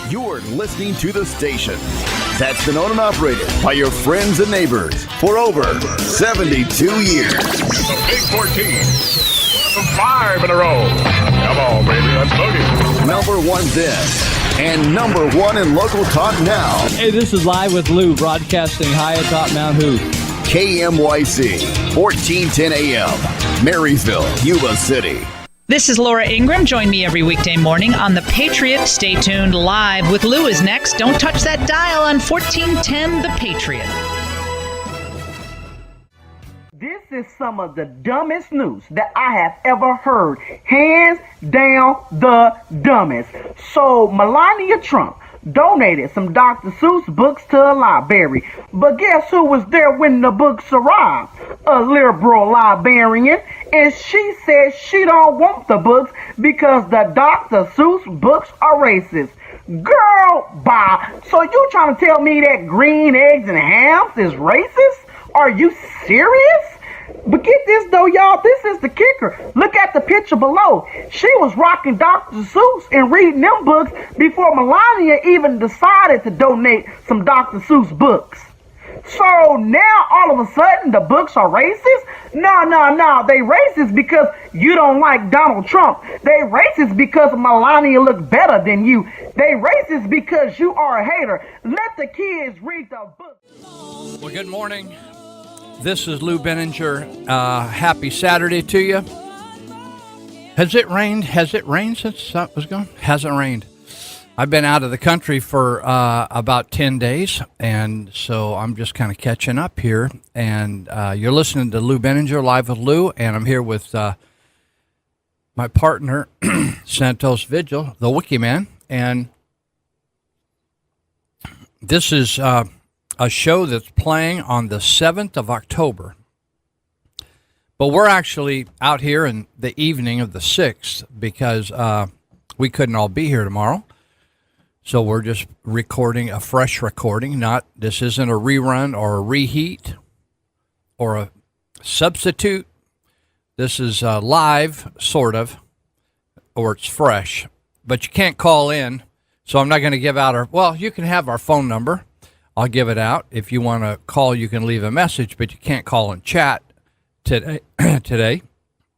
You're listening to the station that's been owned and operated by your friends and neighbors for over 72 years. The Big 14. 5 in a row. Come on, baby. Let's boogie. Number one then, and number one in local talk now. Hey, this is Live with Lou, broadcasting high atop Mount Hood. KMYC, 1410 AM, Marysville, Yuba City. This is Laura Ingram. Join me every weekday morning on The Patriot. Stay tuned. Live with Lou is next. Don't touch that dial on 1410 The Patriot. This is some of the dumbest news that I have ever heard. Hands down the dumbest. So Melania Trump donated some Dr. Seuss books to a library. But guess who was there when the books arrived? A liberal librarian. And she said she don't want the books because the Dr. Seuss books are racist. Girl, bye. So you trying to tell me that green eggs and hams is racist? Are you serious? But get this though, y'all, this is the kicker. Look at the picture below. She was rocking Dr. Seuss and reading them books before Melania even decided to donate some Dr. Seuss books. So now all of a sudden the books are racist? No. They racist because you don't like Donald Trump. They racist because Melania looks better than you. They racist because you are a hater. Let the kids read the book. Well, good morning. This is Lou Benninger. Happy Saturday to you. Has it rained? Has it rained since that was gone? Hasn't rained. I've been out of the country for about 10 days, and so I'm just kind of catching up here. And you're listening to Lou Benninger, Live with Lou, and I'm here with my partner, Santos Vigil, the Wiki Man. And this is a show that's playing on the 7th of October. But we're actually out here in the evening of the 6th because we couldn't all be here tomorrow. So we're just recording a fresh recording. This isn't a rerun or a reheat or a substitute. This is live, sort of, or it's fresh. But you can't call in, so I'm not going to give out you can have our phone number. I'll give it out. If you want to call, you can leave a message, but you can't call and chat today.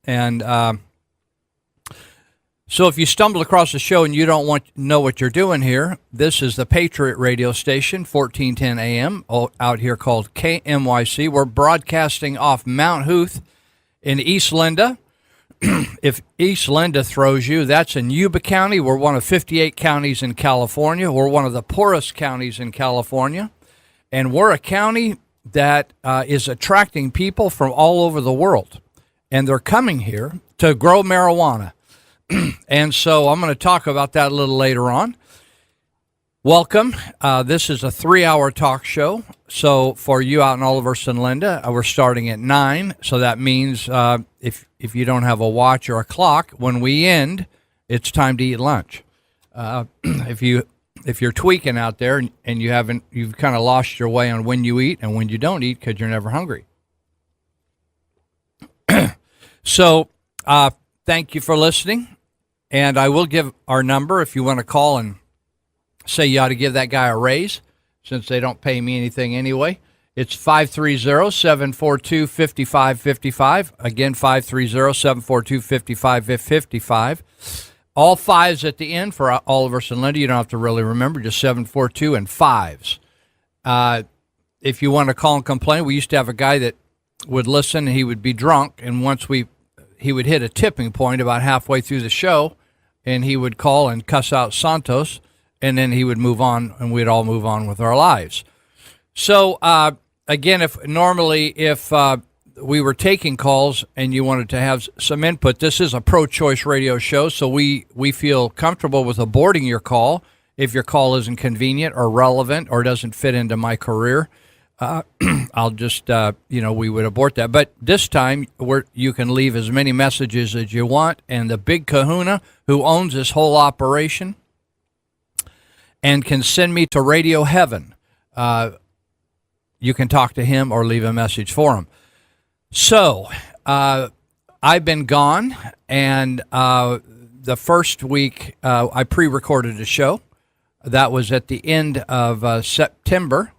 And so if you stumble across the show and you don't know what you're doing here, this is the Patriot radio station, 1410 AM, out here called KMYC. We're broadcasting off Mount Hood in East Linda. If East Linda throws you, that's in Yuba County. We're one of 58 counties in California. We're one of the poorest counties in California. And we're a county that is attracting people from all over the world. And they're coming here to grow marijuana. And so I'm going to talk about that a little later on. Welcome. This is a 3-hour talk show. So for you out in Oliver and Linda, we're starting at 9. So that means if you don't have a watch or a clock, when we end, it's time to eat lunch. If you're tweaking out there and you've kind of lost your way on when you eat and when you don't eat because you're never hungry. So thank you for listening. And I will give our number if you want to call and say you ought to give that guy a raise, since they don't pay me anything anyway. It's 530-742-5555. Again, 530-742-5555. all 5s at the end for Oliver and Linda. You don't have to really remember, just 742 and 5s. If you want to call and complain, we used to have a guy that would listen, and he would be drunk, and he would hit a tipping point about halfway through the show, and he would call and cuss out Santos, and then he would move on, and we'd all move on with our lives. So, again, if we were taking calls and you wanted to have some input, this is a pro-choice radio show, so we feel comfortable with aborting your call if your call isn't convenient or relevant or doesn't fit into my career. I'll just, we would abort that. But this time, you can leave as many messages as you want, and the big kahuna who owns this whole operation and can send me to Radio Heaven, you can talk to him or leave a message for him. So, I've been gone, and the first week I pre-recorded a show. That was at the end of September.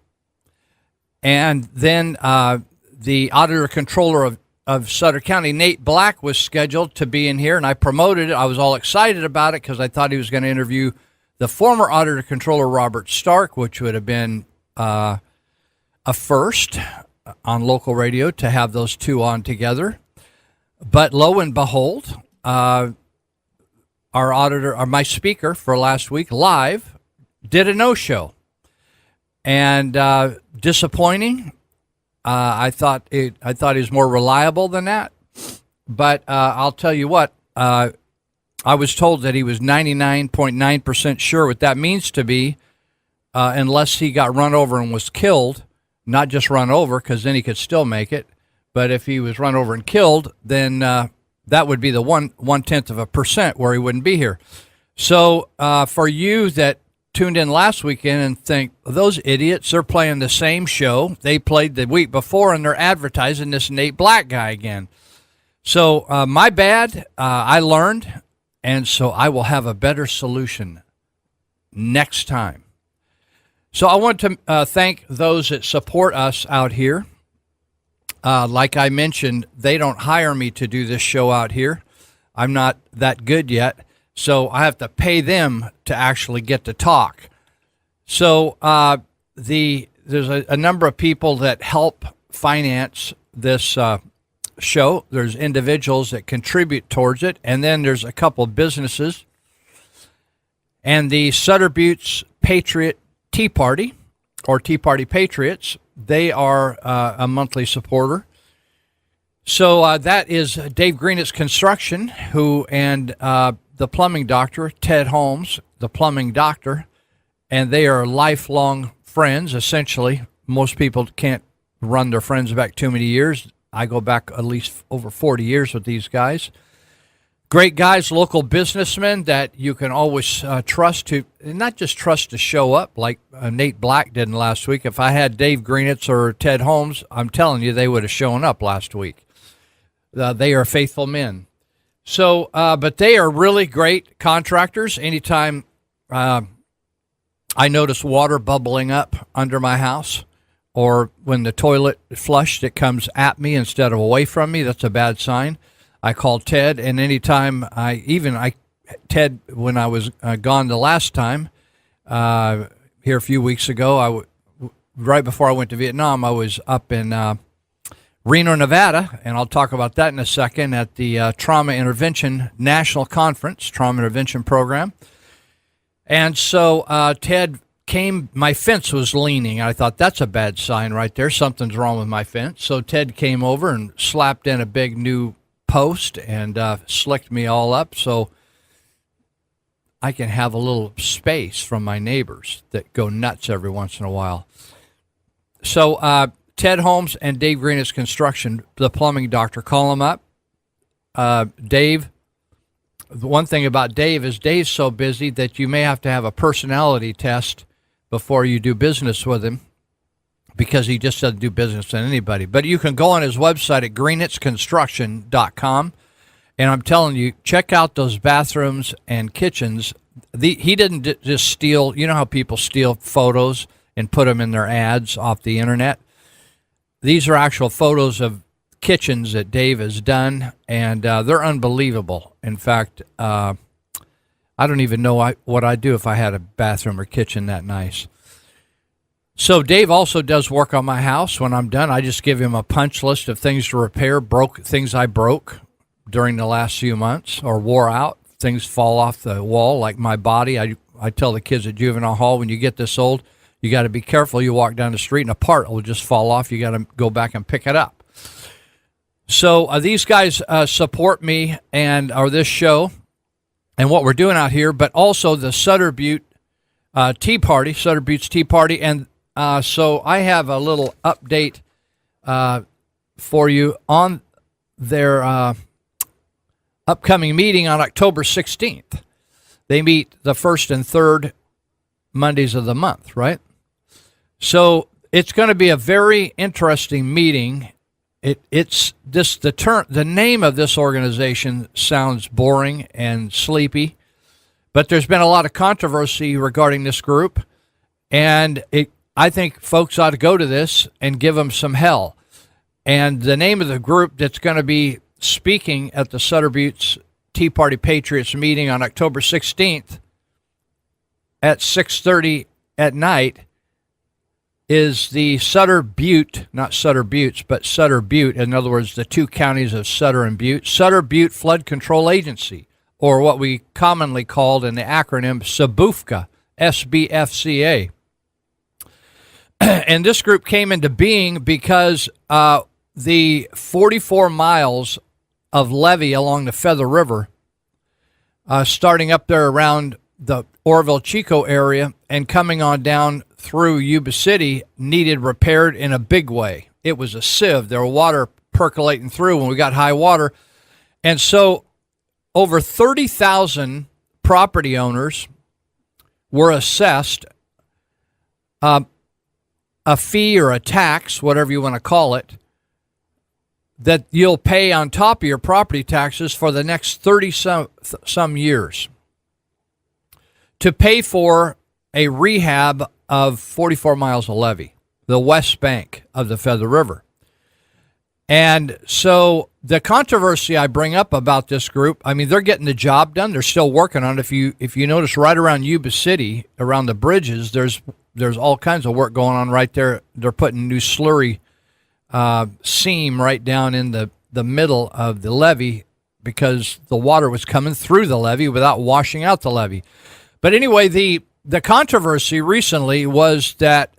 And then the auditor-controller of Sutter County, Nate Black, was scheduled to be in here, and I promoted it. I was all excited about it because I thought he was going to interview the former auditor-controller, Robert Stark, which would have been a first on local radio to have those two on together. But lo and behold, our auditor, or my speaker for last week live, did a no-show. And disappointing. I thought he was more reliable than that. But I'll tell you what, I was told that he was 99.9% sure what that means to be, unless he got run over and was killed. Not just run over, because then he could still make it. But if he was run over and killed, then that would be the 0.1% where he wouldn't be here. So for you that tuned in last weekend and think, those idiots, they're playing the same show they played the week before, and they're advertising this Nate Black guy again. So my bad. I learned, and so I will have a better solution next time. So I want to thank those that support us out here. Like I mentioned, they don't hire me to do this show out here. I'm not that good yet, so I have to pay them to actually get to talk. So there's a number of people that help finance this show. There's individuals that contribute towards it, and then there's a couple of businesses. And the Sutter Buttes Patriot Tea Party, or Tea Party Patriots, they are a monthly supporter. So that is Dave Greenitz Construction, and the plumbing doctor, Ted Holmes, the plumbing doctor, and they are lifelong friends, essentially. Most people can't run their friends back too many years. I go back at least over 40 years with these guys. Great guys, local businessmen that you can always trust to, not just trust to show up like Nate Black did last week. If I had Dave Greenitz or Ted Holmes, I'm telling you, they would have shown up last week. They are faithful men. So, but they are really great contractors. Anytime I notice water bubbling up under my house, or when the toilet flushed, it comes at me instead of away from me, that's a bad sign. I called Ted, and anytime Ted, when I was gone the last time, here a few weeks ago, right before I went to Vietnam, I was up in Reno, Nevada, and I'll talk about that in a second, at the Trauma Intervention National Conference, Trauma Intervention Program. And so Ted came, my fence was leaning. I thought, that's a bad sign right there. Something's wrong with my fence. So Ted came over and slapped in a big new post and slicked me all up so I can have a little space from my neighbors that go nuts every once in a while. So Ted Holmes and Dave Greenitz Construction, the plumbing doctor, call him up. Dave, the one thing about Dave is Dave's so busy that you may have to have a personality test before you do business with him, because he just doesn't do business with anybody. But you can go on his website at greenitzconstruction.com, and I'm telling you, check out those bathrooms and kitchens. He didn't just steal, you know how people steal photos and put them in their ads off the internet? These are actual photos of kitchens that Dave has done, and they're unbelievable. In fact, I don't even know what I'd do if I had a bathroom or kitchen that nice. So Dave also does work on my house. When I'm done, I just give him a punch list of things to repair, things I broke during the last few months or wore out. Things fall off the wall, like my body. I tell the kids at juvenile hall, when you get this old, you got to be careful. You walk down the street and a part will just fall off. You got to go back and pick it up. So these guys support me or this show and what we're doing out here, but also the Sutter Butte Tea Party, Sutter Butte's Tea Party. And so I have a little update for you on their upcoming meeting on October 16th. They meet the first and third Mondays of the month, right? So it's going to be a very interesting meeting. The name of this organization sounds boring and sleepy, but there's been a lot of controversy regarding this group, and I think folks ought to go to this and give them some hell. And the name of the group that's going to be speaking at the Sutter Butte's Tea Party Patriots meeting on October 16th at 6:30 at night is the Sutter Butte, not Sutter Buttes, but Sutter Butte, in other words, the two counties of Sutter and Butte, Sutter Butte Flood Control Agency, or what we commonly called in the acronym SBUFCA, SBFCA. And this group came into being because the 44 miles of levee along the Feather River, starting up there around the Oroville-Chico area and coming on down through Yuba City, needed repaired in a big way. It was a sieve. There was water percolating through when we got high water. And so over 30,000 property owners were assessed a fee or a tax, whatever you want to call it, that you'll pay on top of your property taxes for the next 30 some years to pay for a rehab of 44 miles of levee, the west bank of the Feather River. And so the controversy I bring up about this group, I mean, they're getting the job done. They're still working on it. If you notice right around Yuba City, around the bridges, there's all kinds of work going on right there. They're putting new slurry seam right down in the middle of the levee because the water was coming through the levee without washing out the levee. But anyway, the controversy recently was that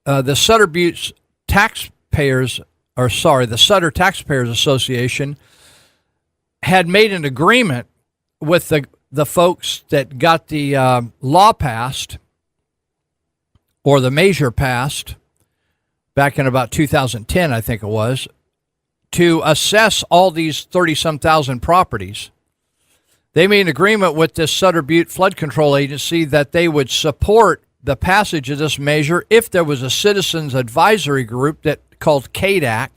the Sutter Butte the Sutter Taxpayers Association had made an agreement with the folks that got the law passed, or the measure passed, back in about 2010, I think it was, to assess all these 30-some thousand properties. They made an agreement with this Sutter Butte Flood Control Agency that they would support the passage of this measure if there was a citizens advisory group called KDAC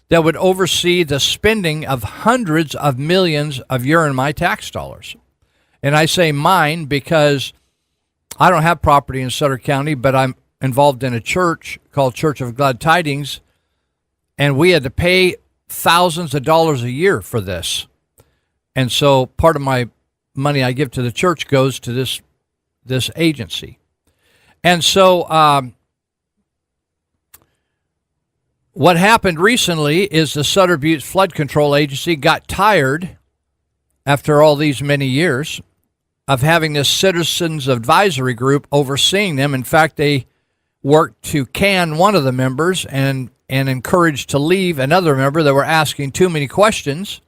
that would oversee the spending of hundreds of millions of your and my tax dollars. And I say mine because I don't have property in Sutter County, but I'm involved in a church called Church of Glad Tidings, and we had to pay thousands of dollars a year for this. And so part of my money I give to the church goes to this agency. And so what happened recently is the Sutter Butte Flood Control Agency got tired, after all these many years, of having this citizens advisory group overseeing them. In fact, they worked to can one of the members and encouraged to leave another member that were asking too many questions.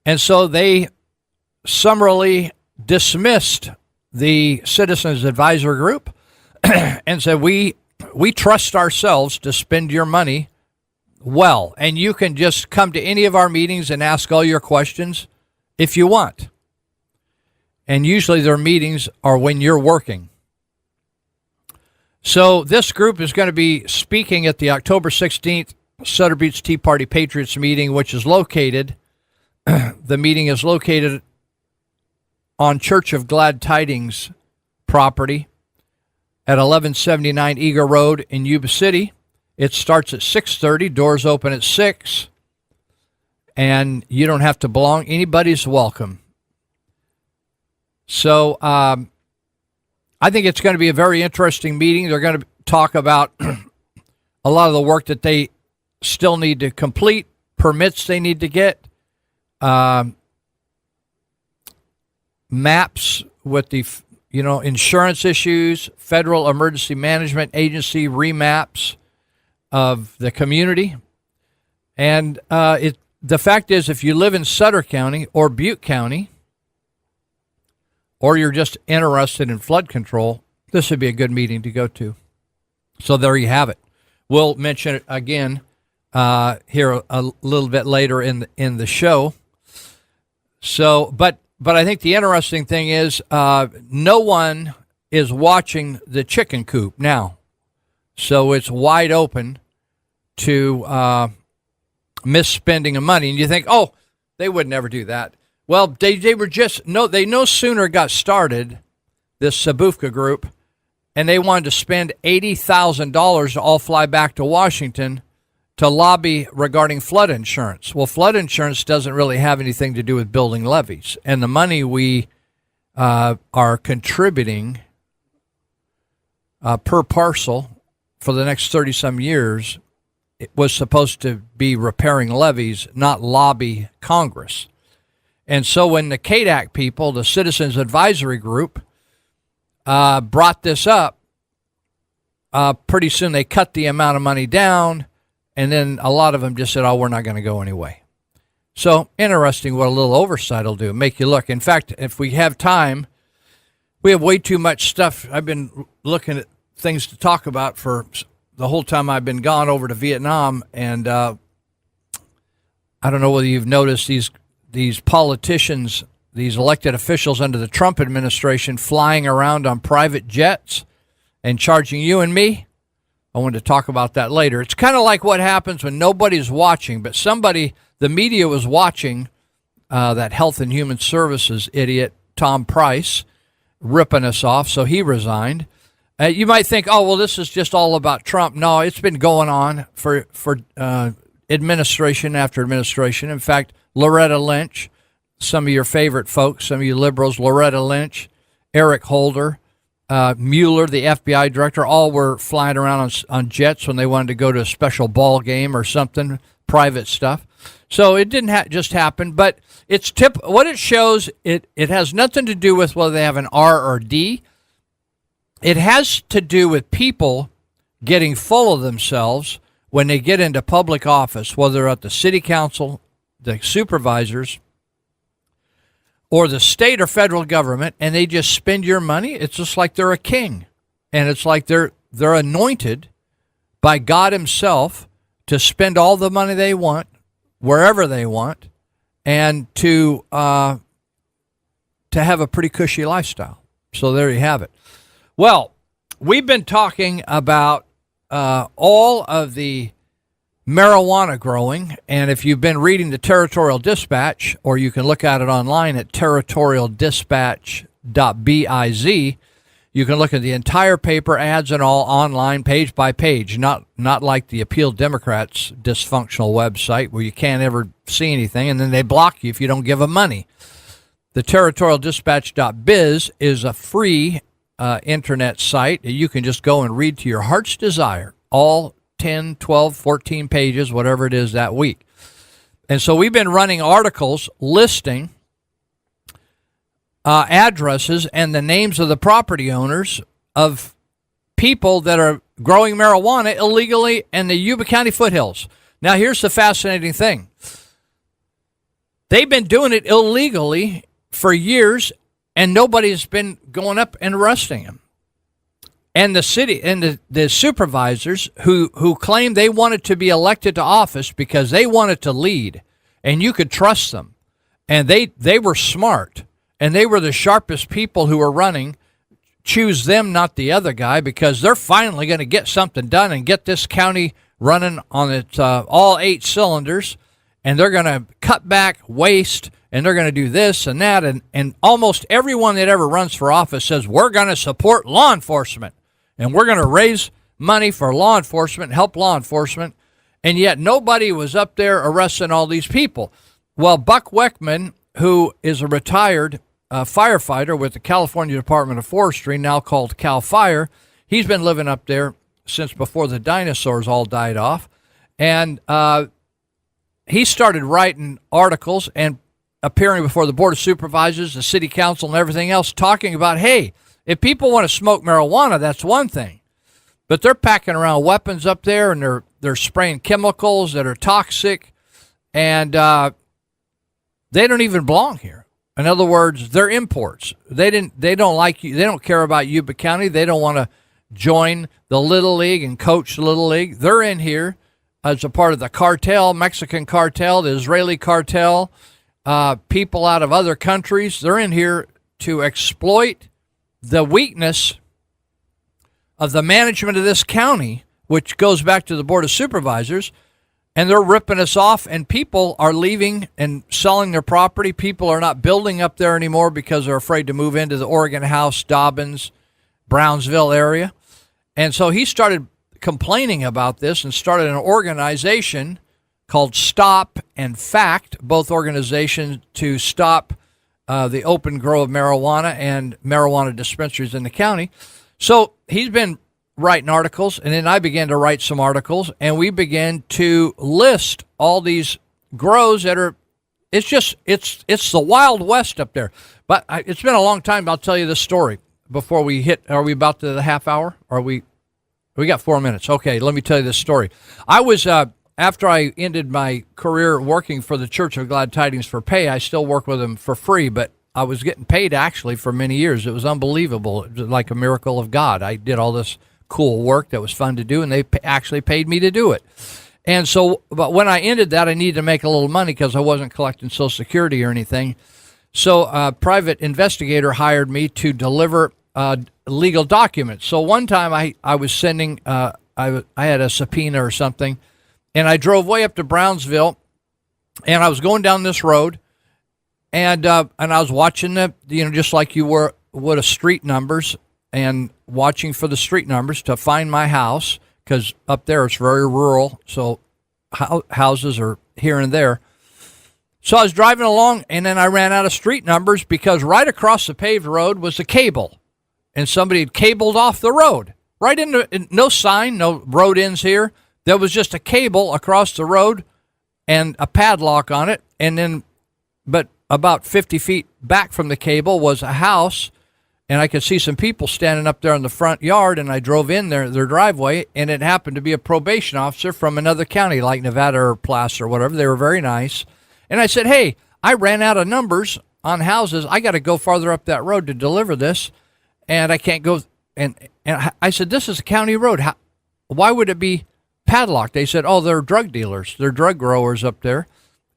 And so they summarily dismissed the Citizens Advisory Group and said, we trust ourselves to spend your money well, and you can just come to any of our meetings and ask all your questions if you want. And usually their meetings are when you're working. So this group is going to be speaking at the October 16th Sutter Butte's Tea Party Patriots meeting, which is located the meeting is located on Church of Glad Tidings property at 1179 Eagle Road in Yuba City. It starts at 6:30, doors open at 6, and you don't have to belong. Anybody's welcome. So I think it's going to be a very interesting meeting. They're going to talk about a lot of the work that they still need to complete, permits they need to get, maps with the insurance issues, Federal Emergency Management Agency remaps of the community. And the fact is, if you live in Sutter County or Butte County, or you're just interested in flood control, this would be a good meeting to go to. So there you have it. We'll mention it again here a little bit later in the show. So, but I think the interesting thing is no one is watching the chicken coop now. So it's wide open to misspending of money. And you think, oh, they would never do that. Well, they were they no sooner got started, this Sabufka group, and they wanted to spend $80,000 to all fly back to Washington to lobby regarding flood insurance. Well, flood insurance doesn't really have anything to do with building levees. And the money we are contributing per parcel for the next 30-some years, it was supposed to be repairing levees, not lobby Congress. And so when the CADAC people, the Citizens Advisory Group, brought this up, pretty soon they cut the amount of money down, and then a lot of them just said, oh, we're not going to go anyway. So interesting what a little oversight will do, make you look. In fact, if we have time, we have way too much stuff. I've been looking at things to talk about for the whole time I've been gone over to Vietnam, and I don't know whether you've noticed these politicians, these elected officials under the Trump administration flying around on private jets and charging you and me. I wanted to talk about that later. It's kind of like what happens when nobody's watching, but the media was watching that Health and Human Services idiot, Tom Price, ripping us off, so he resigned. You might think, oh, well, this is just all about Trump. No, it's been going on for administration after administration. In fact, Loretta Lynch, some of your favorite folks, some of you liberals, Loretta Lynch, Eric Holder, Mueller, the FBI director, all were flying around on jets when they wanted to go to a special ball game or something, private stuff. So it didn't just happen, but what it shows, it has nothing to do with whether they have an R or D. It has to do with people getting full of themselves when they get into public office, whether at the city council, the supervisors, or the state or federal government, and they just spend your money. It's just like they're a king, and it's like they're anointed by God himself to spend all the money they want, wherever they want, and to have a pretty cushy lifestyle. So there you have it. Well, we've been talking about all of the marijuana growing, and if you've been reading the Territorial Dispatch, or you can look at it online at territorialdispatch.biz, you can look at the entire paper, ads and all, online, page by page, not like the Appeal Democrats' dysfunctional website where you can't ever see anything, and then they block you if you don't give them money. The territorialdispatch.biz is a free internet site. You can just go and read to your heart's desire, all 10, 12, 14 pages, whatever it is that week. And so we've been running articles listing addresses and the names of the property owners of people that are growing marijuana illegally in the Yuba County foothills. Now, here's the fascinating thing. They've been doing it illegally for years, and nobody's been going up and arresting them. And the city and the supervisors who claimed they wanted to be elected to office because they wanted to lead, and you could trust them, and they were smart, and they were the sharpest people who were running. Choose them, not the other guy, because they're finally going to get something done and get this county running on its all 8 cylinders, and they're going to cut back waste, and they're going to do this and that, and almost everyone that ever runs for office says, we're going to support law enforcement, and we're going to raise money for law enforcement, help law enforcement, and yet nobody was up there arresting all these people. Well, Buck Weckman, who is a retired firefighter with the California Department of Forestry, now called CAL FIRE. He's been living up there since before the dinosaurs all died off. And he started writing articles and appearing before the Board of Supervisors, the City Council, and everything else, talking about, hey, if people want to smoke marijuana, that's one thing. But they're packing around weapons up there, and they're spraying chemicals that are toxic, and they don't even belong here. In other words, they're imports. They don't like you. They don't care about Yuba County. They don't want to join the Little League and coach the Little League. They're in here as a part of the cartel, Mexican cartel, the Israeli cartel, people out of other countries. They're in here to exploit the weakness of the management of this county, which goes back to the Board of Supervisors, and they're ripping us off, and people are leaving and selling their property. People are not building up there anymore because they're afraid to move into the Oregon House, Dobbins, Brownsville area. And so he started complaining about this and started an organization called Stop and Fact, both organizations to stop the open grow of marijuana and marijuana dispensaries in the county. So he's been writing articles, and then I began to write some articles, and we began to list all these grows that are, it's the Wild West up there. But it's been a long time. I'll tell you this story before we hit, are we about to the half hour? Or we got 4 minutes. Okay, let me tell you this story. I was, after I ended my career working for the Church of Glad Tidings for pay, I still work with them for free, but I was getting paid actually for many years. It was unbelievable. It was like a miracle of God. I did all this cool work that was fun to do, and they actually paid me to do it. And so, but when I ended that, I needed to make a little money because I wasn't collecting Social Security or anything. So a private investigator hired me to deliver legal documents. So one time I was sending, I had a subpoena or something, and I drove way up to Brownsville, and I was going down this road, and I was watching just like you would a street numbers, and watching for the street numbers to find my house, because up there it's very rural, so houses are here and there. So I was driving along, and then I ran out of street numbers because right across the paved road was a cable, and somebody had cabled off the road. Right no sign, no road ends here. There was just a cable across the road and a padlock on it, and then, but about 50 feet back from the cable was a house, and I could see some people standing up there in the front yard, and I drove in their driveway, and it happened to be a probation officer from another county, like Nevada or Placer or whatever. They were very nice. And I said, hey, I ran out of numbers on houses. I got to go farther up that road to deliver this, and I can't go. And I said, this is a county road. Why would it be padlocked? They said, oh, they're drug dealers. They're drug growers up there,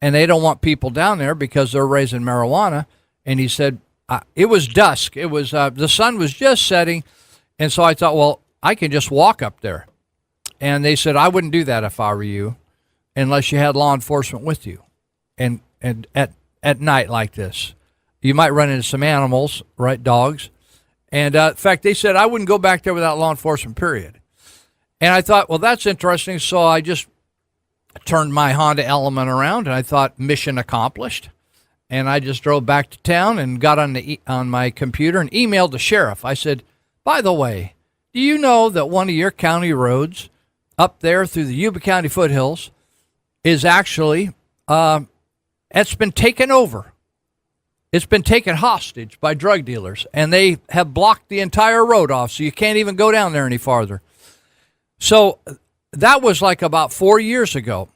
and they don't want people down there because they're raising marijuana. And he said, it was dusk. It was the sun was just setting, and so I thought, well, I can just walk up there. And they said, I wouldn't do that if I were you, unless you had law enforcement with you. And at night like this, you might run into some animals, right, dogs. And in fact, they said I wouldn't go back there without law enforcement, period. And I thought, well, that's interesting. So I just turned my Honda Element around, and I thought, mission accomplished. And I just drove back to town and got on my computer and emailed the sheriff. I said, by the way, do you know that one of your county roads up there through the Yuba County foothills is actually, it's been taken over. It's been taken hostage by drug dealers, and they have blocked the entire road off, so you can't even go down there any farther. So that was like about 4 years ago.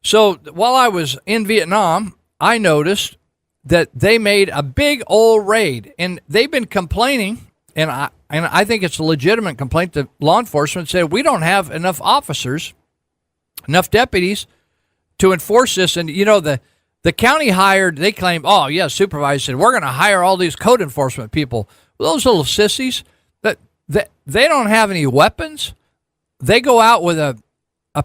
So while I was in Vietnam, I noticed that they made a big old raid, and they've been complaining, and I think it's a legitimate complaint. The law enforcement said, we don't have enough officers, enough deputies to enforce this. And, the county hired, they claim, oh, yeah, supervisor said, we're going to hire all these code enforcement people. Well, those little sissies, that they don't have any weapons. They go out with a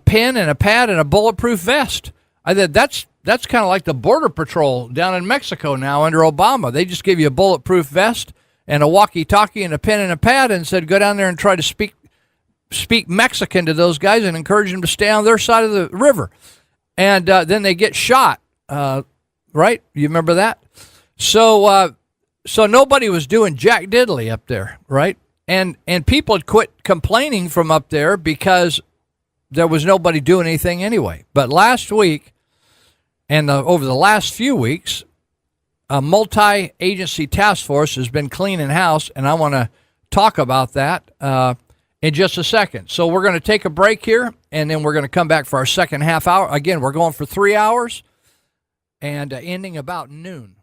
pen and a pad and a bulletproof vest. I said, that's kind of like the Border Patrol down in Mexico now under Obama. They just give you a bulletproof vest and a walkie-talkie and a pen and a pad and said, go down there and try to speak Mexican to those guys and encourage them to stay on their side of the river. And then they get shot. Right? You remember that? So So nobody was doing jack diddly up there, right? And people had quit complaining from up there because there was nobody doing anything anyway. But last week and over the last few weeks, a multi-agency task force has been cleaning house, and I want to talk about that in just a second. So we're going to take a break here, and then we're going to come back for our second half hour. Again, we're going for 3 hours and ending about noon.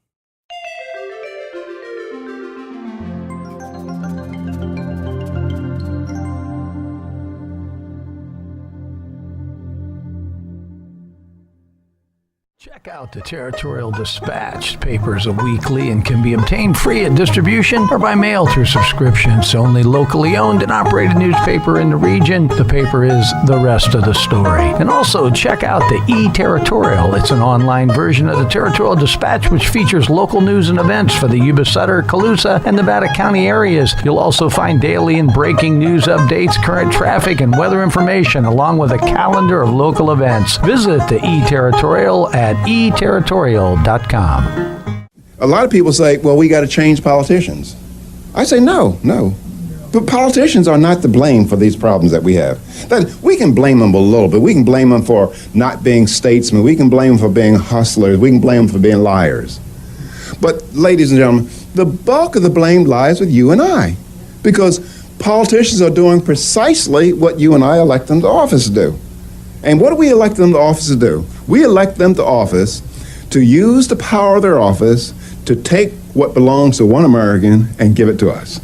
Check out the Territorial Dispatch. Papers are weekly and can be obtained free at distribution or by mail through subscription. It's the only locally owned and operated newspaper in the region. The paper is the rest of the story. And also check out the E-Territorial. It's an online version of the Territorial Dispatch, which features local news and events for the Yuba Sutter, Colusa, and Nevada County areas. You'll also find daily and breaking news updates, current traffic, and weather information, along with a calendar of local events. Visit the E-Territorial at eterritorial.com. A lot of people say, well, we got to change politicians. I say, no. But politicians are not to blame for these problems that we have. We can blame them a little bit. We can blame them for not being statesmen. We can blame them for being hustlers. We can blame them for being liars. But, ladies and gentlemen, the bulk of the blame lies with you and I, because politicians are doing precisely what you and I elect them to office to do. And what do we elect them to office to do? We elect them to office to use the power of their office to take what belongs to one American and give it to us.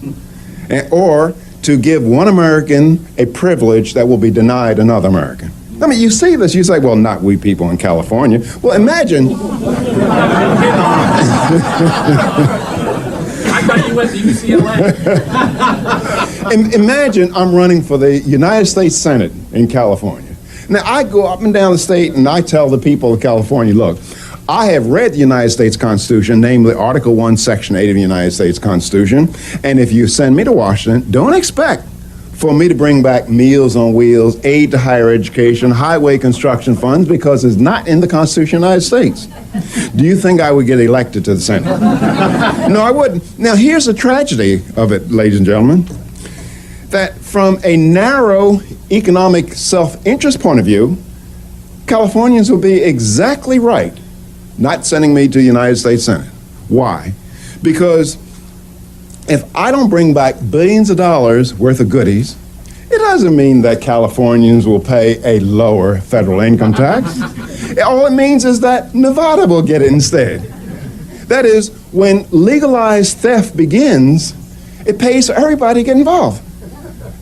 Or to give one American a privilege that will be denied another American. I mean, you see this, you say, well, not we people in California. Well, imagine. I thought you went to UCLA. Imagine I'm running for the United States Senate in California. Now, I go up and down the state and I tell the people of California, look, I have read the United States Constitution, namely Article 1, Section 8 of the United States Constitution, and if you send me to Washington, don't expect for me to bring back Meals on Wheels, aid to higher education, highway construction funds, because it's not in the Constitution of the United States. Do you think I would get elected to the Senate? No, I wouldn't. Now, here's the tragedy of it, ladies and gentlemen, that from a narrow economic self-interest point of view, Californians will be exactly right not sending me to the United States Senate. Why? Because if I don't bring back billions of dollars worth of goodies, it doesn't mean that Californians will pay a lower federal income tax. All it means is that Nevada will get it instead. That is, when legalized theft begins, it pays for everybody to get involved.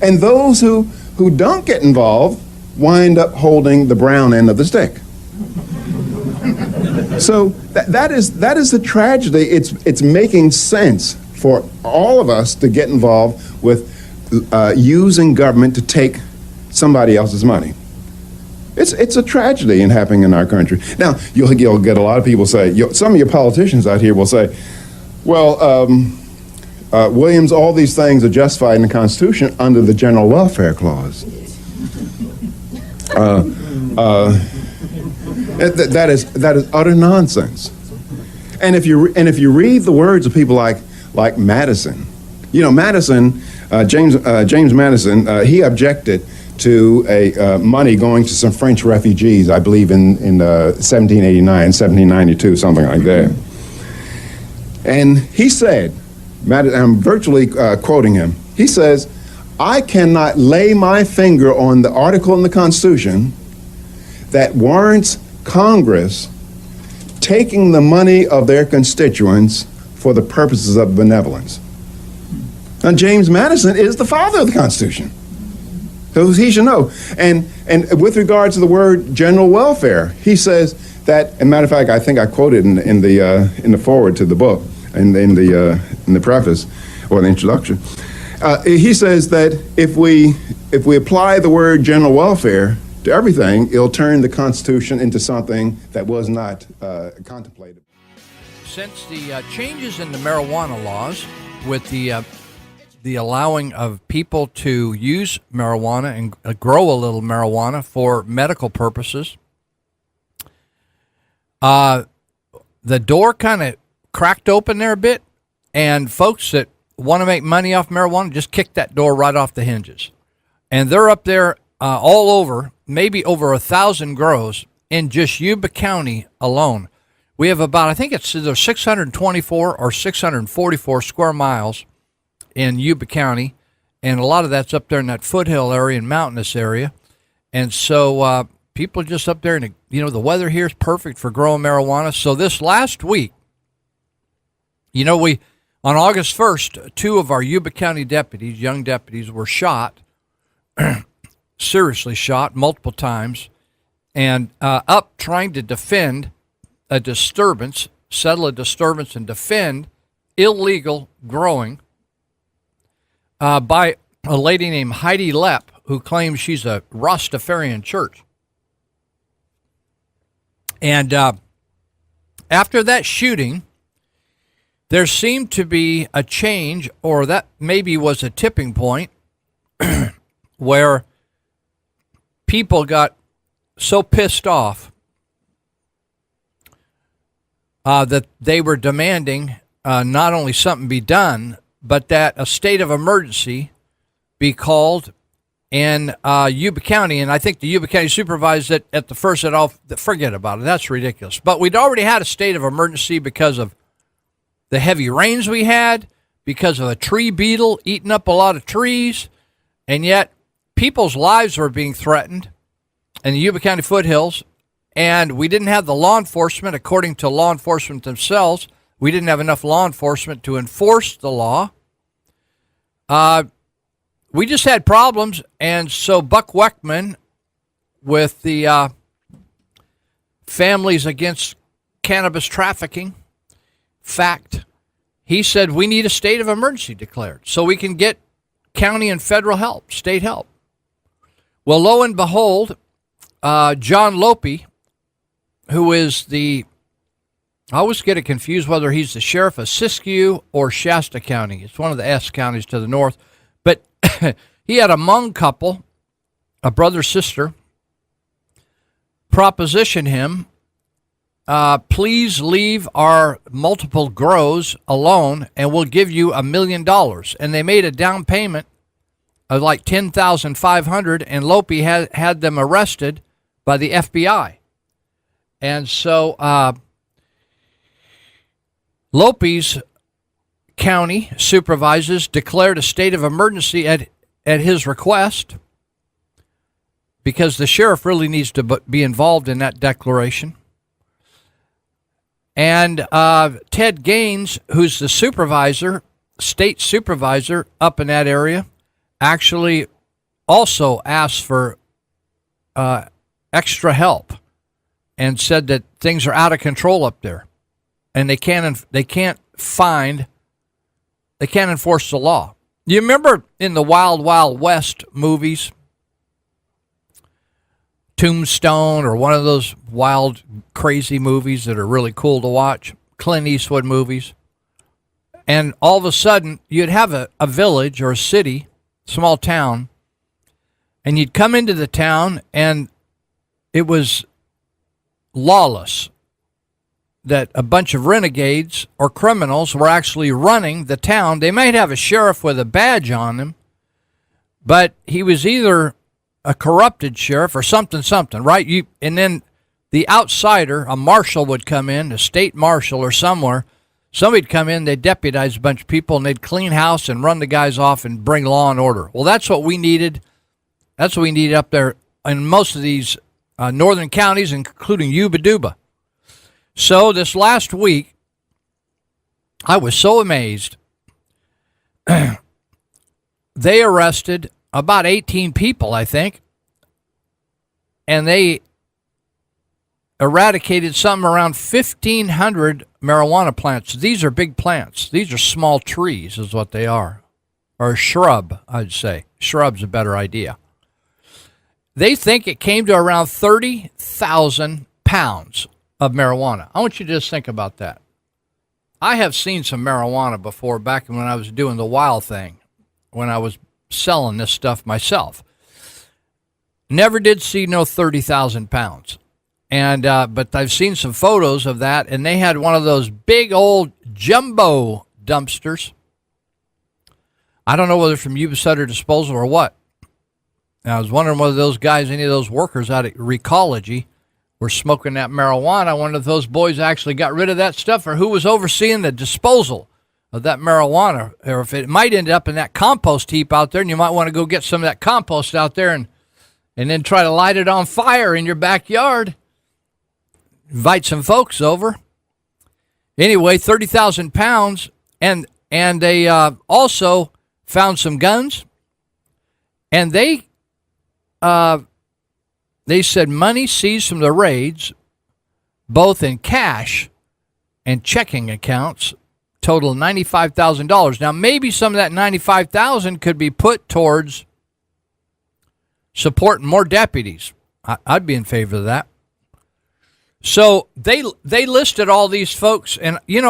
And those who don't get involved wind up holding the brown end of the stick. So that is the tragedy. It's making sense for all of us to get involved with using government to take somebody else's money. It's a tragedy in happening in our country. Now, you'll get a lot of people say, some of your politicians out here will say, well, Williams, all these things are justified in the Constitution under the General Welfare Clause. That is utter nonsense. And if you read the words of people like Madison, Madison, James Madison, he objected to money going to some French refugees, I believe in 1789, 1792, something like that. And he said, I'm virtually quoting him, he says, I cannot lay my finger on the article in the Constitution that warrants Congress taking the money of their constituents for the purposes of benevolence. Now, James Madison is the father of the Constitution, so he should know. And with regard to the word general welfare, he says that, as a matter of fact, I think I quoted in the foreword to the book, in the preface or the introduction. He says that if we apply the word general welfare to everything, it'll turn the Constitution into something that was not contemplated. Since the changes in the marijuana laws, with the allowing of people to use marijuana and grow a little marijuana for medical purposes, the door kind of cracked open there a bit, And folks that want to make money off marijuana, just kick that door right off the hinges. And they're up there all over, maybe over 1,000 grows in just Yuba County alone. We have about, I think it's either 624 or 644 square miles in Yuba County. And a lot of that's up there in that foothill area and mountainous area. And so people just up there, and the weather here is perfect for growing marijuana. So this last week, on August 1st, 2 of our Yuba County deputies, young deputies, were shot, seriously shot multiple times, and up trying to defend a disturbance, settle a disturbance and defend illegal growing by a lady named Heidi Lepp, who claims she's a Rastafarian church. And after that shooting, there seemed to be a change, or that maybe was a tipping point, where people got so pissed off that they were demanding not only something be done, but that a state of emergency be called in Yuba County. And I think the Yuba County supervisor at the first said, "Oh, forget about it. That's ridiculous." But we'd already had a state of emergency because of the heavy rains we had, because of a tree beetle eating up a lot of trees, and yet people's lives were being threatened in the Yuba County foothills, and we didn't have the law enforcement. According to law enforcement themselves, we didn't have enough law enforcement to enforce the law. We just had problems, and so Buck Weckman, with the Families Against Cannabis Trafficking, FACT, he said we need a state of emergency declared so we can get county and federal help, state help. Well, lo and behold, John Lope, who is I always get it confused whether he's the sheriff of Siskiyou or Shasta County. It's one of the S counties to the north. But he had a Hmong couple, a brother-sister, proposition him, please leave our multiple grows alone and we'll give you $1 million. And they made a down payment of like $10,500, and Lope had them arrested by the FBI. And so Lope's county supervisors declared a state of emergency at his request, because the sheriff really needs to be involved in that declaration. And Ted Gaines, who's the supervisor, state supervisor up in that area, actually also asked for extra help and said that things are out of control up there, and they can't enforce the law. You remember in the Wild Wild West movies, Tombstone, or one of those wild, crazy movies that are really cool to watch, Clint Eastwood movies, and all of a sudden you'd have a village or a city, small town, and you'd come into the town and it was lawless, that a bunch of renegades or criminals were actually running the town. They might have a sheriff with a badge on him, but he was either a corrupted sheriff or something, right? And then the outsider, a marshal, would come in, a state marshal or somebody'd come in, they'd deputize a bunch of people, and they'd clean house and run the guys off and bring law and order. Well, that's what we needed. That's what we needed up there in most of these northern counties, including Yuba-Duba. So this last week, I was so amazed. They arrested about 18 people, I think, and they eradicated something around 1,500 marijuana plants. These are big plants. These are small trees is what they are, or a shrub, I'd say. Shrub's a better idea. They think it came to around 30,000 pounds of marijuana. I want you to just think about that. I have seen some marijuana before, back when I was doing the wild thing, when I was selling this stuff myself. Never did see no 30,000 pounds. And but I've seen some photos of that, and they had one of those big old jumbo dumpsters. I don't know whether from Yuba Sutter Disposal or what. And I was wondering whether those guys, any of those workers out at Recology, were smoking that marijuana. I wonder if those boys actually got rid of that stuff, or who was overseeing the disposal of that marijuana, or if it might end up in that compost heap out there, and you might want to go get some of that compost out there and then try to light it on fire in your backyard. Invite some folks over. Anyway, 30,000 pounds, and they also found some guns, and they said money seized from the raids, both in cash and checking accounts, total $95,000. Now, maybe some of that $95,000 could be put towards supporting more deputies. I'd be in favor of that. So they listed all these folks, and when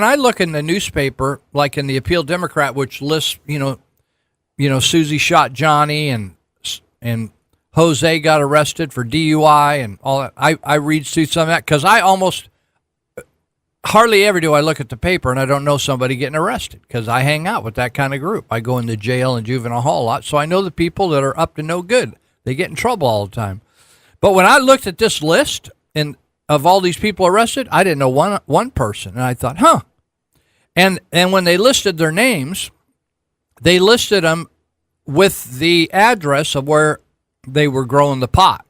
I look in the newspaper, like in the Appeal Democrat, which lists Susie shot Johnny and Jose got arrested for DUI and all that. I read through some of that because I almost hardly ever do I look at the paper and I don't know somebody getting arrested, because I hang out with that kind of group. I go into jail and juvenile hall a lot, so I know the people that are up to no good. They get in trouble all the time. But when I looked at this list of all these people arrested, I didn't know one person, and I thought, huh. And when they listed their names, they listed them with the address of where they were growing the pot.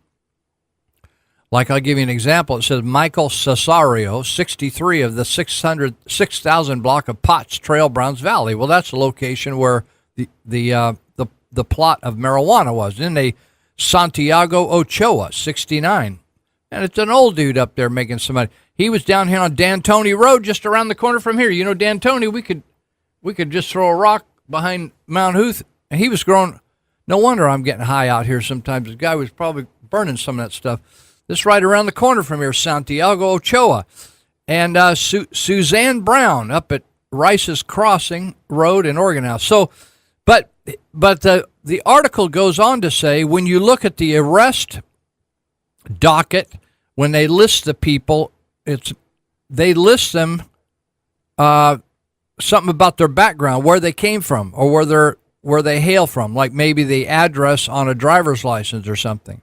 Like, I'll give you an example. It says Michael Cesario, 63, of the 6,000 block of Potts Trail, Browns Valley. Well, that's the location where the plot of marijuana was. Then Santiago Ochoa, 69. And it's an old dude up there making some money. He was down here on D'Antoni Road, just around the corner from here. You know, D'Antoni, we could just throw a rock behind Mount Huth, and he was growing. No wonder I'm getting high out here sometimes. The guy was probably burning some of that stuff. This right around the corner from here, Santiago Ochoa. And Suzanne Brown up at Rice's Crossing Road in Oregon House. So, but the article goes on to say, when you look at the arrest docket, when they list the people, they list them something about their background, where they came from, or where they hail from, like maybe the address on a driver's license or something.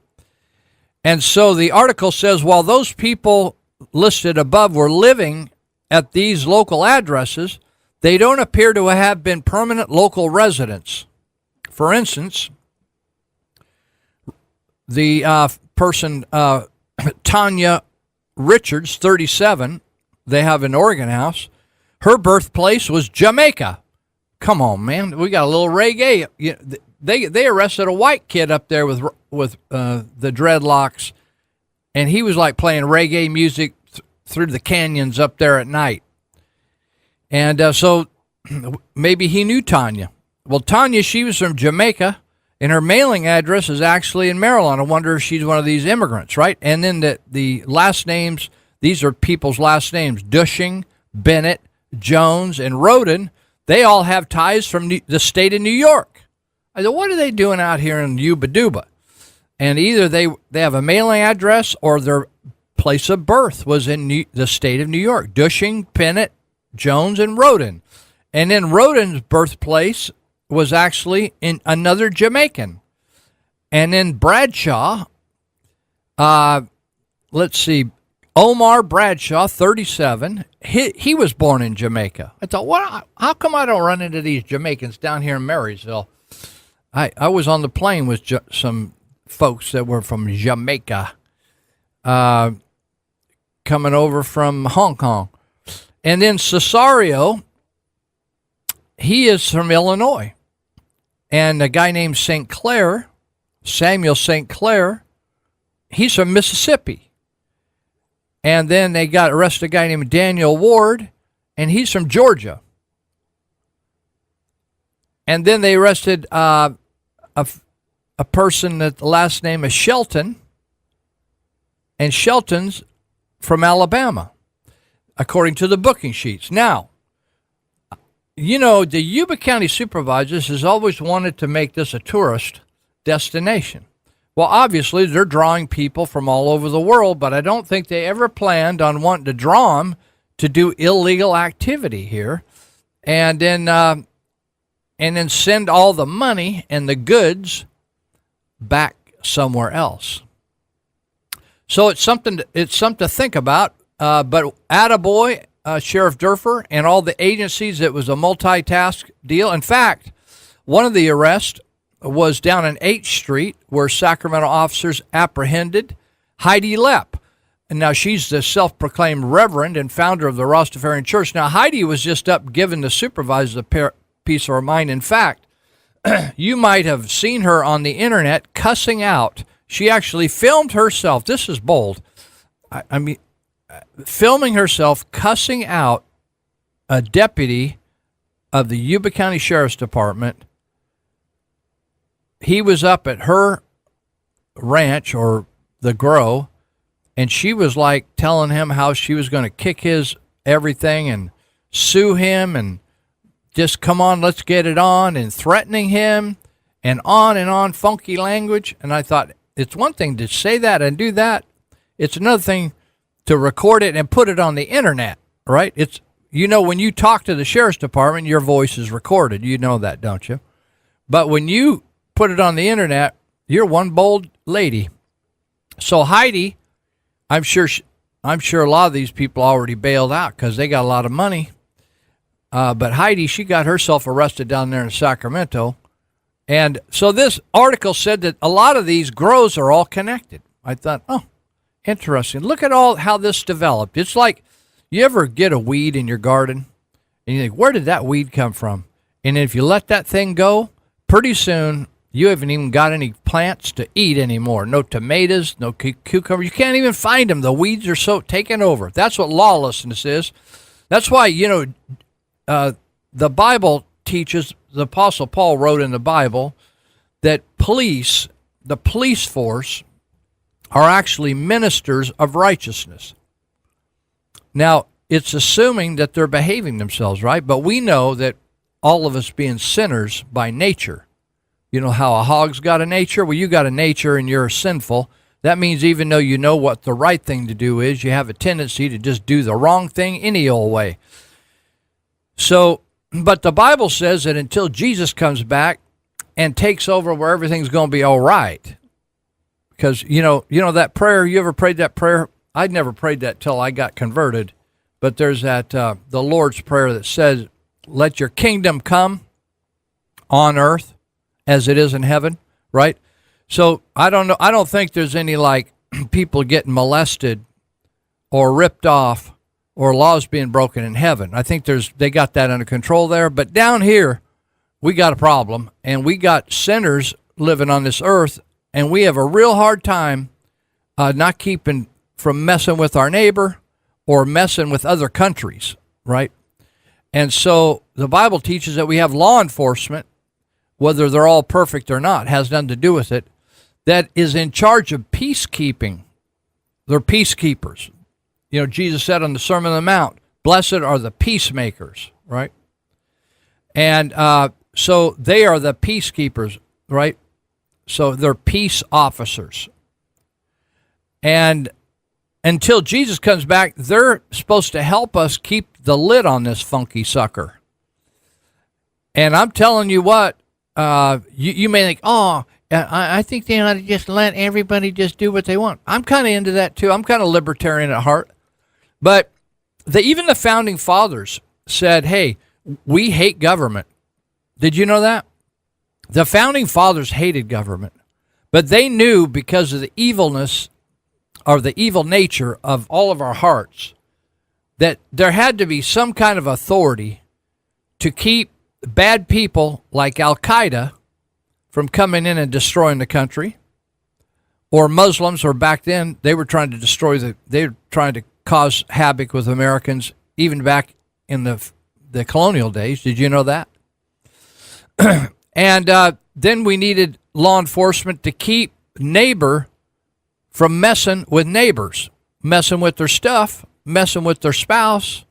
And so the article says, while those people listed above were living at these local addresses, they don't appear to have been permanent local residents. For instance, the person, Tanya Richards, 37, they have an Oregon House. Her birthplace was Jamaica. Come on, man. We got a little reggae. They arrested a white kid up there with the dreadlocks, and he was like playing reggae music through the canyons up there at night. And so maybe he knew Tanya. Well, Tanya, she was from Jamaica, and her mailing address is actually in Maryland. I wonder if she's one of these immigrants, right? And then the last names, these are people's last names: Dushing, Bennett, Jones, and Roden. They all have ties from the state of New York. I said, what are they doing out here in Yuba Duba? And either they have a mailing address, or their place of birth was in the state of New York. Dushing, Bennett, Jones, and Roden. And then Roden's birthplace was actually in another Jamaican. And then Bradshaw, let's see, Omar Bradshaw, 37, he was born in Jamaica. I thought, how come I don't run into these Jamaicans down here in Marysville? I was on the plane with some folks that were from Jamaica, coming over from Hong Kong. And then Cesario, he is from Illinois. And a guy named St. Clair, Samuel St. Clair, he's from Mississippi. And then they got arrested a guy named Daniel Ward, and he's from Georgia. And then they arrested a person that the last name is Shelton, and Shelton's from Alabama, according to the booking sheets. Now, you know, the Yuba County Supervisors has always wanted to make this a tourist destination. Well, obviously, they're drawing people from all over the world, but I don't think they ever planned on wanting to draw them to do illegal activity here. and then send all the money and the goods back somewhere else. So it's something to think about. But attaboy, Sheriff Durfer and all the agencies. It was a multitask deal. In fact, one of the arrests was down on 8th Street where Sacramento officers apprehended Heidi Lepp. And now she's the self-proclaimed reverend and founder of the Rastafarian Church. Now, Heidi was just up giving the supervisor a piece of her mind. In fact, you might have seen her on the internet cussing out. She actually filmed herself. This is bold. I mean, filming herself cussing out a deputy of the Yuba County Sheriff's Department. He was up at her ranch or the grow, and she was like telling him how she was going to kick his everything and sue him and just come on, let's get it on, and threatening him and on, funky language. And I thought, it's one thing to say that and do that. It's another thing to record it and put it on the internet, right? It's, you know, when you talk to the sheriff's department, your voice is recorded. You know that, don't you? But when you put it on the internet, you're one bold lady. So Heidi, I'm sure a lot of these people already bailed out because they got a lot of money. But Heidi, she got herself arrested down there in Sacramento. And so this article said that a lot of these grows are all connected. I thought, oh, interesting. Look at how this developed. It's like you ever get a weed in your garden and you think, where did that weed come from? And if you let that thing go, pretty soon you haven't even got any plants to eat anymore. No tomatoes, no cucumber. You can't even find them. The weeds are so taken over. That's what lawlessness is. That's why, the Bible teaches, the Apostle Paul wrote in the Bible that the police force are actually ministers of righteousness. Now, it's assuming that they're behaving themselves, right? But we know that all of us being sinners by nature. You know how a hog's got a nature? Well, you got a nature and you're sinful. That means even though you know what the right thing to do is, you have a tendency to just do the wrong thing any old way. So, but the Bible says that until Jesus comes back and takes over where everything's going to be all right. Because, you know that prayer, you ever prayed that prayer? I'd never prayed that till I got converted. But there's that, the Lord's Prayer that says, let your kingdom come on earth as it is in heaven, right? So I don't think there's any like people getting molested or ripped off or laws being broken in heaven. I think they got that under control there. But down here, we got a problem, and we got sinners living on this earth, and we have a real hard time not keeping from messing with our neighbor or messing with other countries, right? And so the Bible teaches that we have law enforcement, whether they're all perfect or not, has nothing to do with it, that is in charge of peacekeeping. They're peacekeepers. You know, Jesus said on the Sermon on the Mount, blessed are the peacemakers, right? And so they are the peacekeepers, right? So they're peace officers. And until Jesus comes back, they're supposed to help us keep the lid on this funky sucker. And I'm telling you what, you may think, I think they ought to just let everybody just do what they want. I'm kind of into that too. I'm kind of libertarian at heart. But even the founding fathers said, hey, we hate government. Did you know that? The founding fathers hated government. But they knew because of the evilness or the evil nature of all of our hearts that there had to be some kind of authority to keep bad people like Al-Qaeda from coming in and destroying the country, or Muslims, or back then they were trying to they were trying to cause havoc with Americans, even back in the colonial days. Did you know that? And then we needed law enforcement to keep neighbor from messing with neighbors, messing with their stuff, messing with their spouse,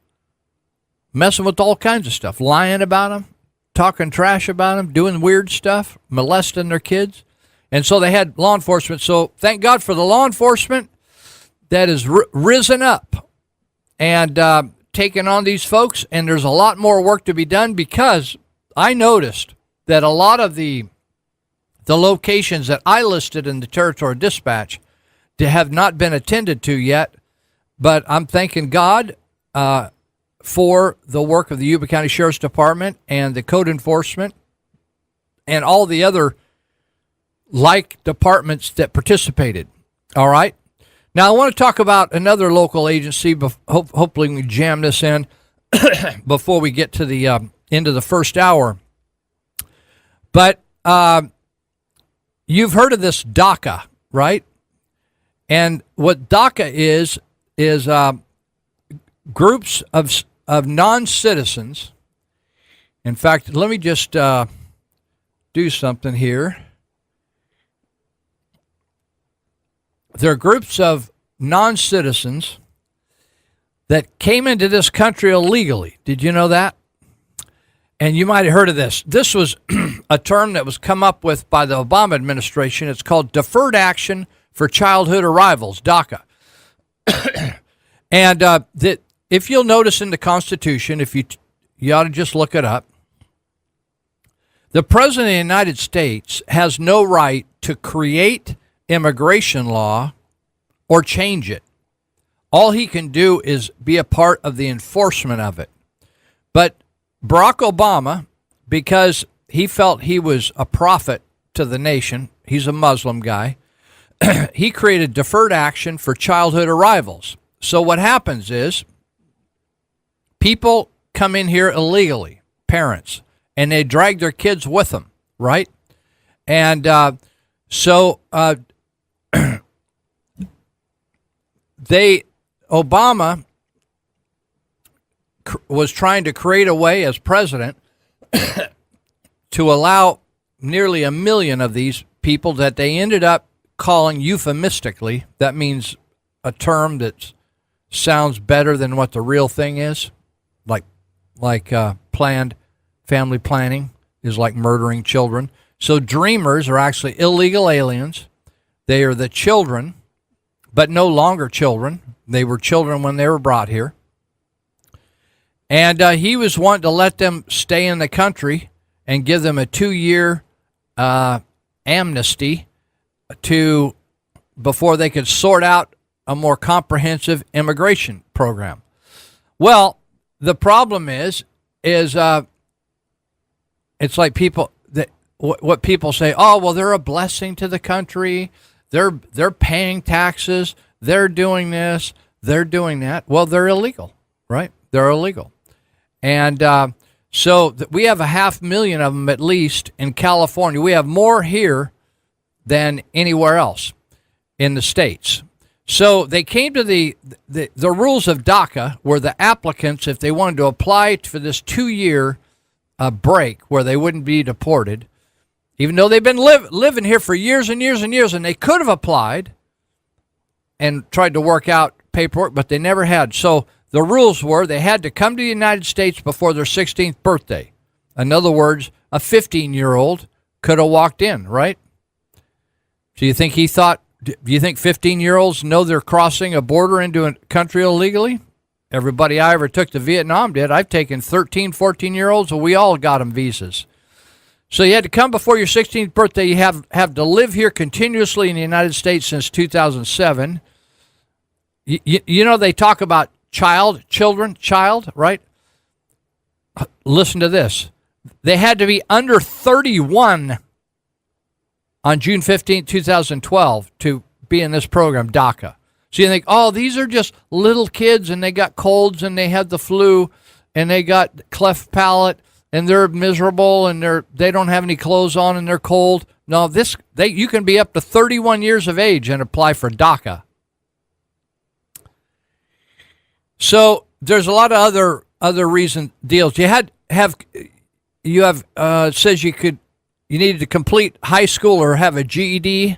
messing with all kinds of stuff, lying about them, talking trash about them, doing weird stuff, molesting their kids. And so they had law enforcement. So thank God for the law enforcement that has risen up and taking on these folks, and there's a lot more work to be done, because I noticed that a lot of the locations that I listed in the Territorial Dispatch have not been attended to yet, but I'm thanking God for the work of the Yuba County Sheriff's Department and the code enforcement and all the other like departments that participated. All right. Now, I want to talk about another local agency. Hopefully we can jam this in before we get to the end of the first hour. But you've heard of this DACA, right? And what DACA is groups of non-citizens. In fact, let me just do something here. There are groups of non-citizens that came into this country illegally. Did you know that? And you might have heard of this. This was a term that was come up with by the Obama administration. It's called Deferred Action for Childhood Arrivals, DACA. And if you'll notice in the Constitution, you ought to just look it up, the President of the United States has no right to create immigration law or change it. All he can do is be a part of the enforcement of it. But Barack Obama, because he felt he was a prophet to the nation, he's a Muslim guy, he created deferred action for childhood arrivals. So what happens is people come in here illegally, parents, and they drag their kids with them, right? And Obama was trying to create a way as president to allow nearly 1 million of these people that they ended up calling euphemistically. That means a term that sounds better than what the real thing is, like planned family planning is like murdering children. So dreamers are actually illegal aliens. They are the children, but no longer children. They were children when they were brought here. And he was wanting to let them stay in the country and give them a 2-year amnesty before they could sort out a more comprehensive immigration program. Well, the problem is it's like people that what people say. Oh, well, they're a blessing to the country. They're paying taxes. They're doing this. They're doing that. Well, they're illegal, right? They're illegal. And so we have 500,000 of them at least in California. We have more here than anywhere else in the states. So they came to the rules of DACA, where the applicants, if they wanted to apply for this 2-year break where they wouldn't be deported, even though they've been living here for years and years and years, and they could have applied and tried to work out paperwork, but they never had. So the rules were they had to come to the United States before their 16th birthday. In other words, a 15-year-old could have walked in, right? So you think he thought, do you think 15-year-olds know they're crossing a border into a country illegally? Everybody I ever took to Vietnam did. I've taken 13, 14-year-olds, and we all got them visas. So you had to come before your 16th birthday. You have to live here continuously in the United States since 2007. You know, they talk about child, right? Listen to this. They had to be under 31 on June 15, 2012 to be in this program, DACA. So you think, oh, these are just little kids and they got colds and they had the flu and they got cleft palate and they're miserable and they don't have any clothes on and they're cold. No, you can be up to 31 years of age and apply for DACA. So there's a lot of other reason deals. You says you needed to complete high school or have a GED,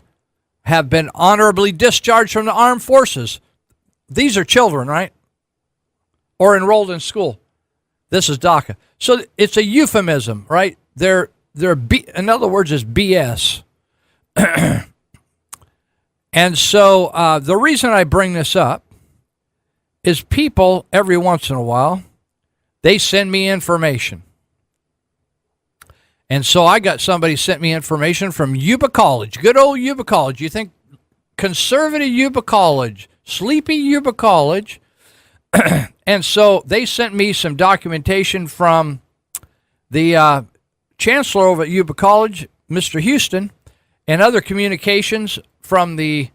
have been honorably discharged from the armed forces. These are children, right? Or enrolled in school. This is DACA. So it's a euphemism, right? In other words, it's BS. And so the reason I bring this up is people, every once in a while, they send me information. And so I got somebody sent me information from Yuba College, good old Yuba College. You think conservative Yuba College, sleepy Yuba College. And so they sent me some documentation from the chancellor over at Yuba College, Mr. Houston, and other communications from the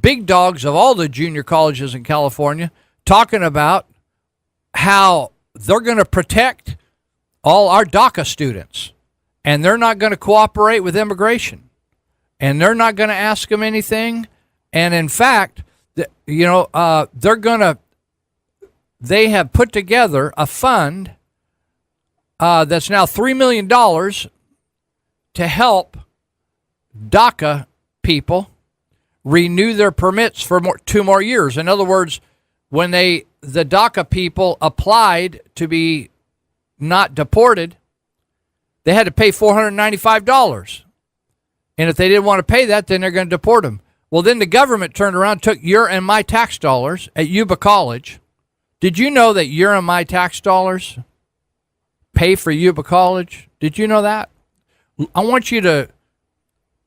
big dogs of all the junior colleges in California, talking about how they're going to protect all our DACA students, and they're not going to cooperate with immigration, and they're not going to ask them anything. And in fact, they have put together a fund that's now $3 million to help DACA people renew their permits for 2 more years. In other words, when the DACA people applied to be not deported, they had to pay $495. And if they didn't want to pay that, then they're going to deport them. Well, then the government turned around, took your and my tax dollars at Yuba College. Did you know that your and my tax dollars pay for Yuba College? Did you know that? I want you to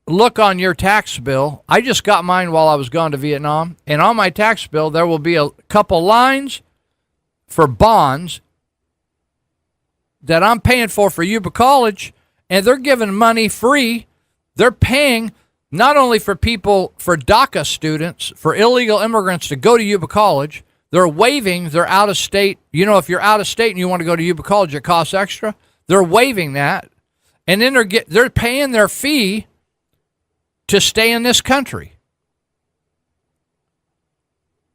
look on your tax bill. I just got mine while I was gone to Vietnam. And on my tax bill, there will be a couple lines for bonds that I'm paying for Yuba College. And they're giving money free. They're paying not only for people, for DACA students, for illegal immigrants to go to Yuba College. They're waiving their out-of-state. You know, if you're out of state and you want to go to Yuba College, it costs extra. They're waiving that. And then they're paying their fee to stay in this country.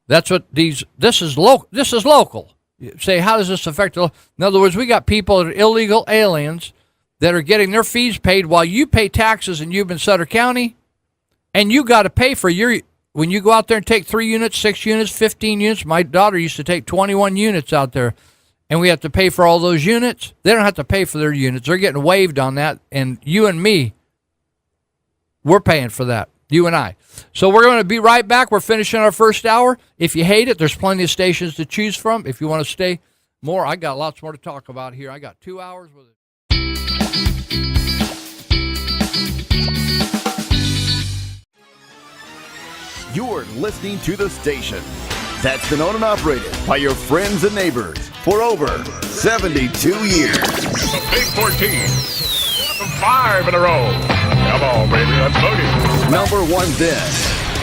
That's what this is local. You say, how does this affect in other words, we got people that are illegal aliens that are getting their fees paid while you pay taxes in Yuba and Sutter County, and you got to pay for when you go out there and take 3 units, 6 units, 15 units. My daughter used to take 21 units out there, and we have to pay for all those units. They don't have to pay for their units. They're getting waived on that, and you and me, we're paying for that, you and I. So we're going to be right back. We're finishing our first hour. If you hate it, there's plenty of stations to choose from. If you want to stay more, I got lots more to talk about here. I got 2 hours with it. You're listening to the station that's been owned and operated by your friends and neighbors for over 72 years. The Big 14. 5 in a row. Come on, baby. Let's boogie. Number 1 then,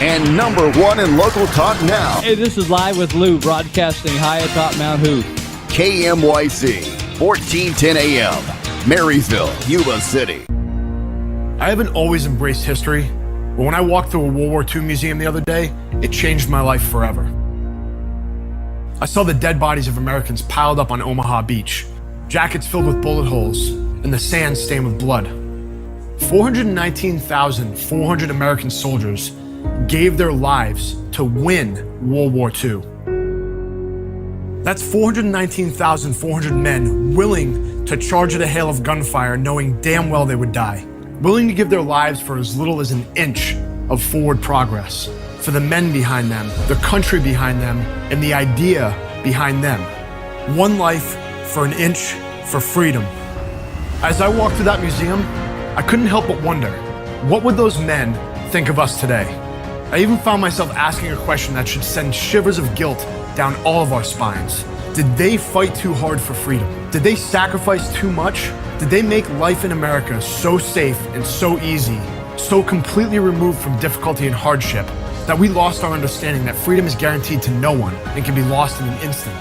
and number 1 in local talk now. Hey, this is Live with Lou, broadcasting high atop Mount Hood. KMYC, 1410 AM, Marysville, Yuba City. I haven't always embraced history, but when I walked through a World War II museum the other day, it changed my life forever. I saw the dead bodies of Americans piled up on Omaha Beach, jackets filled with bullet holes, and the sand stained with blood. 419,400 American soldiers gave their lives to win World War II. That's 419,400 men willing to charge at a hail of gunfire, knowing damn well they would die. Willing to give their lives for as little as an inch of forward progress. For the men behind them, the country behind them, and the idea behind them. One life for an inch for freedom. As I walked through that museum, I couldn't help but wonder, what would those men think of us today? I even found myself asking a question that should send shivers of guilt down all of our spines. Did they fight too hard for freedom? Did they sacrifice too much? Did they make life in America so safe and so easy, so completely removed from difficulty and hardship, that we lost our understanding that freedom is guaranteed to no one and can be lost in an instant?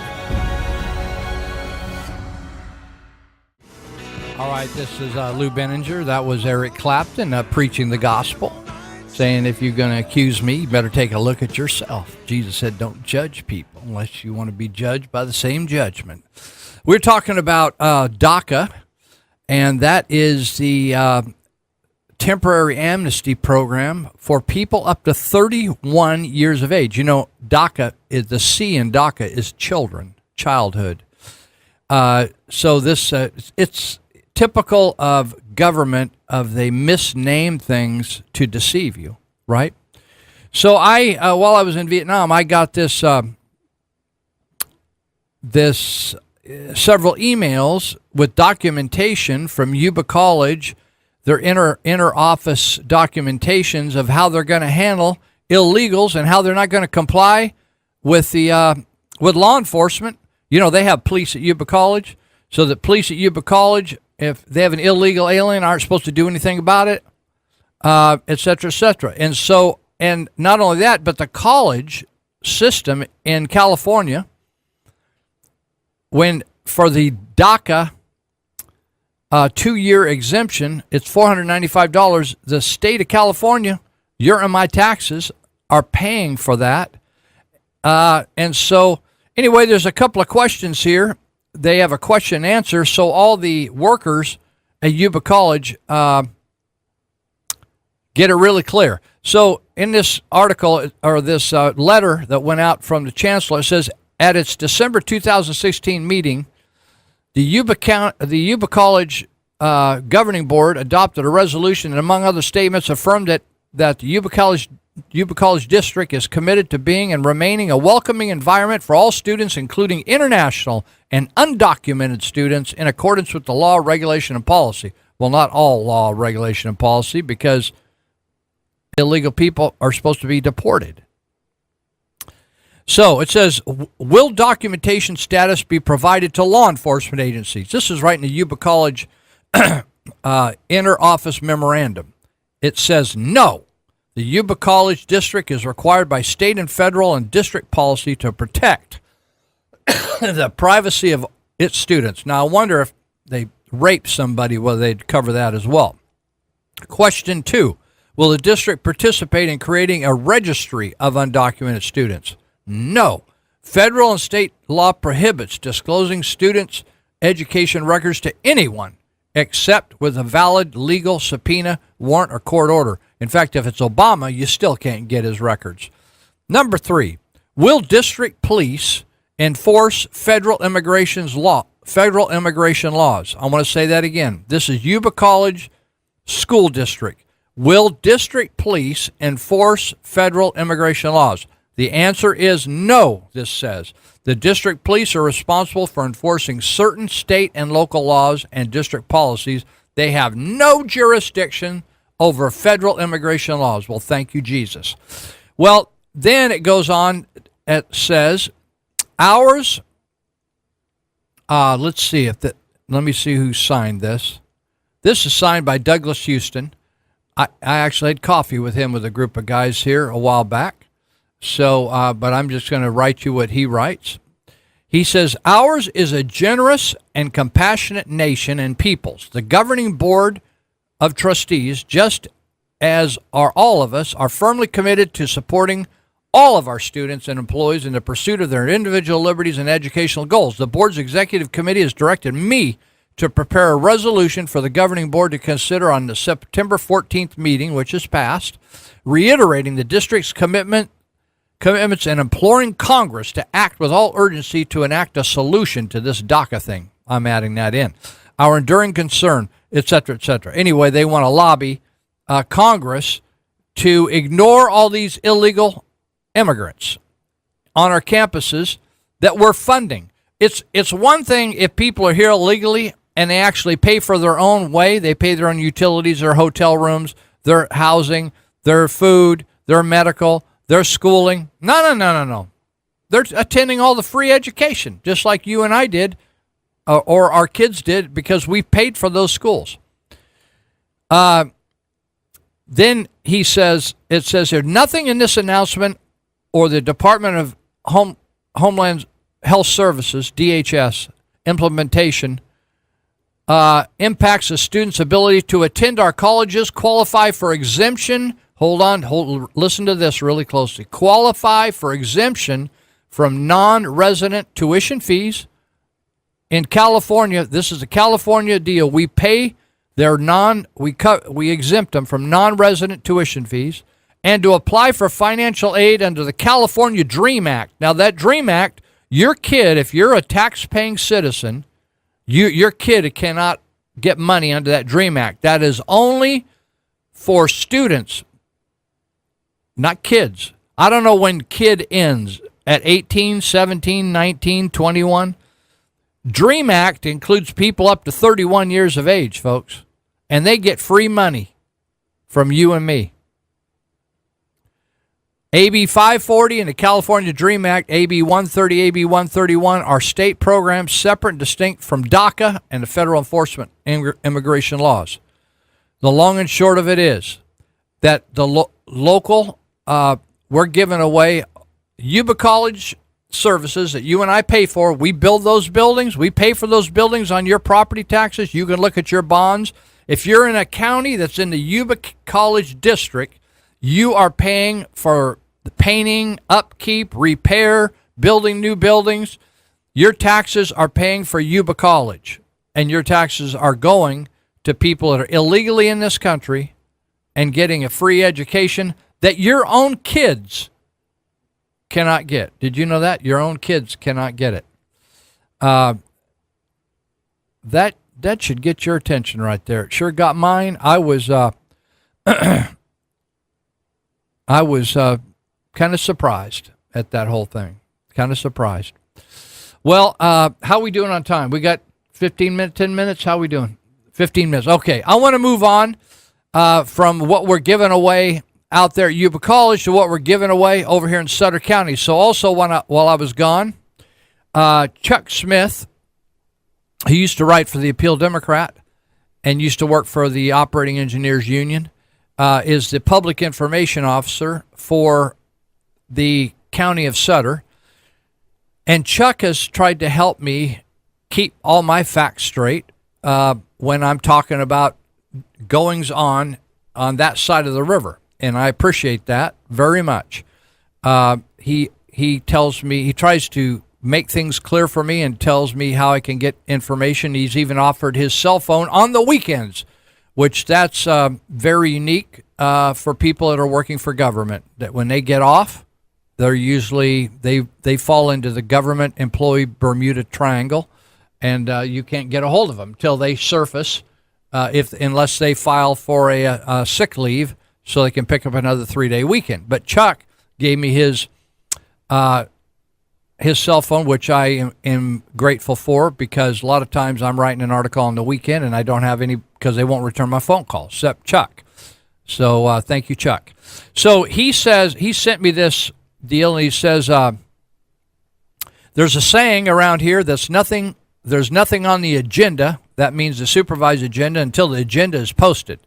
All right, this is Lou Benninger. That was Eric Clapton preaching the gospel, saying if you're going to accuse me, you better take a look at yourself. Jesus said don't judge people unless you want to be judged by the same judgment. We're talking about DACA, and that is the temporary amnesty program for people up to 31 years of age. You know, DACA, the C in DACA is childhood. So this, it's typical of government, they misname things to deceive you, right? So while I was in Vietnam, I got this several emails with documentation from Yuba College, their inner office documentations of how they're going to handle illegals and how they're not going to comply with with law enforcement. You know, they have police at Yuba College, so that police at Yuba College, if they have an illegal alien, aren't supposed to do anything about it, et cetera, et cetera. And so, and not only that, but the college system in California, when for the DACA 2-year exemption, it's $495. The state of California, your and my taxes are paying for that. And so, anyway, there's a couple of questions here. They have a question and answer, so all the workers at Yuba College get it really clear. So in this article, or this letter that went out from the chancellor, it says, at its December 2016 meeting, the Yuba College governing board adopted a resolution and, among other statements, affirmed that the Yuba College District is committed to being and remaining a welcoming environment for all students, including international and undocumented students, in accordance with the law, regulation, and policy. Well, not all law, regulation, and policy, because illegal people are supposed to be deported. So it says, will documentation status be provided to law enforcement agencies? This is right in the Yuba College inner office memorandum. It says no. The Yuba College District is required by state and federal and district policy to protect the privacy of its students. Now, I wonder if they rape somebody, whether they'd cover that as well. Question 2, will the district participate in creating a registry of undocumented students? No. Federal and state law prohibits disclosing students' education records to anyone except with a valid legal subpoena, warrant, or court order. In fact, if it's Obama, you still can't get his records. Number 3, will district police enforce federal immigration laws? I want to say that again. This is Yuba College School District. Will district police enforce federal immigration laws? The answer is no, this says. The district police are responsible for enforcing certain state and local laws and district policies. They have no jurisdiction over federal immigration laws. Well, thank you, Jesus. Well, then it goes on, it says, ours, let's see let me see who signed this. This is signed by Douglas Houston. I actually had coffee with him with a group of guys here a while back. So, but I'm just going to write you what he writes. He says, ours is a generous and compassionate nation and peoples. The governing board of trustees, just as are all of us, are firmly committed to supporting all of our students and employees in the pursuit of their individual liberties and educational goals. The board's executive committee has directed me to prepare a resolution for the governing board to consider on the September 14th meeting, which is passed, reiterating the district's commitments and imploring Congress to act with all urgency to enact a solution to this DACA thing. I'm adding that in. Our enduring concern, et cetera, et cetera. Anyway, they want to lobby Congress to ignore all these illegal immigrants on our campuses that we're funding. It's one thing if people are here illegally and they actually pay for their own way. They pay their own utilities, their hotel rooms, their housing, their food, their medical, their schooling. No. They're attending all the free education, just like you and I did, or our kids did, because we paid for those schools. Then he says, it says here, nothing in this announcement or the Department of Homeland Health Services, DHS, implementation impacts a student's ability to attend our colleges, qualify for exemption. Listen to this really closely. Qualify for exemption from non-resident tuition fees. In California, this is a California deal. We pay we exempt them from non-resident tuition fees, and to apply for financial aid under the California DREAM Act. Now, that DREAM Act, your kid, if you're a tax-paying citizen, your kid cannot get money under that DREAM Act. That is only for students, not kids. I don't know when kid ends at 18, 17, 19, 21. DREAM Act includes people up to 31 years of age, folks, and they get free money from you and me. AB 540 and the California DREAM Act, AB 130, AB 131 are state programs separate and distinct from DACA and the federal enforcement immigration laws. The long and short of it is that the local, we're giving away Yuba College services that you and I pay for. We build those buildings. We pay for those buildings on your property taxes. You can look at your bonds. If you're in a county that's in the Yuba College district, you are paying for the painting, upkeep, repair, building new buildings. Your taxes are paying for Yuba College, and your taxes are going to people that are illegally in this country and getting a free education that your own kids cannot get. Did you know that? Your own kids cannot get it. That should get your attention right there. It sure got mine. I was kind of surprised at that whole thing. Kind of surprised. Well, how we doing on time? We got 15 minutes, 10 minutes? How we doing? 15 minutes. Okay, I want to move on from what we're giving away out there at Yuba College to what we're giving away over here in Sutter County. So also while I was gone, Chuck Smith, he used to write for the Appeal Democrat and used to work for the Operating Engineers Union, is the public information officer for the county of Sutter. And Chuck has tried to help me keep all my facts straight when I'm talking about goings on that side of the river. And I appreciate that very much. He tells me, he tries to make things clear for me and tells me how I can get information. He's even offered his cell phone on the weekends, which that's very unique for people that are working for government, that when they get off, they're usually, they fall into the government employee Bermuda Triangle, and you can't get a hold of them till they surface, unless they file for a sick leave so they can pick up another 3-day weekend. But Chuck gave me his cell phone, which I am grateful for, because a lot of times I'm writing an article on the weekend and I don't have any, because they won't return my phone calls, except Chuck. So thank you, Chuck. So he says, he sent me this deal, and he says, there's a saying around here there's nothing on the agenda, that means the supervised agenda, until the agenda is posted.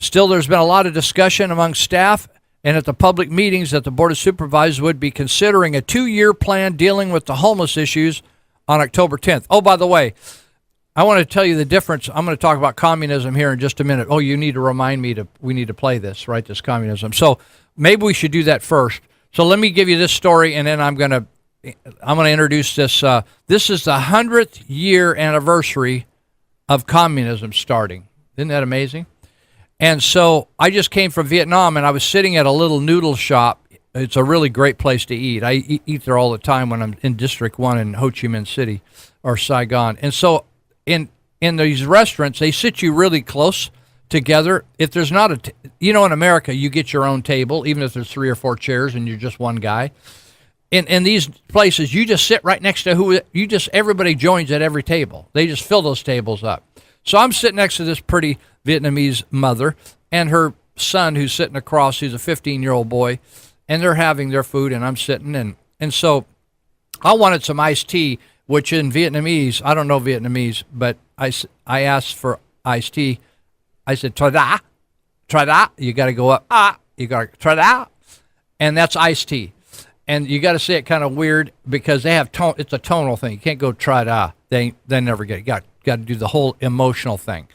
Still, there's been a lot of discussion among staff and at the public meetings that the Board of Supervisors would be considering a 2-year plan dealing with the homeless issues on October 10th. Oh, by the way, I want to tell you the difference. I'm going to talk about communism here in just a minute. Oh, you need to remind me we need to play this, right, this communism. So maybe we should do that first. So let me give you this story, and then I'm going to introduce this. This is the 100th year anniversary of communism starting. Isn't that amazing? And so I just came from Vietnam, and I was sitting at a little noodle shop. It's a really great place to eat. I eat there all the time when I'm in District 1 in Ho Chi Minh City or Saigon. And so in these restaurants, they sit you really close together. If there's not in America, you get your own table, even if there's 3 or 4 chairs and you're just one guy. In these places, you just sit right next to everybody joins at every table. They just fill those tables up. So I'm sitting next to this pretty Vietnamese mother and her son who's sitting across, who's a 15-year-old boy, and they're having their food, and I'm sitting, and so I wanted some iced tea, which in Vietnamese, I don't know Vietnamese, but I asked for iced tea. I said, tra da, you got to go up, you got to tra da, and that's iced tea. And you got to say it kind of weird because they have it's a tonal thing. You can't go tra da. They never get it. Got to do the whole emotional thing.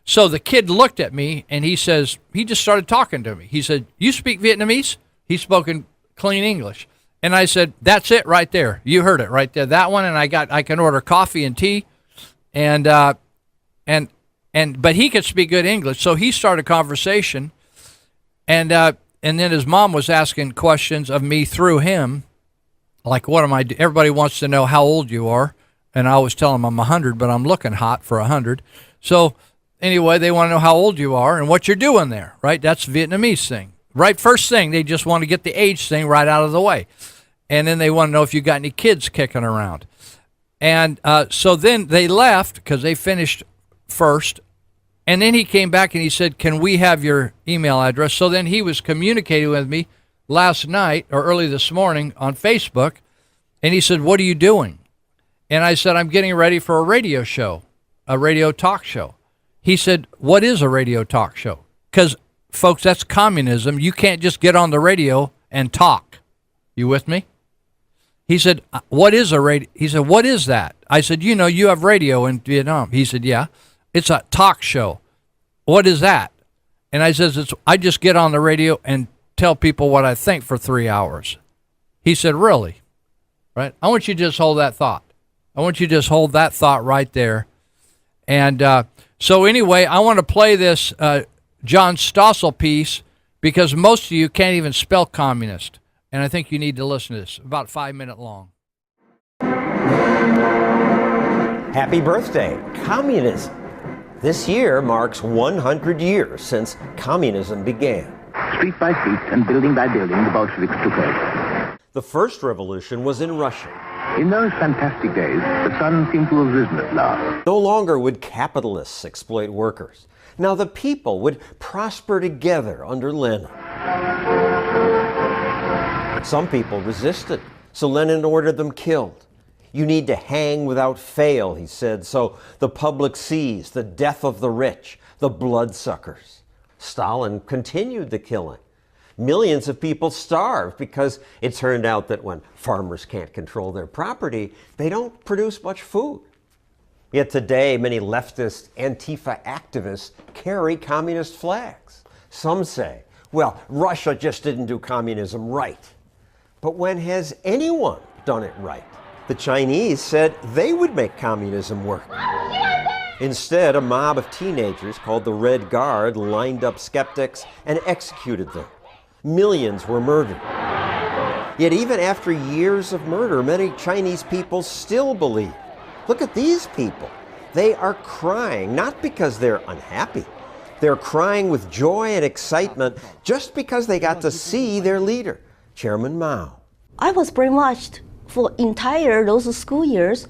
So the kid looked at me and he says, he just started talking to me. He said, "You speak Vietnamese?" He spoke in clean English. And I said, "That's it right there. You heard it right there. That one." And I can order coffee and tea. But he could speak good English. So he started a conversation. And then his mom was asking questions of me through him. Like, what am I doing? Everybody wants to know how old you are. And I always tell them I'm 100, but I'm looking hot for 100. So anyway, they want to know how old you are and what you're doing there, right? That's the Vietnamese thing. Right, first thing, they just want to get the age thing right out of the way. and then they want to know if you got any kids kicking around. And so then they left because they finished first. And then he came back and he said, can we have your email address? So then he was communicating with me last night or early this morning on Facebook. And he said, what are you doing? And I said, I'm getting ready for a radio show, a radio talk show. He said, what is a radio talk show? Because, folks, that's communism. You can't just get on the radio and talk. You with me? He said, what is a radio? He said, what is that? I said, you know, you have radio in Vietnam. He said, yeah, it's a talk show. What is that? And I said, I just get on the radio and tell people what I think for 3 hours. He said, really? Right? I want you to just hold that thought. I want you to just hold that thought right there. And so anyway, I want to play this John Stossel piece because most of you can't even spell communist. And I think you need to listen to this, about 5 minutes long. Happy birthday, communism. This year marks 100 years since communism began. Street by street and building by building, the Bolsheviks took over. The first revolution was in Russia. In those fantastic days, the sun seemed to have risen at last. No longer would capitalists exploit workers. Now the people would prosper together under Lenin. Some people resisted, so Lenin ordered them killed. You need to hang without fail, he said, so the public sees the death of the rich, the bloodsuckers. Stalin continued the killing. Millions of people starved because it turned out that when farmers can't control their property, they don't produce much food. Yet today, many leftist Antifa activists carry communist flags. Some say, well, Russia just didn't do communism right. But when has anyone done it right? The Chinese said they would make communism work. Instead, a mob of teenagers called the Red Guard lined up skeptics and executed them. Millions were murdered. Yet even after years of murder, many Chinese people still believe. Look at these people. They are crying, not because they're unhappy. They're crying with joy and excitement just because they got to see their leader, Chairman Mao. I was brainwashed for entire those school years.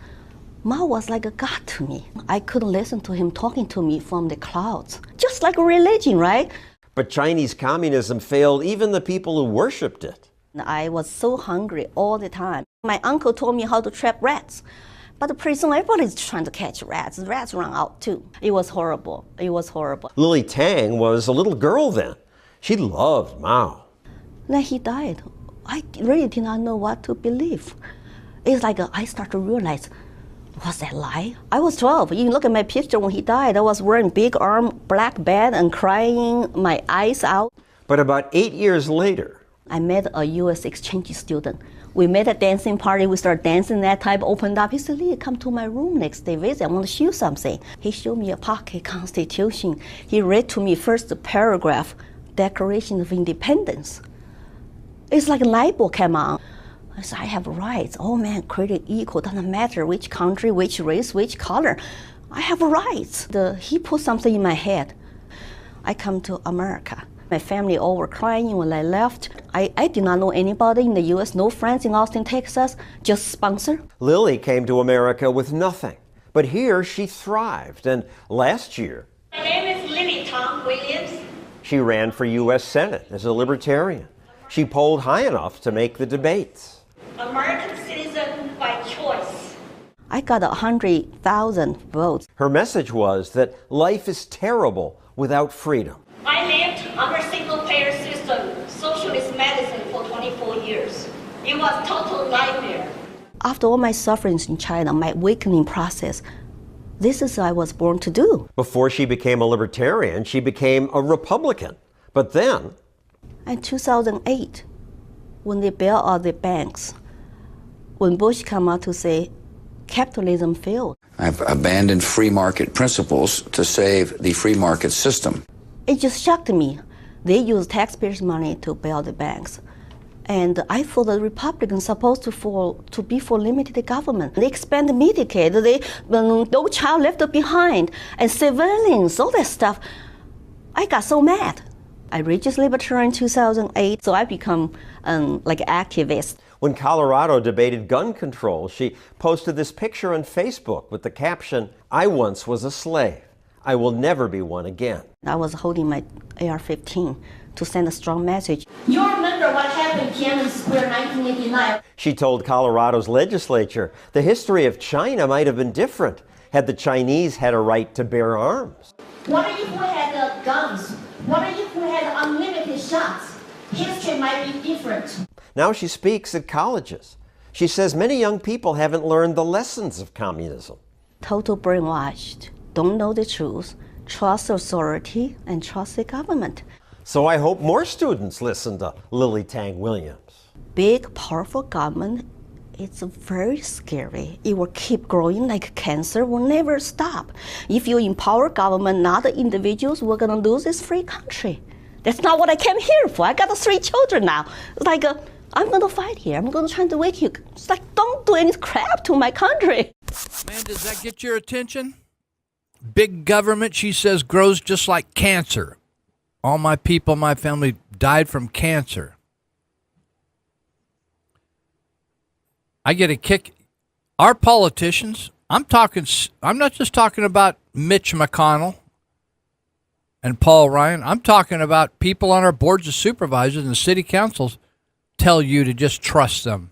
Mao was like a god to me. I could listen to him talking to me from the clouds, just like a religion, right? But Chinese communism failed even the people who worshipped it. I was so hungry all the time. My uncle told me how to trap rats. But the prison, everybody's trying to catch rats. The rats run out too. It was horrible. It was horrible. Lily Tang was a little girl then. She loved Mao. Then he died. I really did not know what to believe. It's like I started to realize, was that lie? I was 12. You look at my picture when he died. I was wearing big arm, black band and crying my eyes out. But about 8 years later, I met a U.S. exchange student. We made a dancing party. We started dancing. That type opened up. He said, Lee, come to my room next day visit. I want to show you something. He showed me a pocket constitution. He read to me first the paragraph, Declaration of Independence. It's like a light bulb came on. I said, I have rights. All men created equal. Doesn't matter which country, which race, which color. I have rights. He put something in my head. I come to America. My family all were crying when I left. I did not know anybody in the U.S., no friends in Austin, Texas, just sponsor. Lily came to America with nothing. But here she thrived. And last year, my name is Lily Tang Williams. She ran for U.S. Senate as a libertarian. She polled high enough to make the debates. American citizen by choice. I got 100,000 votes. Her message was that life is terrible without freedom. I lived under single-payer system, socialist medicine for 24 years. It was total nightmare. After all my sufferings in China, my awakening process, this is what I was born to do. Before she became a libertarian, she became a Republican. But then, in 2008, when they bailed out the banks, when Bush came out to say capitalism failed. I've abandoned free market principles to save the free market system. It just shocked me. They use taxpayers' money to bail the banks. And I thought the Republicans supposed to be for limited government. They expanded Medicaid, no child left behind, and civilians, all that stuff. I got so mad. I registered libertarian in 2008, so I become like an activist. When Colorado debated gun control, she posted this picture on Facebook with the caption, "I once was a slave. I will never be one again." I was holding my AR-15 to send a strong message. You remember what happened in Tiananmen Square 1989? She told Colorado's legislature the history of China might have been different had the Chinese had a right to bear arms. What if we had guns? What if we had unlimited shots? History might be different. Now she speaks at colleges. She says many young people haven't learned the lessons of communism. Total brainwashed, don't know the truth, trust authority, and trust the government. So I hope more students listen to Lily Tang Williams. Big, powerful government, it's very scary. It will keep growing like cancer, will never stop. If you empower government, not the individuals, we're gonna lose this free country. That's not what I came here for. I got 3 children now. It's like, I'm gonna fight here. I'm gonna try to wake you. It's like, don't do any crap to my country. Man, does that get your attention? Big government, she says, grows just like cancer. All my people, my family died from cancer. I get a kick. Our politicians, I'm not just talking about Mitch McConnell and Paul Ryan. I'm talking about people on our boards of supervisors and the city councils tell you to just trust them.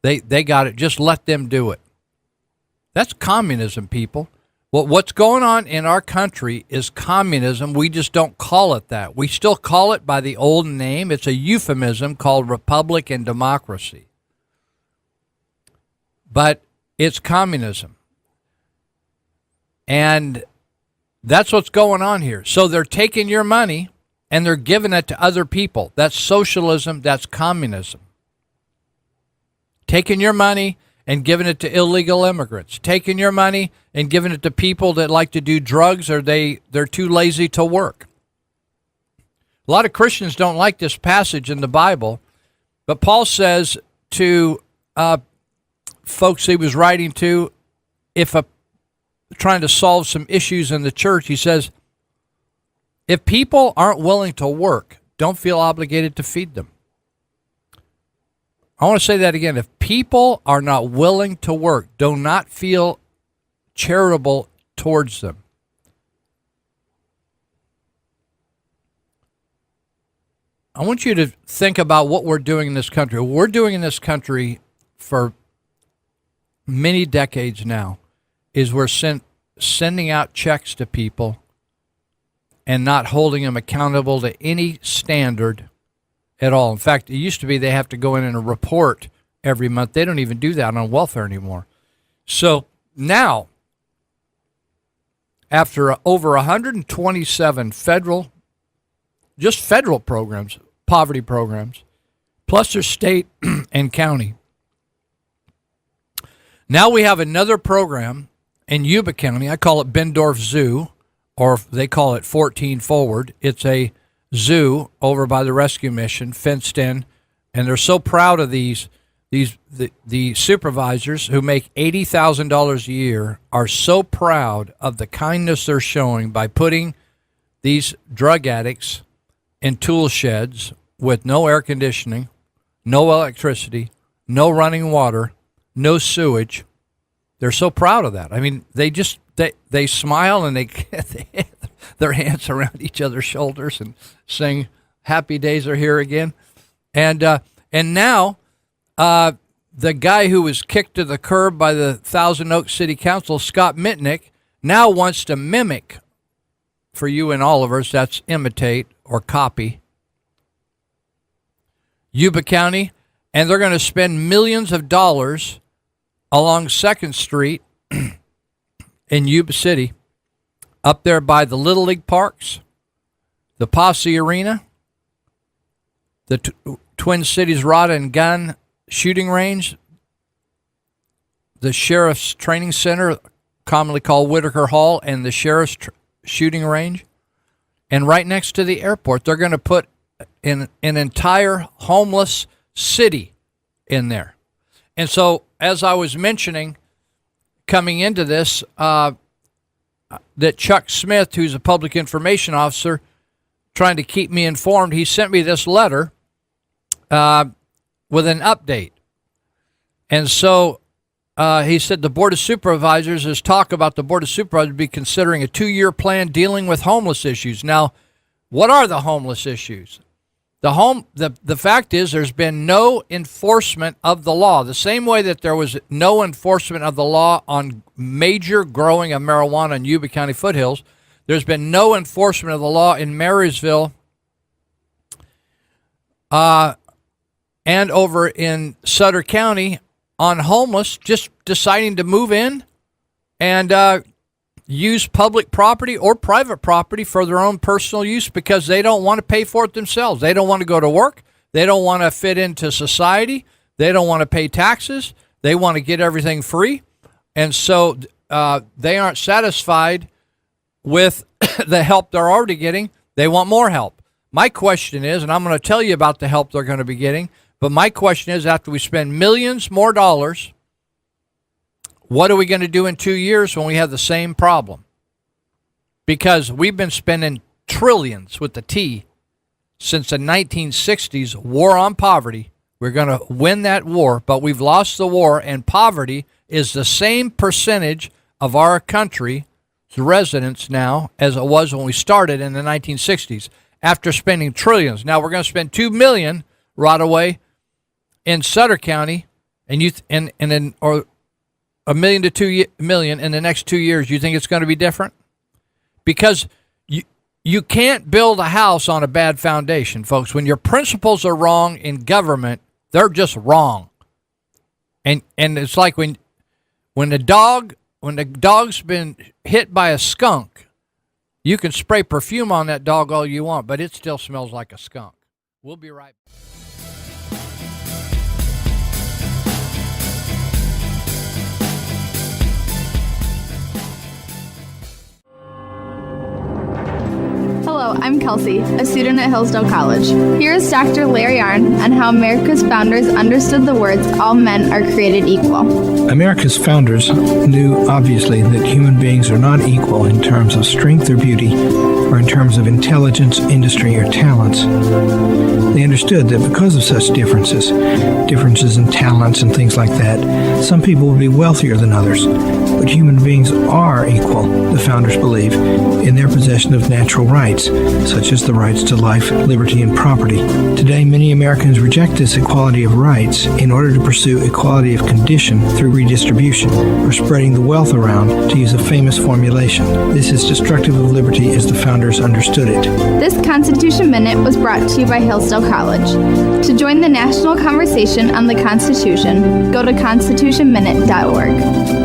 They got it. Just let them do it. That's communism, people. Well, what's going on in our country is communism. We just don't call it that. We still call it by the old name. It's a euphemism called republic and democracy. But it's communism. And that's what's going on here. So they're taking your money and they're giving it to other people. That's socialism. That's communism. Taking your money and giving it to illegal immigrants. Taking your money and giving it to people that like to do drugs or they're too lazy to work. A lot of Christians don't like this passage in the Bible, but Paul says to folks he was writing to, trying to solve some issues in the church, he says, if people aren't willing to work, don't feel obligated to feed them. I want to say that again. If people are not willing to work, do not feel charitable towards them. I want you to think about what we're doing in this country. What we're doing in this country for many decades now is we're sending out checks to people and not holding them accountable to any standard at all. In fact, it used to be they have to go in and report every month. They don't even do that on welfare anymore. So now, after over 127 federal programs, poverty programs, plus their state and county, now we have another program in Yuba County. I call it Bendorf Zoo, or they call it 14 Forward. It's a zoo over by the rescue mission, fenced in, and they're so proud of the supervisors who make $80,000 a year are so proud of the kindness they're showing by putting these drug addicts in tool sheds with no air conditioning, no electricity, no running water, no sewage. They're so proud of that. I mean, they smile and they their hands around each other's shoulders and sing "Happy Days Are Here Again." And now the guy who was kicked to the curb by the Thousand Oaks City Council, Scott Mitnick, now wants to mimic, for you and all of us, that's imitate or copy, Yuba County, and they're going to spend millions of dollars along 2nd Street in Yuba City, up there by the Little League parks, the Posse Arena, the Twin Cities Rod and Gun shooting range, the Sheriff's Training Center, commonly called Whitaker Hall, and the Sheriff's shooting range. And right next to the airport, they're going to put an entire homeless city in there. And so, as I was mentioning, coming into this, that Chuck Smith, who's a public information officer, trying to keep me informed, he sent me this letter with an update. And so he said the Board of Supervisors is talk about the Board of Supervisors be considering a 2-year plan dealing with homeless issues. Now, what are the homeless issues? The fact is there's been no enforcement of the law. The same way that there was no enforcement of the law on major growing of marijuana in Yuba County foothills, there's been no enforcement of the law in Marysville and over in Sutter County on homeless just deciding to move in and use public property or private property for their own personal use because they don't want to pay for it themselves. They don't want to go to work. They don't want to fit into society. They don't want to pay taxes. They want to get everything free. And so they aren't satisfied with the help they're already getting. They want more help. My question is, and I'm going to tell you about the help they're going to be getting, but my question is, after we spend millions more dollars, what are we going to do in 2 years when we have the same problem? Because we've been spending trillions with the T since the 1960s war on poverty. We're going to win that war, but we've lost the war, and poverty is the same percentage of our country's residents now as it was when we started in the 1960s after spending trillions. Now we're going to spend $2 million right away in Sutter County and or $1 million to $2 million in the next 2 years. You think it's going to be different? Because you can't build a house on a bad foundation, folks. When your principles are wrong in government, they're just wrong. And it's like when the dog's been hit by a skunk, you can spray perfume on that dog all you want, but it still smells like a skunk. We'll be right back. Hello, I'm Kelsey, a student at Hillsdale College. Here is Dr. Larry Arnn on how America's founders understood the words, all men are created equal. America's founders knew, obviously, that human beings are not equal in terms of strength or beauty, or in terms of intelligence, industry, or talents. They understood that because of such differences in talents and things like that, some people would be wealthier than others. But human beings are equal, the founders believe, in their possession of natural rights, such as the rights to life, liberty, and property. Today, many Americans reject this equality of rights in order to pursue equality of condition through redistribution, or spreading the wealth around, to use a famous formulation. This is destructive of liberty as the founders understood it. This Constitution Minute was brought to you by Hillsdale College. To join the national conversation on the Constitution, go to constitutionminute.org.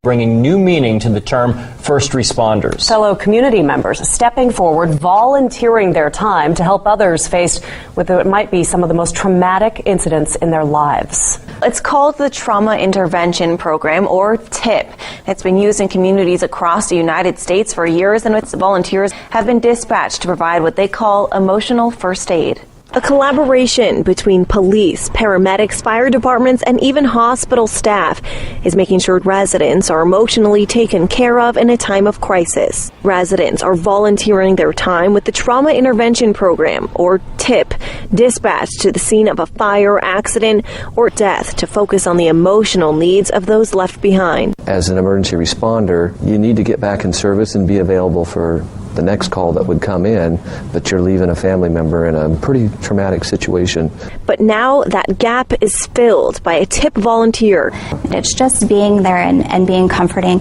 Bringing new meaning to the term first responders. Fellow community members stepping forward, volunteering their time to help others faced with what might be some of the most traumatic incidents in their lives. It's called the Trauma Intervention Program, or TIP. It's been used in communities across the United States for years, and its volunteers have been dispatched to provide what they call emotional first aid. A collaboration between police, paramedics, fire departments, and even hospital staff is making sure residents are emotionally taken care of in a time of crisis. Residents are volunteering their time with the Trauma Intervention Program, or TIP, dispatched to the scene of a fire, accident, or death to focus on the emotional needs of those left behind. As an emergency responder, you need to get back in service and be available for the next call that would come in, but you're leaving a family member in a pretty traumatic situation. But now that gap is filled by a TIP volunteer. It's just being there and being comforting,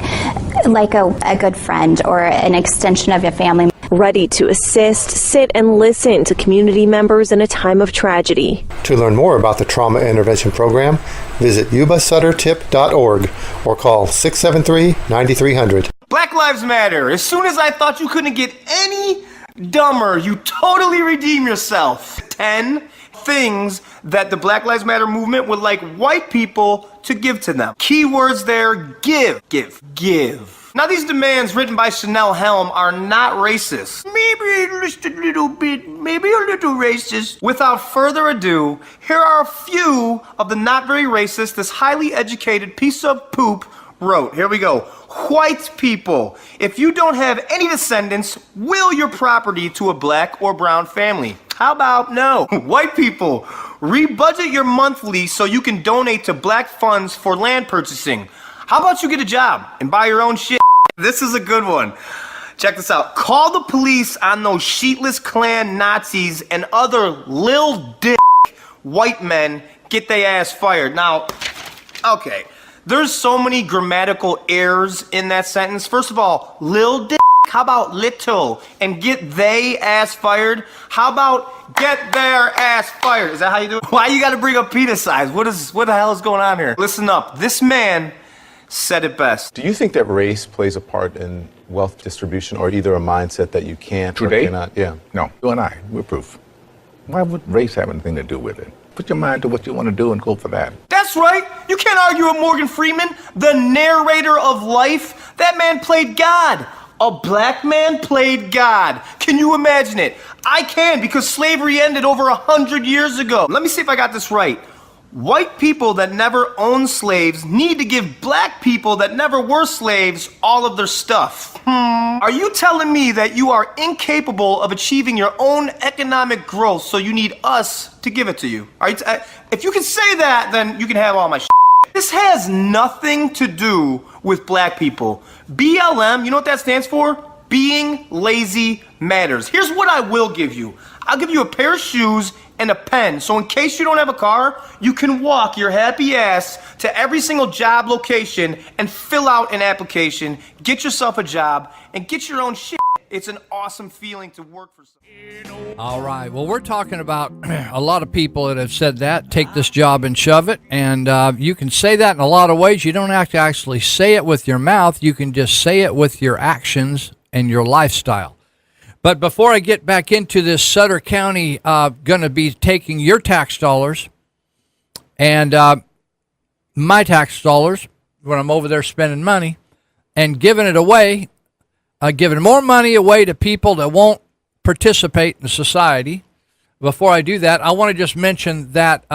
like a good friend or an extension of your family. Ready to assist, sit, and listen to community members in a time of tragedy. To learn more about the Trauma Intervention Program, visit yubasuttertip.org or call 673-9300. Black Lives Matter. As soon as I thought you couldn't get any dumber, you totally redeem yourself. 10 things that the Black Lives Matter movement would like white people to give to them. Keywords there: give, give, give. Now, these demands written by Chanel Helm are not racist. Maybe just a little bit, maybe a little racist. Without further ado, here are a few of the not very racist, this highly educated piece of poop wrote. Here we go. White people, if you don't have any descendants, will your property to a black or brown family. How about no? White people, rebudget your monthly so you can donate to black funds for land purchasing. How about you get a job and buy your own shit? This is a good one. Check this out. Call the police on those sheetless Klan Nazis and other lil dick white men. Get they ass fired. Now, okay, there's so many grammatical errors in that sentence. First of all, lil dick. How about little? And get they ass fired? How about get their ass fired? Is that how you do it? Why you gotta bring up penis size? What the hell is going on here? Listen up. This man said it best. Do you think that race plays a part in wealth distribution, or either a mindset that you can't or cannot? Yeah. No. You and I, we're proof. Why would race have anything to do with it? Put your mind to what you want to do and go for that. That's right. You can't argue with Morgan Freeman, the narrator of life. That man played God. A black man played God. Can you imagine it? I can, because slavery ended over 100 years ago. Let me see if I got this right. White people that never owned slaves need to give black people that never were slaves all of their stuff. Are you telling me that you are incapable of achieving your own economic growth, so you need us to give it to you? If you can say that, then you can have all my shit. This has nothing to do with black people. BLM, you know what that stands for? Being lazy matters. Here's what I will give you. I'll give you a pair of shoes and a pen. So in case you don't have a car, you can walk your happy ass to every single job location and fill out an application, get yourself a job, and get your own shit. It's an awesome feeling to work for someone. All right. Well, we're talking about a lot of people that have said that. Take this job and shove it. And you can say that in a lot of ways. You don't have to actually say it with your mouth. You can just say it with your actions and your lifestyle. But before I get back into this, Sutter County going to be taking your tax dollars and my tax dollars when I'm over there spending money and giving it away, giving more money away to people that won't participate in society. Before I do that, I want to just mention that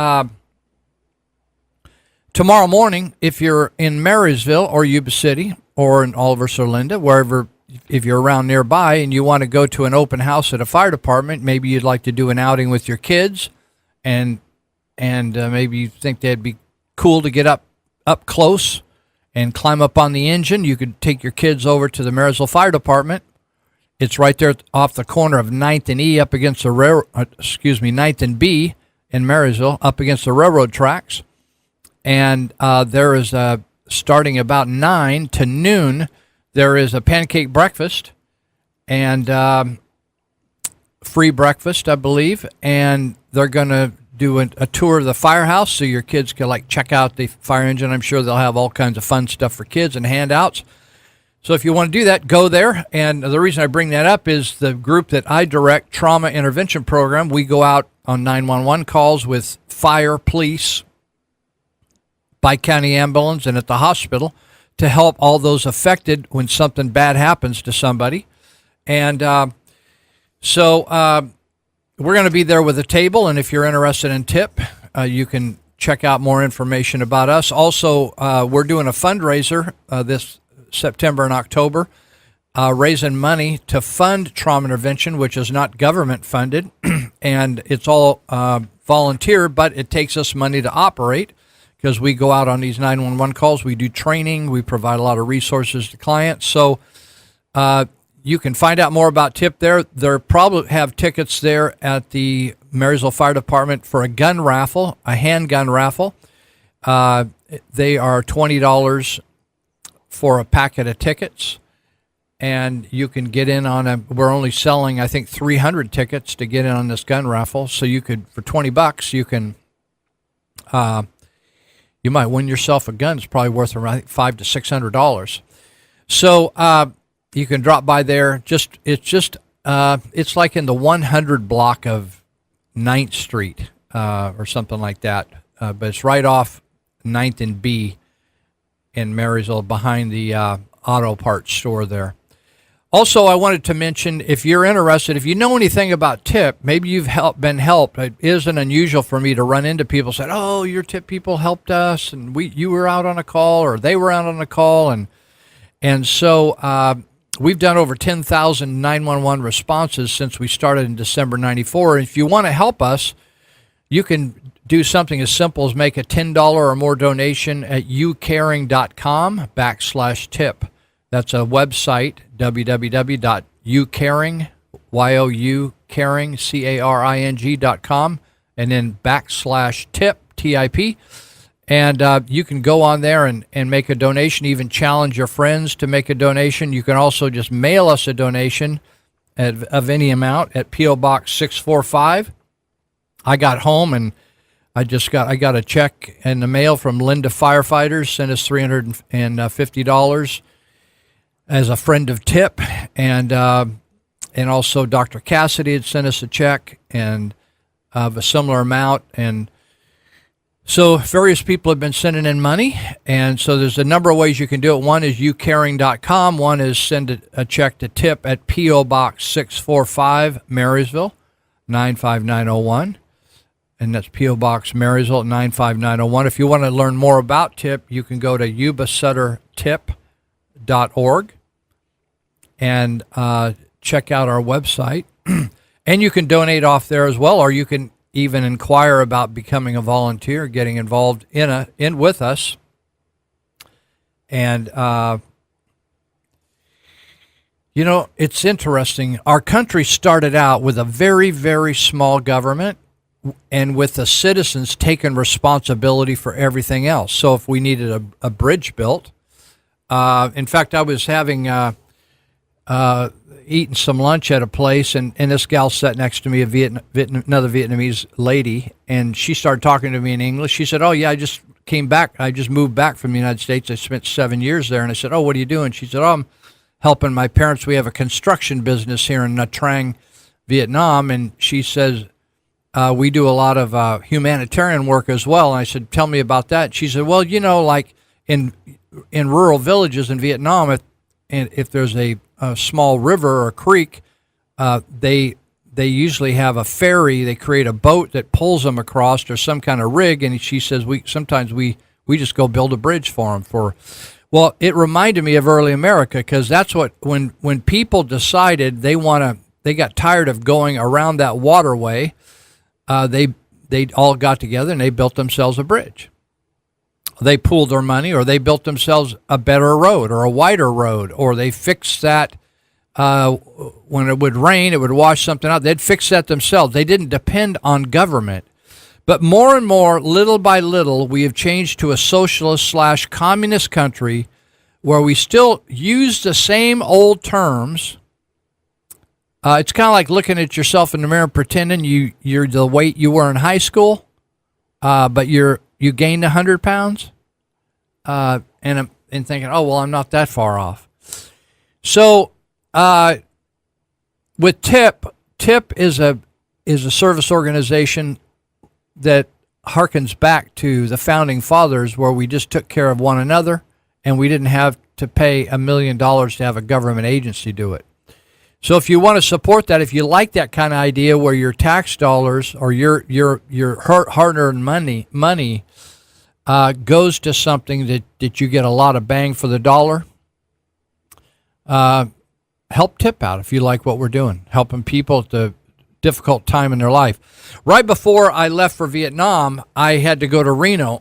tomorrow morning, if you're in Marysville or Yuba City or in Oliver, Linda, wherever, if you're around nearby and you want to go to an open house at a fire department, maybe you'd like to do an outing with your kids, and maybe you think that'd be cool to get up close and climb up on the engine. You could take your kids over to the Marysville Fire Department. It's right there off the corner of 9th and E up against the 9th and B in Marysville, up against the railroad tracks. And there is starting about 9 to noon. There is a pancake breakfast and free breakfast, I believe, and they're going to do a tour of the firehouse so your kids can check out the fire engine. I'm sure they'll have all kinds of fun stuff for kids and handouts. So if you want to do that, go there. And the reason I bring that up is the group that I direct, Trauma Intervention Program. We go out on 911 calls with fire, police, Bi-County ambulance, and at the hospital to help all those affected when something bad happens to somebody. And so we're going to be there with a table, and if you're interested in tip, you can check out more information about us. Also, we're doing a fundraiser this September and October, raising money to fund trauma intervention, which is not government funded, and it's all volunteer, but it takes us money to operate. Because we go out on these 911 calls, we do training, we provide a lot of resources to clients. So you can find out more about TIP there. They'll probably have tickets there at the Marysville Fire Department for a gun raffle, a handgun raffle. They are $20 for a packet of tickets. And you can get in on we're only selling, I think, 300 tickets to get in on this gun raffle. So you could, for $20, you can... you might win yourself a gun. It's probably worth around $500 to $600. So you can drop by there. It's like in the 100 block of 9th Street or something like that. But it's right off 9th and B in Marysville, behind the auto parts store there. Also, I wanted to mention, if you're interested, if you know anything about TIP, maybe you've been helped. It isn't unusual for me to run into people saying, "Oh, your TIP people helped us, and you were out on a call, or they were out on a call," and so we've done over 10,000 911 responses since we started in December '94. And if you want to help us, you can do something as simple as make a $10 or more donation at youcaring.com/tip. That's a website, www.youcaring, Y-O-U-caring, C-A-R-I-N-G.com, and then /tip, T-I-P. And you can go on there and make a donation, even challenge your friends to make a donation. You can also just mail us a donation of any amount at P.O. Box 645. I got home and I got a check in the mail from Linda Firefighters, sent us $350 as a friend of TIP, and also Dr. Cassidy had sent us a check and of a similar amount, and so various people have been sending in money, and so there's a number of ways you can do it. One is youcaring.com. One is send a check to TIP at P.O. Box 645, Marysville, 95901. And that's P.O. Box Marysville, 95901. If you want to learn more about TIP, you can go to yubasuttertip.org and check out our website. And you can donate off there as well, or you can even inquire about becoming a volunteer, getting involved in with us. And it's interesting. Our country started out with a very, very small government, and with the citizens taking responsibility for everything else. So if we needed a bridge built, in fact, I was having eating some lunch at a place, and this gal sat next to me, another Vietnamese lady, and she started talking to me in English. She said, "Oh yeah, I just came back. I just moved back from the United States. I spent 7 years there." And I said, "Oh, what are you doing?" She said, "Oh, I'm helping my parents. We have a construction business here in Nha Trang, Vietnam." And she says, we do a lot of humanitarian work as well. And I said, "Tell me about that." She said, "Well, like in rural villages in Vietnam, if there's a small river or creek, they usually have a ferry. They create a boat that pulls them across, or some kind of rig." And she says, sometimes we just go build a bridge for them." Well, it reminded me of early America, because that's what when people decided they got tired of going around that waterway. They all got together and they built themselves a bridge. They pooled their money, or they built themselves a better road or a wider road, or they fixed that when it would rain, it would wash something out. They'd fix that themselves. They didn't depend on government. But more and more, little by little, we have changed to a socialist/communist country where we still use the same old terms. It's kind of like looking at yourself in the mirror and pretending you're the weight you were in high school, but you gained 100 pounds, and thinking, "Oh, well, I'm not that far off." So with TIP is a service organization that harkens back to the founding fathers, where we just took care of one another, and we didn't have to pay $1 million to have a government agency do it. So if you want to support that, if you like that kind of idea where your tax dollars or your hard-earned money goes to something that you get a lot of bang for the dollar, help TIP out if you like what we're doing, helping people at the difficult time in their life. Right before I left for Vietnam, I had to go to Reno,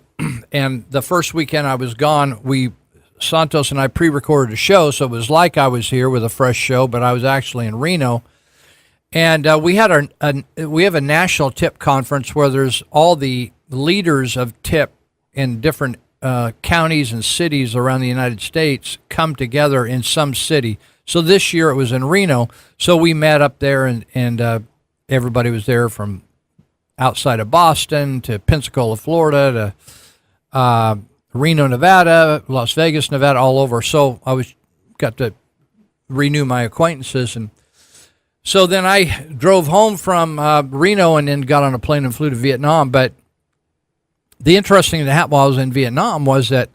and the first weekend I was gone, Santos and I pre-recorded a show, so it was like I was here with a fresh show, but I was actually in Reno. And we have a national TIP conference where there's all the leaders of TIP in different counties and cities around the United States come together in some city. So this year it was in Reno. So we met up there, and everybody was there from outside of Boston to Pensacola, Florida, to Reno, Nevada, Las Vegas, Nevada, all over. So I got to renew my acquaintances. And so then I drove home from Reno and then got on a plane and flew to Vietnam. But the interesting thing that happened while I was in Vietnam was that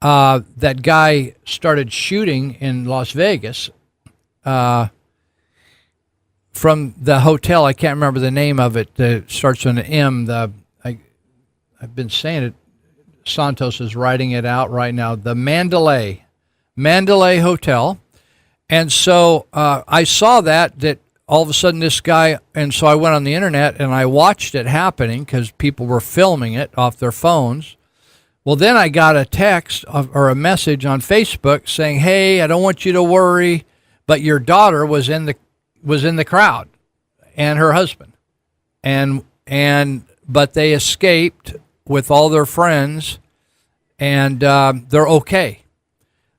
that guy started shooting in Las Vegas from the hotel. I can't remember the name of it. It starts on an M. I've been saying it. Santos is writing it out right now. The Mandalay Hotel. And so I saw that all of a sudden this guy, and so I went on the internet and I watched it happening because people were filming it off their phones. Well, then I got a text or a message on Facebook saying, "Hey, I don't want you to worry, but your daughter was in the crowd, and her husband, but they escaped with all their friends, and they're okay."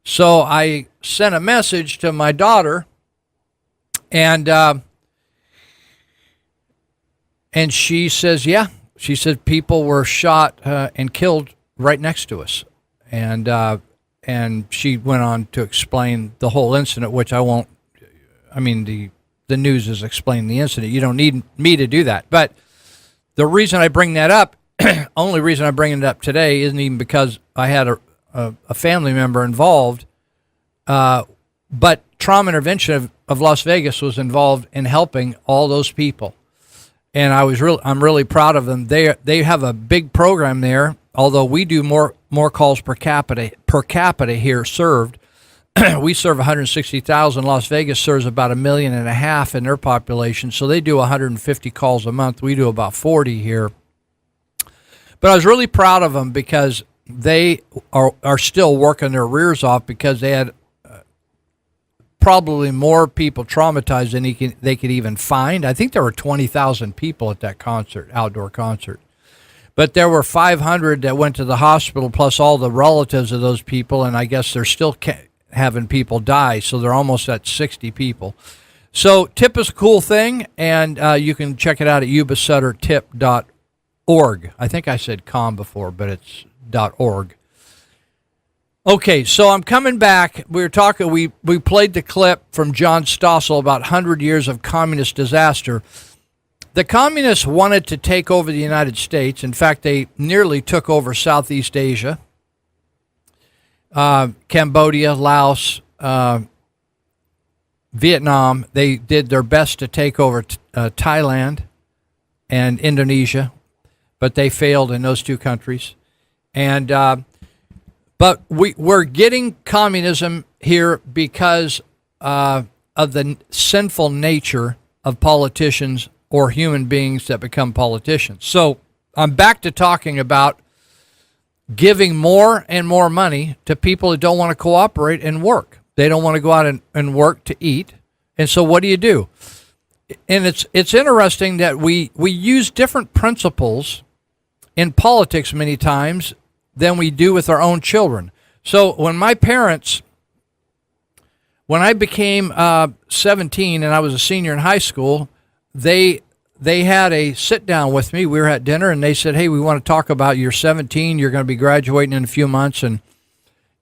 So I sent a message to my daughter, and she says, "Yeah." She said people were shot and killed right next to us, and she went on to explain the whole incident, which I won't. I mean, the news is explaining the incident. You don't need me to do that. But the reason I bring that up, only reason I'm bringing it up today, isn't even because I had a family member involved, but Trauma Intervention of Las Vegas was involved in helping all those people, and I'm really proud of them. They have a big program there. Although we do more calls per capita here served. We serve 160,000. Las Vegas serves about 1.5 million in their population, so they do 150 calls a month. We do about 40 here. But I was really proud of them because they are still working their rears off because they had probably more people traumatized than they could even find. I think there were 20,000 people at that outdoor concert. But there were 500 that went to the hospital, plus all the relatives of those people, and I guess they're still having people die, so they're almost at 60 people. So TIP is a cool thing, and you can check it out at yubasuttertip.org. I think I said .com before, but it's .org. Okay, so I'm coming back. We played the clip from John Stossel about 100 years of communist disaster. The communists wanted to take over the United States. In fact, they nearly took over Southeast Asia, Cambodia, Laos, Vietnam. They did their best to take over Thailand and Indonesia, but they failed in those two countries. And but we're getting communism here because of the sinful nature of politicians or human beings that become politicians. So I'm back to talking about giving more and more money to people who don't want to cooperate and work. They don't want to go out and work to eat. And so what do? And it's interesting that we use different principles in politics many times than we do with our own children. So when I became 17 and I was a senior in high school, they had a sit down with me. We were at dinner and they said, "Hey, we want to talk about you're 17. You're going to be graduating in a few months." And,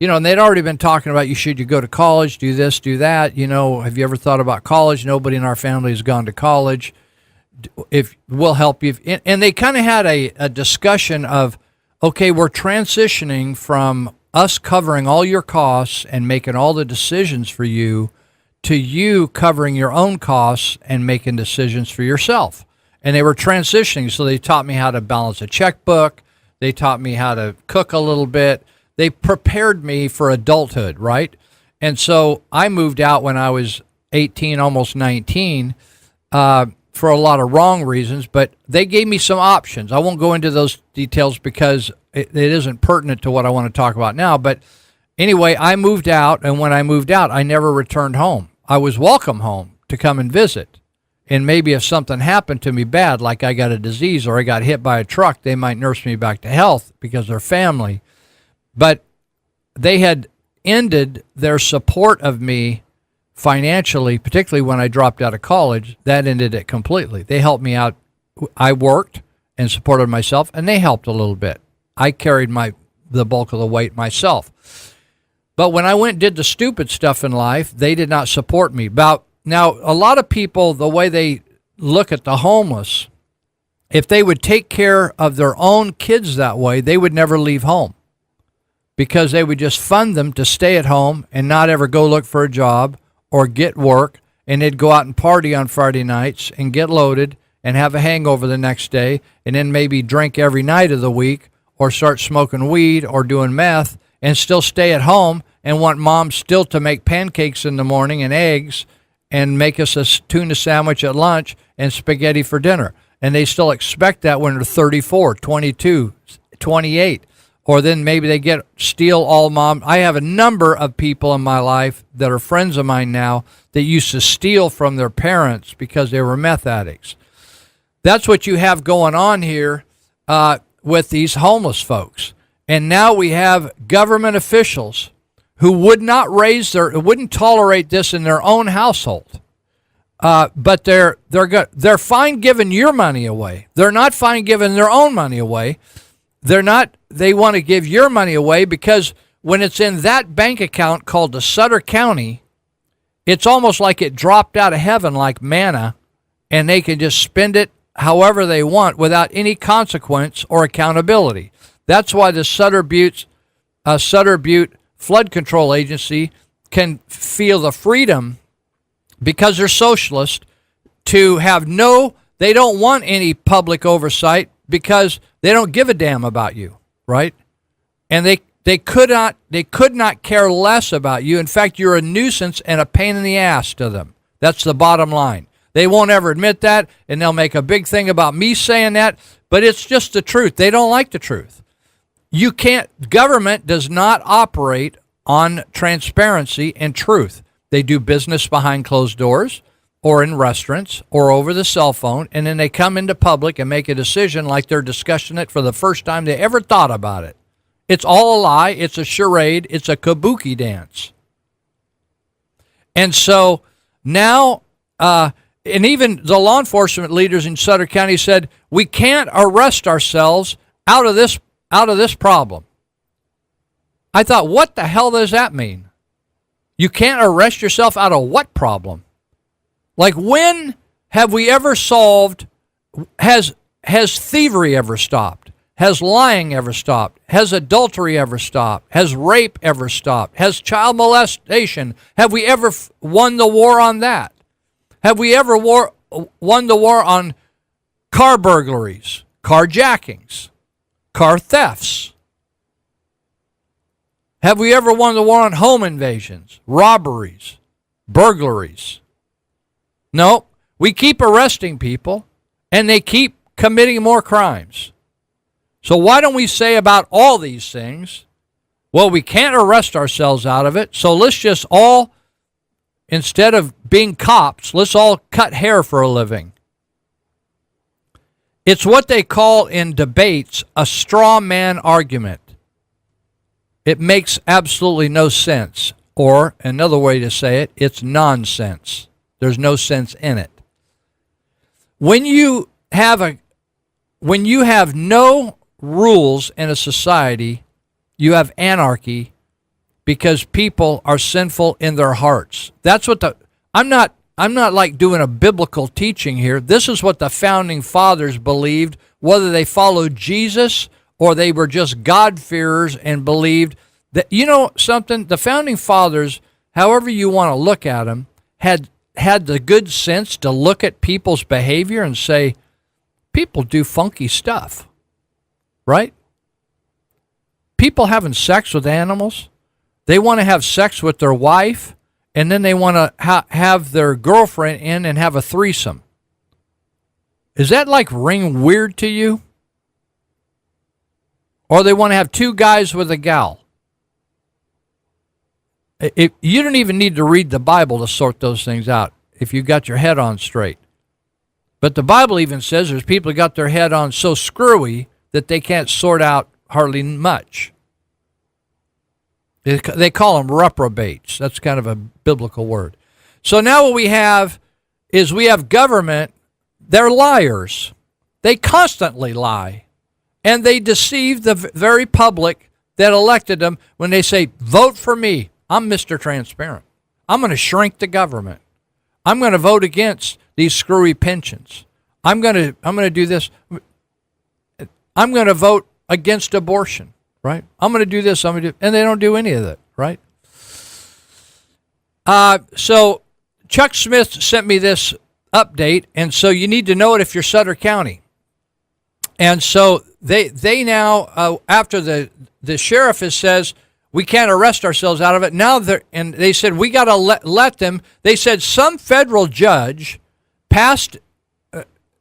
and they'd already been talking about you go to college, do this, do that. Have you ever thought about college? Nobody in our family has gone to college. If we'll help you. And they kind of had a discussion of, okay, we're transitioning from us covering all your costs and making all the decisions for you to you covering your own costs and making decisions for yourself. And they were transitioning, so they taught me how to balance a checkbook. They taught me how to cook a little bit. They prepared me for adulthood, right? And so I moved out when I was 18, almost 19, for a lot of wrong reasons, but they gave me some options. I won't go into those details because it isn't pertinent to what I want to talk about now. But anyway, I moved out, and when I moved out, I never returned home. I was welcome home to come and visit. And maybe if something happened to me bad, like I got a disease or I got hit by a truck, they might nurse me back to health because they're family. But they had ended their support of me financially, particularly when I dropped out of college. That ended it completely. They helped me out. I worked and supported myself, and they helped a little bit. I carried the bulk of the weight myself. But when I went and did the stupid stuff in life, they did not support me. Now, a lot of people, the way they look at the homeless, if they would take care of their own kids that way, they would never leave home because they would just fund them to stay at home and not ever go look for a job or get work, and they'd go out and party on Friday nights and get loaded and have a hangover the next day, and then maybe drink every night of the week or start smoking weed or doing meth and still stay at home and want mom still to make pancakes in the morning and eggs and make us a tuna sandwich at lunch and spaghetti for dinner. And they still expect that when they're 34, 22, 28. Or then maybe they steal all mom. I have a number of people in my life that are friends of mine now that used to steal from their parents because they were meth addicts. That's what you have going on here with these homeless folks. And now we have government officials who would not wouldn't tolerate this in their own household. But they're fine giving your money away. They're not fine giving their own money away. They want to give your money away because when it's in that bank account called the Sutter County, it's almost like it dropped out of heaven like manna, and they can just spend it however they want without any consequence or accountability. That's why the Sutter Butte Flood Control Agency can feel the freedom, because they're socialist, to have they don't want any public oversight because they don't give a damn about you, right? And they could not care less about you. In fact, you're a nuisance and a pain in the ass to them. That's the bottom line. They won't ever admit that, and they'll make a big thing about me saying that, but it's just the truth. They don't like the truth. Government does not operate on transparency and truth. They do business behind closed doors or in restaurants or over the cell phone, and then they come into public and make a decision like they're discussing it for the first time they ever thought about it. It's all a lie. It's a charade. It's a kabuki dance. And so now, and even the law enforcement leaders in Sutter County said, we can't arrest ourselves out of this problem. I thought, what the hell does that mean? You can't arrest yourself out of what problem? Like, when have we ever solved, has thievery ever stopped? Has lying ever stopped? Has adultery ever stopped? Has rape ever stopped? Has child molestation? Have we ever won the war on that? Have we ever won the war on car burglaries, carjackings, car thefts? Have we ever won the war on home invasions, robberies, burglaries? No, we keep arresting people, and they keep committing more crimes. So why don't we say about all these things, well, we can't arrest ourselves out of it, so let's just all, instead of being cops, let's all cut hair for a living. It's what they call in debates a straw man argument. It makes absolutely no sense. Or another way to say it, it's nonsense. There's no sense in it. When you have no rules in a society, you have anarchy, because people are sinful in their hearts. That's what I'm not like doing a biblical teaching here. This is what the founding fathers believed, whether they followed Jesus or they were just God-fearers and believed that, you know something, the founding fathers, however you want to look at them, had the good sense to look at people's behavior and say, people do funky stuff, right? People having sex with animals. They want to have sex with their wife, and then they want to have their girlfriend in and have a threesome. Is that like ring weird to you? Or they want to have two guys with a gal. You don't even need to read the Bible to sort those things out if you got your head on straight. But the Bible even says there's people who got their head on so screwy that they can't sort out hardly much. They call them reprobates. That's kind of a biblical word. So now what we have is we have government. They're liars. They constantly lie. And they deceive the very public that elected them when they say, vote for me. I'm Mr. Transparent. I'm going to shrink the government. I'm going to vote against these screwy pensions. I'm going to do this. I'm going to vote against abortion, right? I'm going to do this. And they don't do any of that, right? So Chuck Smith sent me this update, and so you need to know it if you're Sutter County. And so they now, after the sheriff has says, we can't arrest ourselves out of it. Now and they said, we got to let them. They said some federal judge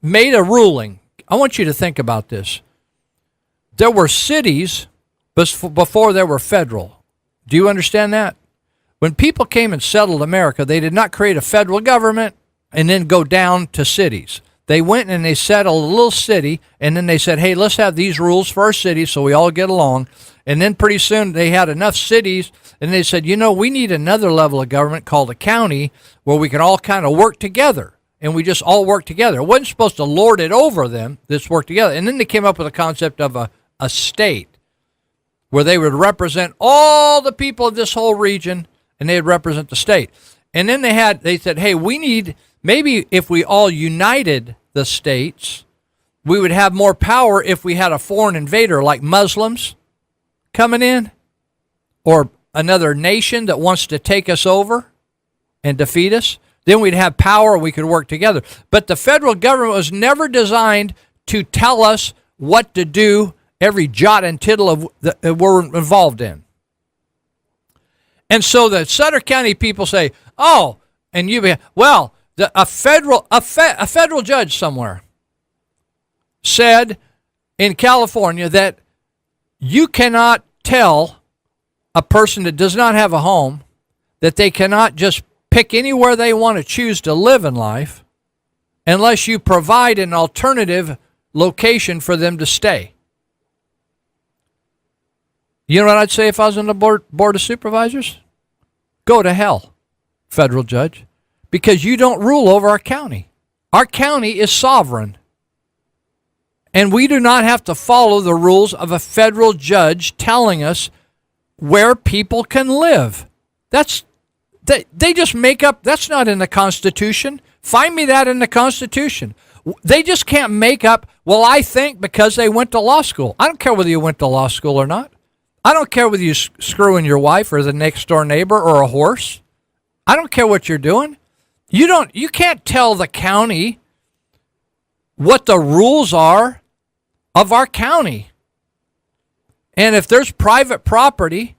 made a ruling. I want you to think about this. There were cities before there were federal. Do you understand that? When people came and settled America, they did not create a federal government and then go down to cities. They went and they settled a little city, and then they said, hey, let's have these rules for our city so we all get along. And then pretty soon they had enough cities, and they said, we need another level of government called a county where we can all kind of work together. And we just all work together. It wasn't supposed to lord it over them. This work together. And then they came up with a concept of a state where they would represent all the people of this whole region, and they'd represent the state. And then they said, hey, we need, maybe if we all united the states, we would have more power if we had a foreign invader like Muslims coming in, or another nation that wants to take us over and defeat us. Then we'd have power, we could work together. But the federal government was never designed to tell us what to do, every jot and tittle that we're involved in. And so the Sutter County people say, a federal judge somewhere said in California that you cannot tell a person that does not have a home that they cannot just pick anywhere they want to choose to live in life unless you provide an alternative location for them to stay. You know what I'd say if I was on the board of supervisors? Go to hell, federal judge, because you don't rule over our county. Our county is sovereign, and we do not have to follow the rules of a federal judge telling us where people can live. They just make up, that's not in the Constitution. Find me that in the Constitution. They just can't make up, I think because they went to law school. I don't care whether you went to law school or not. I don't care whether you're screwing your wife or the next door neighbor or a horse. I don't care what you're doing. You can't tell the county what the rules are of our county. And if there's private property,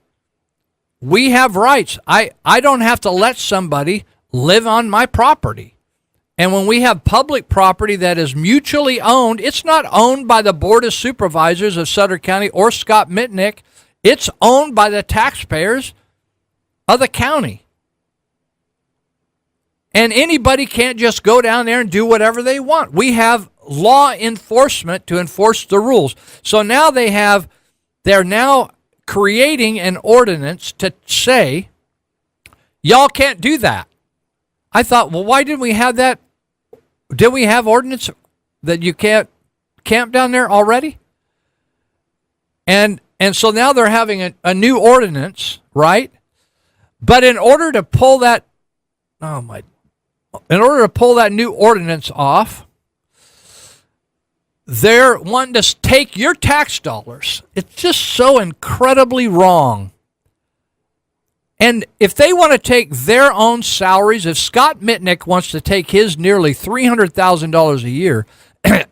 we have rights. I don't have to let somebody live on my property. And when we have public property that is mutually owned, it's not owned by the Board of Supervisors of Sutter County or Scott Mitnick. It's owned by the taxpayers of the county. And anybody can't just go down there and do whatever they want. We have law enforcement to enforce the rules. So now they're now creating an ordinance to say, y'all can't do that. I thought, why didn't we have that? Did we have ordinance that you can't camp down there already? And so now they're having a new ordinance, right? But in order to pull that new ordinance off, they're wanting to take your tax dollars. It's just so incredibly wrong. And if they want to take their own salaries, if Scott Mitnick wants to take his nearly $300,000 a year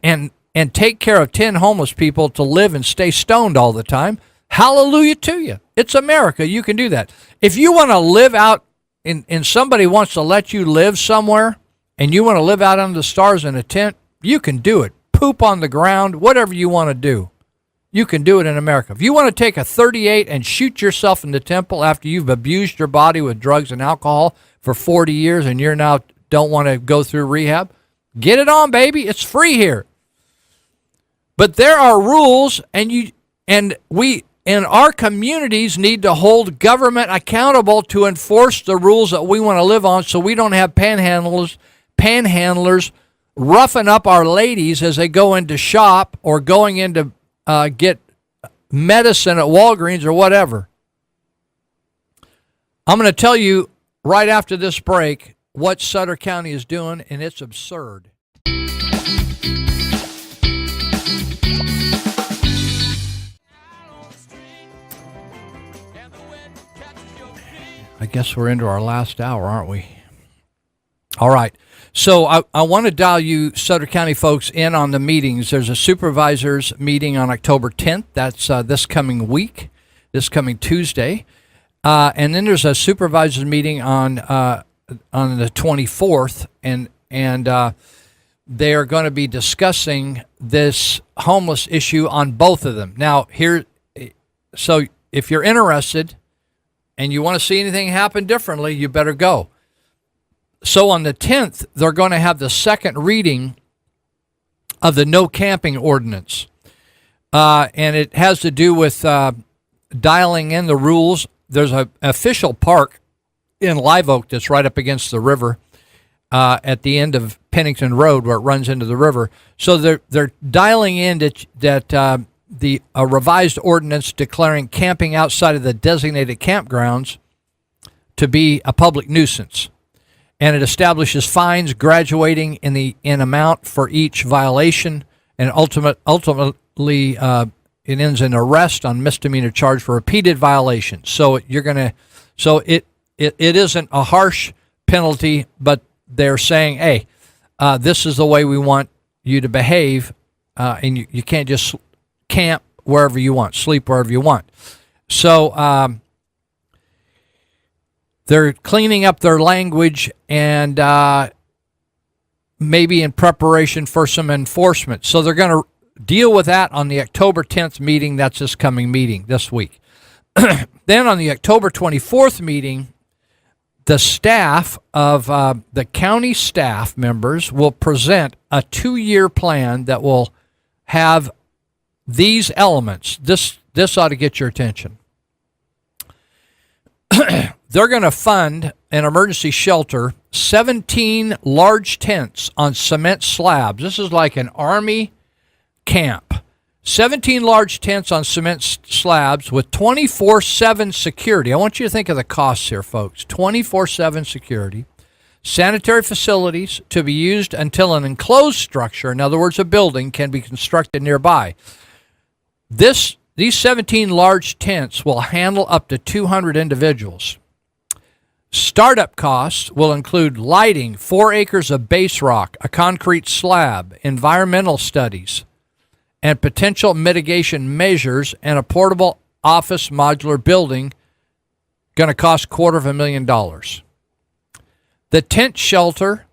and take care of 10 homeless people to live and stay stoned all the time, hallelujah to you. It's America. You can do that. If you want to live out and somebody wants to let you live somewhere and you want to live out under the stars in a tent, you can do it. Poop on the ground, whatever you want to do. You can do it in America. If you want to take a .38 and shoot yourself in the temple after you've abused your body with drugs and alcohol for 40 years and you're now don't want to go through rehab, get it on, baby. It's free here. But there are rules, and we in our communities need to hold government accountable to enforce the rules that we want to live on, so we don't have panhandlers roughing up our ladies as they go into shop or going into get medicine at Walgreens or whatever. I'm going to tell you right after this break what Sutter County is doing, and it's absurd. I guess we're into our last hour, aren't we? All right. So I want to dial you Sutter County folks in on the meetings. There's a supervisors meeting on October 10th. That's this coming week, this coming Tuesday. And then there's a supervisors meeting on the 24th, and they are going to be discussing this homeless issue on both of them. Now, so if you're interested and you want to see anything happen differently, you better go. So on the 10th, they're going to have the second reading of the no camping ordinance. And it has to do with dialing in the rules. There's an official park in Live Oak that's right up against the river at the end of Pennington Road where it runs into the river. So they're dialing in that the revised ordinance declaring camping outside of the designated campgrounds to be a public nuisance. And it establishes fines graduating in amount for each violation, and ultimately it ends in arrest on misdemeanor charge for repeated violations. So it isn't a harsh penalty, but they're saying, hey, this is the way we want you to behave, and you can't just camp wherever you want, sleep wherever you want. So they're cleaning up their language and maybe in preparation for some enforcement. So they're going to deal with that on the October 10th meeting. That's this coming meeting this week. Then on the October 24th meeting, the staff of the county staff members will present a 2-year plan that will have these elements. This ought to get your attention. They're going to fund an emergency shelter, 17 large tents on cement slabs. This is like an army camp. 17 large tents on cement slabs with 24/7 security. I want you to think of the costs here, folks. 24/7 security. Sanitary facilities to be used until an enclosed structure, in other words, a building, can be constructed nearby. These 17 large tents will handle up to 200 individuals. Startup costs will include lighting, 4 acres of base rock, a concrete slab, environmental studies, and potential mitigation measures, and a portable office modular building going to cost $250,000. The tent shelter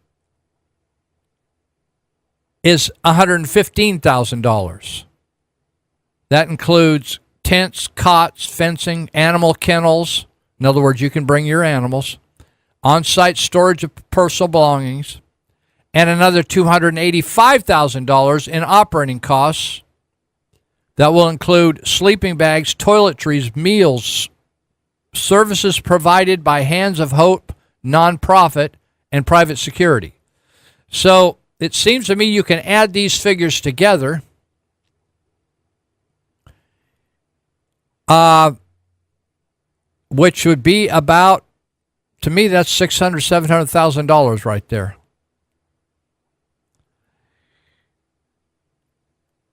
is $115,000. That includes tents, cots, fencing, animal kennels. In other words, you can bring your animals, on-site storage of personal belongings, and another $285,000 in operating costs that will include sleeping bags, toiletries, meals, services provided by Hands of Hope, nonprofit, and private security. So it seems to me you can add these figures together. Which would be about, to me, that's $600,000, $700,000 right there.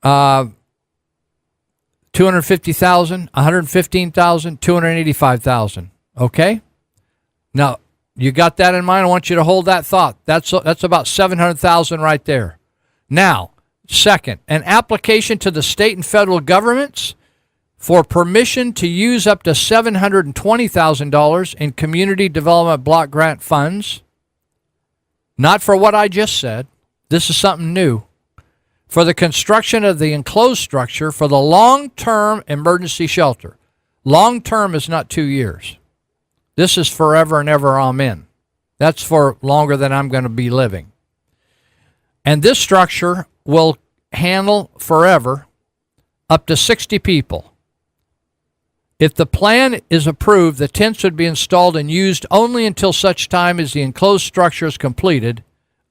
$250,000, $115,000, $285,000. Okay? Now, you got that in mind? I want you to hold that thought. That's about $700,000 right there. Now, second, an application to the state and federal governments for permission to use up to $720,000 in community development block grant funds. Not for what I just said. This is something new. For the construction of the enclosed structure for the long-term emergency shelter. Long-term is not 2 years. This is forever and ever, amen. That's for longer than I'm going to be living. And this structure will handle forever up to 60 people. If the plan is approved, the tents would be installed and used only until such time as the enclosed structure is completed.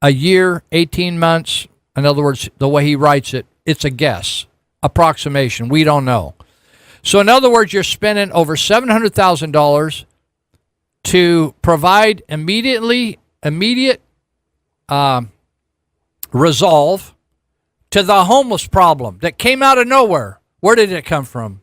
A year, 18 months. In other words, the way he writes it, it's a guess, approximation. We don't know. So in other words, you're spending over $700,000 to provide immediate resolve to the homeless problem that came out of nowhere. Where did it come from?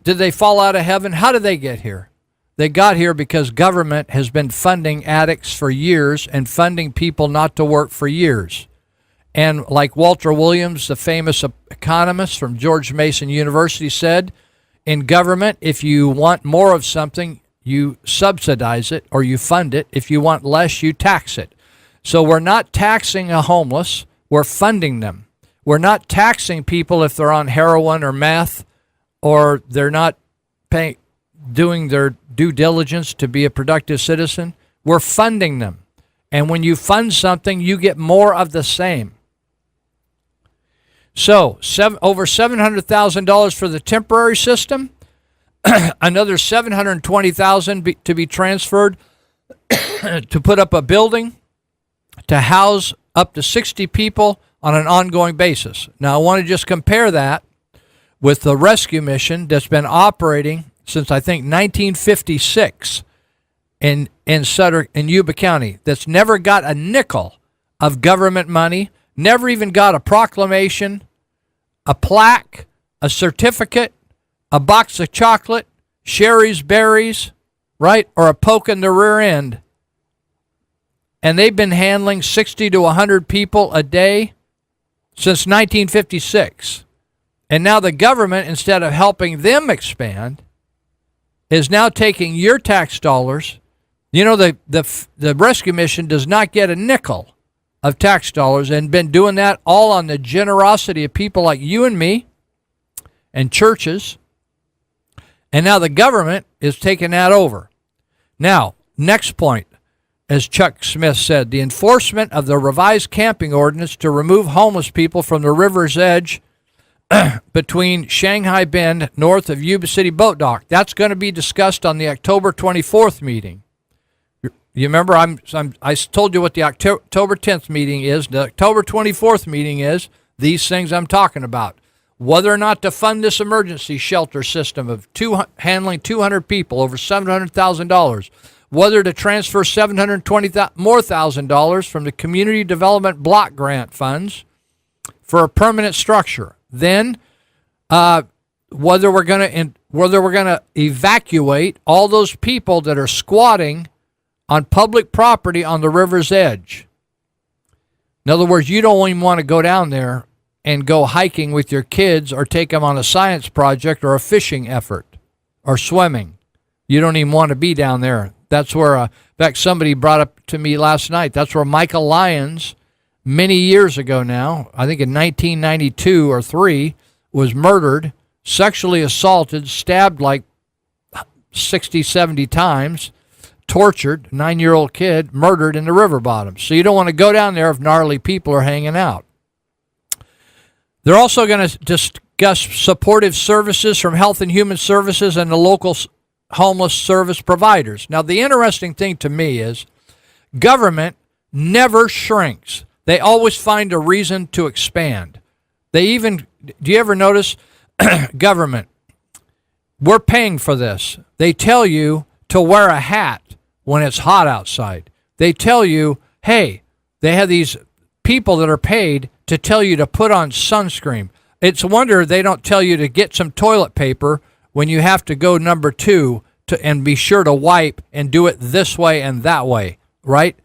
Did they fall out of heaven? How did they get here? They got here because government has been funding addicts for years and funding people not to work for years. And like Walter Williams, the famous economist from George Mason University, said, in government, if you want more of something, you subsidize it or you fund it. If you want less, you tax it. So we're not taxing a homeless, we're funding them. We're not taxing people if they're on heroin or meth or they're not doing their due diligence to be a productive citizen. We're funding them. And when you fund something, you get more of the same. So over $700,000 for the temporary system, another $720,000 to be transferred to put up a building to house up to 60 people on an ongoing basis. Now, I want to just compare that with the rescue mission that's been operating since, I think, 1956 in Sutter, in Yuba County, that's never got a nickel of government money, never even got a proclamation, a plaque, a certificate, a box of chocolate, Sherry's Berries, right, or a poke in the rear end. And they've been handling 60 to 100 people a day since 1956. And now the government, instead of helping them expand, is now taking your tax dollars. You know, the rescue mission does not get a nickel of tax dollars, and been doing that all on the generosity of people like you and me and churches. And now the government is taking that over. Now, next point, as Chuck Smith said, the enforcement of the revised camping ordinance to remove homeless people from the river's edge between Shanghai Bend north of Yuba City Boat Dock. That's going to be discussed on the October 24th meeting. You remember I told you what the October 10th meeting is. The October 24th meeting is these things I'm talking about. Whether or not to fund this emergency shelter system of handling 200 people, over $700,000. Whether to transfer $720,000 more from the Community Development Block Grant funds for a permanent structure. Then, whether we're going to evacuate all those people that are squatting on public property on the river's edge. In other words, you don't even want to go down there and go hiking with your kids or take them on a science project or a fishing effort or swimming. You don't even want to be down there. That's where, in fact, somebody brought up to me last night, that's where Michael Lyons, many years ago now, I think in 1992 or 3, was murdered, sexually assaulted, stabbed like 60, 70 times, tortured, 9-year-old kid, murdered in the river bottoms. So you don't want to go down there if gnarly people are hanging out. They're also going to discuss supportive services from Health and Human Services and the local homeless service providers. Now, the interesting thing to me is government never shrinks. They always find a reason to expand. Do you ever notice government, we're paying for this. They tell you to wear a hat when it's hot outside. They tell you, hey, they have these people that are paid to tell you to put on sunscreen. It's a wonder they don't tell you to get some toilet paper when you have to go number 2 and be sure to wipe and do it this way and that way, right?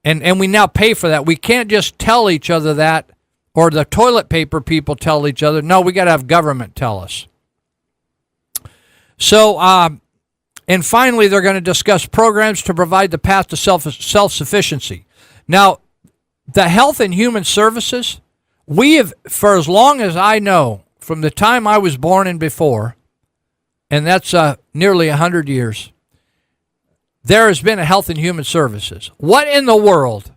And we now pay for that. We can't just tell each other that, or the toilet paper people tell each other. No, we got to have government tell us. So, and finally, they're going to discuss programs to provide the path to self-sufficiency. Now, the Health and Human Services, we have, for as long as I know, from the time I was born and before, and that's nearly 100 years, there has been a Health and Human Services. What in the world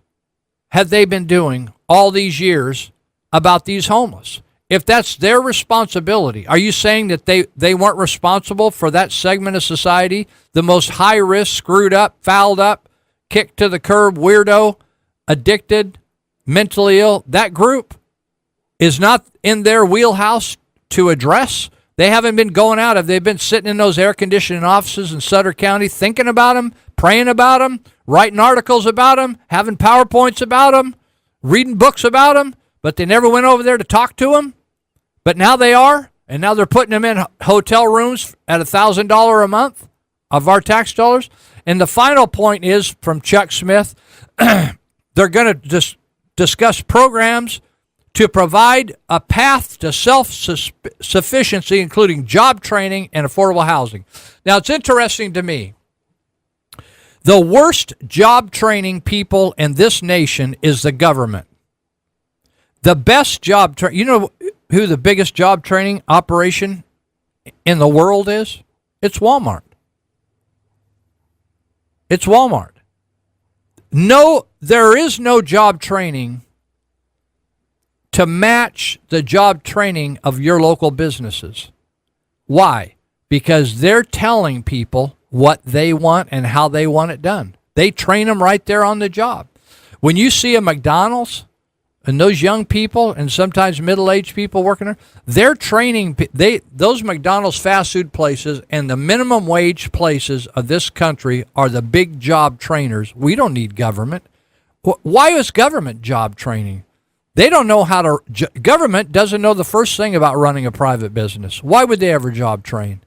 have they been doing all these years about these homeless? If that's their responsibility, are you saying that they weren't responsible for that segment of society, the most high risk, screwed up, fouled up, kicked to the curb, weirdo, addicted, mentally ill? That group is not in their wheelhouse to address. They haven't been going out. Have they been sitting in those air conditioning offices in Sutter County thinking about them, praying about them, writing articles about them, having PowerPoints about them, reading books about them, but they never went over there to talk to them? But now they are, and now they're putting them in hotel rooms at $1,000 a month. of our tax dollars. And the final point is from Chuck Smith. They're going to discuss programs to provide a path to self-sufficiency, including job training and affordable housing. Now, it's interesting to me. The worst job training people in this nation is the government. The best job training, you know who the biggest job training operation in the world is? It's Walmart. It's Walmart. No, there is no job training to match the job training of your local businesses. Why? Because they're telling people what they want and how they want it done. They train them right there on the job. When you see a McDonald's and those young people and sometimes middle-aged people working there, they're training, those McDonald's fast food places and the minimum wage places of this country are the big job trainers. We don't need government. Why is government job training? They don't know how to, government doesn't know the first thing about running a private business. Why would they ever job train?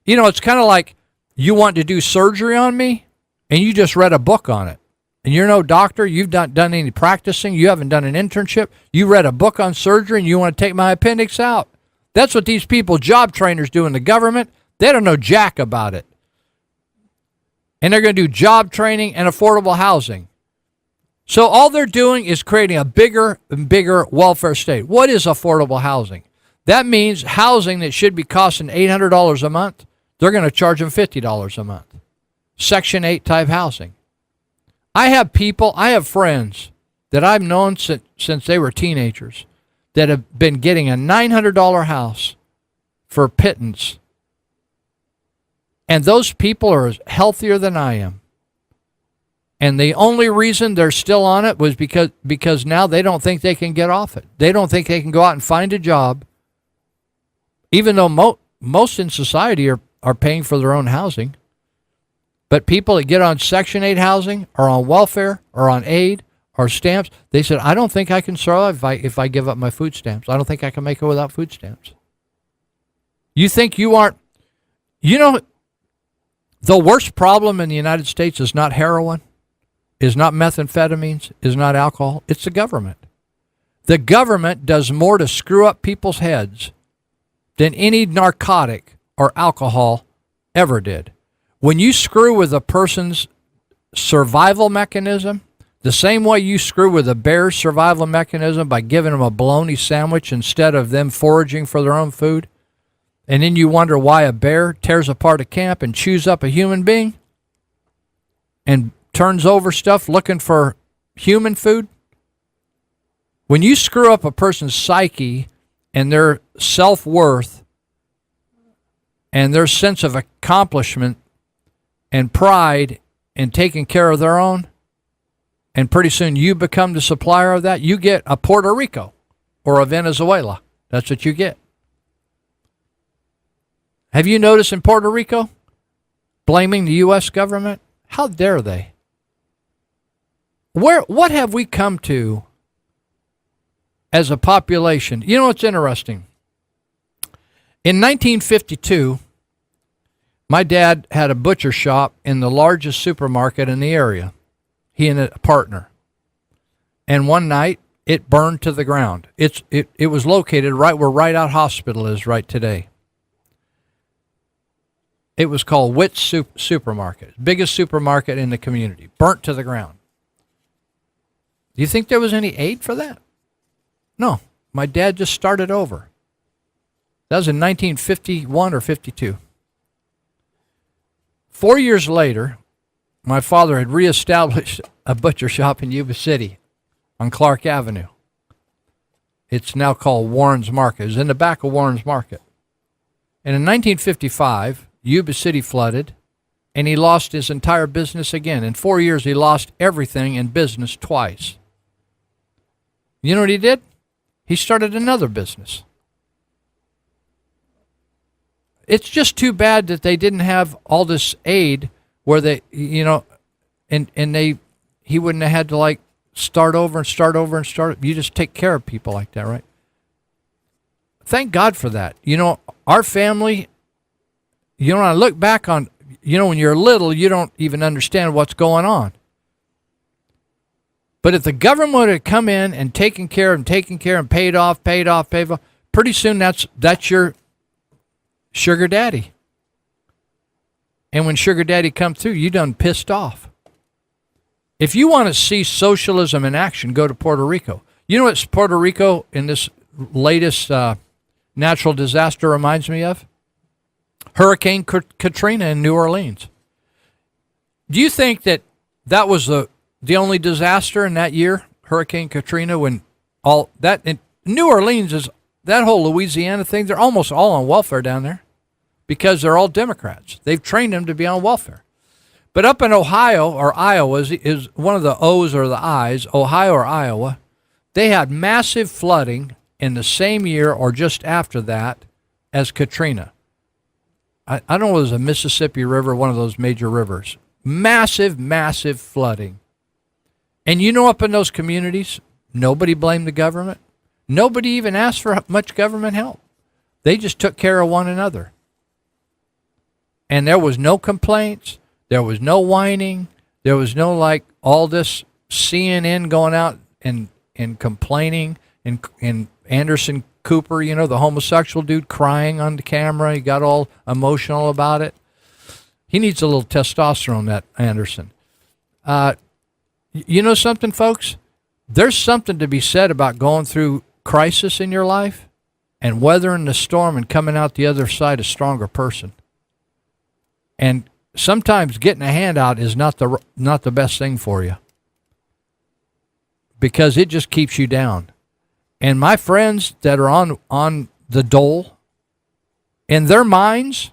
You know, it's kind of like you want to do surgery on me and you just read a book on it. And you're no doctor, you've not done any practicing, you haven't done an internship, you read a book on surgery and you want to take my appendix out. That's what these people, job trainers, do in the government. They don't know jack about it. And they're going to do job training and affordable housing. So all they're doing is creating a bigger and bigger welfare state. What is affordable housing? That means housing that should be costing $800 a month, they're going to charge them $50 a month. Section 8 type housing. I have friends that I've known since they were teenagers that have been getting a $900 house for pittance. And those people are healthier than I am. And the only reason they're still on it was because now they don't think they can get off it. They don't think they can go out and find a job, even though most in society are paying for their own housing. But people that get on Section 8 housing or on welfare or on aid or stamps, they said, I don't think I can survive if I give up my food stamps. I don't think I can make it without food stamps. You think you aren't, you know, the worst problem in the United States is not heroin, is not methamphetamines, is not alcohol. It's the government. The government does more to screw up people's heads than any narcotic or alcohol ever did. When you screw with a person's survival mechanism, the same way you screw with a bear's survival mechanism by giving them a bologna sandwich instead of them foraging for their own food, and then you wonder why a bear tears apart a camp and chews up a human being and turns over stuff looking for human food. When you screw up a person's psyche and their self-worth and their sense of accomplishment and pride and taking care of their own, and pretty soon you become the supplier of that, you get a Puerto Rico or a Venezuela. That's what you get. Have you noticed in Puerto Rico, blaming the U.S. government? How dare they? What have we come to as a population? You know what's interesting? In 1952, my dad had a butcher shop in the largest supermarket in the area. He and a partner. And one night, it burned to the ground. It was located right where Rideout Hospital is right today. It was called Witt's Supermarket, biggest supermarket in the community. Burnt to the ground. Do you think there was any aid for that? No. My dad just started over. That was in 1951 or 52. 4 years later, my father had reestablished a butcher shop in Yuba City on Clark Avenue. It's now called Warren's Market. It was in the back of Warren's Market. And in 1955, Yuba City flooded, and he lost his entire business again. In 4 years, he lost everything in business twice. You know what he did? He started another business. It's just too bad that they didn't have all this aid where they, you know, and he wouldn't have had to like start over. You just take care of people like that, right? Thank God for that. You know, our family you know, when I look back on, you know, when you're little, you don't even understand what's going on. But if the government would have come in and taken care and paid off, pretty soon that's your sugar daddy. And when sugar daddy comes through, you done pissed off. If you want to see socialism in action, go to Puerto Rico. You know what Puerto Rico in this latest natural disaster reminds me of? Hurricane Katrina in New Orleans. Do you think that was the only disaster in that year, Hurricane Katrina, when all that in New Orleans is that whole Louisiana thing? They're almost all on welfare down there because they're all Democrats. They've trained them to be on welfare. But up in Ohio or Iowa is one of the O's or the I's, Ohio or Iowa, they had massive flooding in the same year or just after that as Katrina. I don't know if it was a Mississippi River, one of those major rivers. Massive, massive flooding. And you know, up in those communities, nobody blamed the government. Nobody even asked for much government help. They just took care of one another. And there was no complaints. There was no whining. There was no like all this CNN going out and complaining. And Anderson Cooper, you know, the homosexual dude crying on the camera. He got all emotional about it. He needs a little testosterone, that Anderson. You know something, folks? There's something to be said about going through crisis in your life and weathering the storm and coming out the other side a stronger person. And sometimes getting a handout is not the best thing for you because it just keeps you down. And my friends that are on the dole, in their minds,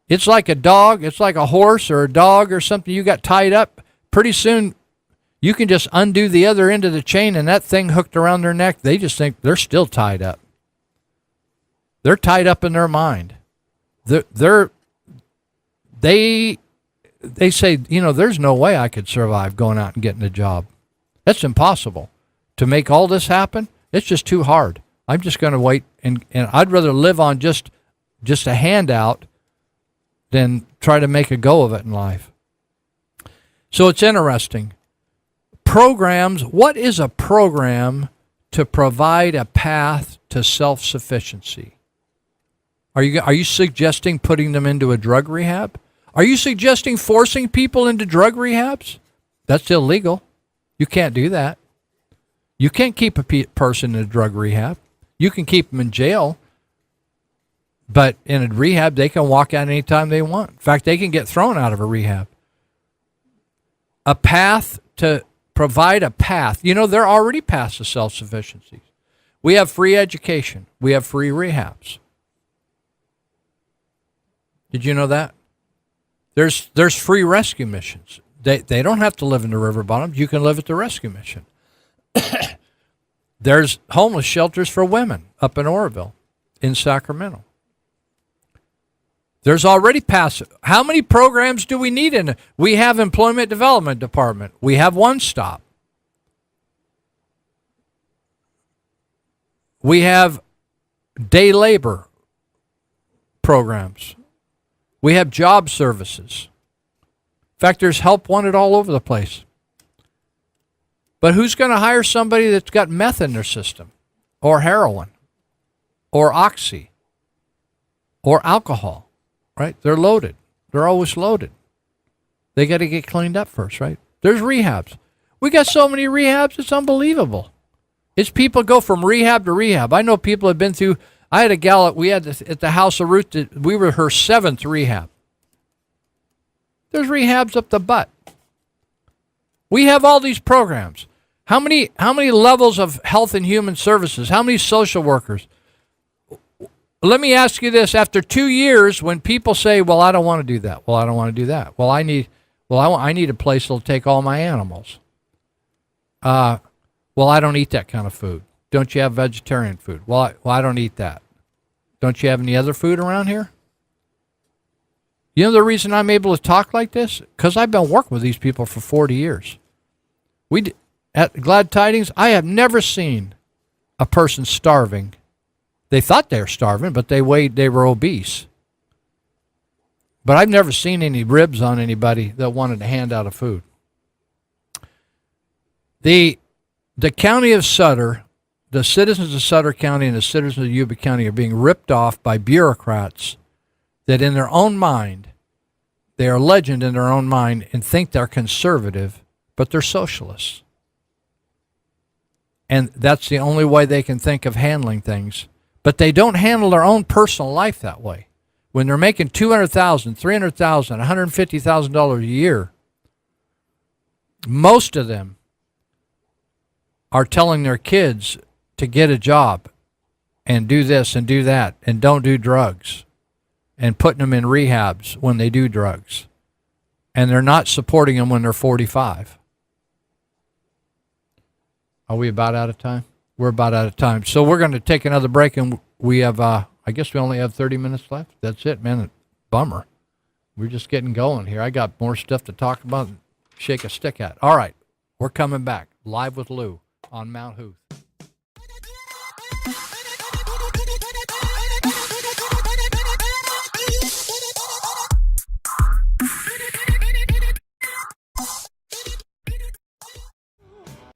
it's like a dog, it's like a horse or a dog or something you got tied up. Pretty soon, you can just undo the other end of the chain and that thing hooked around their neck. They just think they're still tied up. They're tied up in their mind. They say, you know, there's no way I could survive going out and getting a job. That's impossible. To make all this happen, it's just too hard. I'm just going to wait, and I'd rather live on just a handout than try to make a go of it in life. So it's interesting. Programs, what is a program to provide a path to self-sufficiency? Are you suggesting putting them into a drug rehab? Are you suggesting forcing people into drug rehabs? That's illegal. You can't do that. You can't keep a person in a drug rehab. You can keep them in jail, but in a rehab, they can walk out anytime they want. In fact, they can get thrown out of a rehab. A path to provide a path. You know, they're already past the self-sufficiency. We have free education. We have free rehabs. Did you know that? There's free rescue missions. They don't have to live in the river bottoms. You can live at the rescue mission. There's homeless shelters for women up in Oroville, in Sacramento. There's already passive. How many programs do we need in it? We have Employment Development Department. We have One Stop. We have day labor programs. We have job services. In fact, there's help wanted all over the place. But who's going to hire somebody that's got meth in their system, or heroin, or oxy, or alcohol, right? They're loaded. They're always loaded. They got to get cleaned up first, right? There's rehabs. We got so many rehabs, it's unbelievable. It's people go from rehab to rehab. I know people have been through, I had a gal we had at the House of Ruth, we were her 7th rehab. There's rehabs up the butt. We have all these programs. How many levels of health and human services? How many social workers? Let me ask you this. After 2 years, when people say, well, I don't want to do that. Well, I don't want to do that. Well, I need a place that'll take all my animals. Well, I don't eat that kind of food. Don't you have vegetarian food? Well, I don't eat that. Don't you have any other food around here? You know the reason I'm able to talk like this? Because I've been working with these people for 40 years. At Glad Tidings, I have never seen a person starving. They thought they were starving, but they were obese. But I've never seen any ribs on anybody that wanted to hand out a food. The county of Sutter, the citizens of Sutter County and the citizens of Yuba County are being ripped off by bureaucrats that in their own mind, they are legend in their own mind and think they're conservative, but they're socialists. And that's the only way they can think of handling things. But they don't handle their own personal life that way. When they're making $200,000, $300,000, $150,000 a year, most of them are telling their kids to get a job and do this and do that and don't do drugs and putting them in rehabs when they do drugs. And they're not supporting them when they're 45. Are we about out of time? We're about out of time. So we're going to take another break, and we have, I guess we only have 30 minutes left. That's it, man. Bummer. We're just getting going here. I got more stuff to talk about and shake a stick at. All right. We're coming back live with Lou on Mount Huth.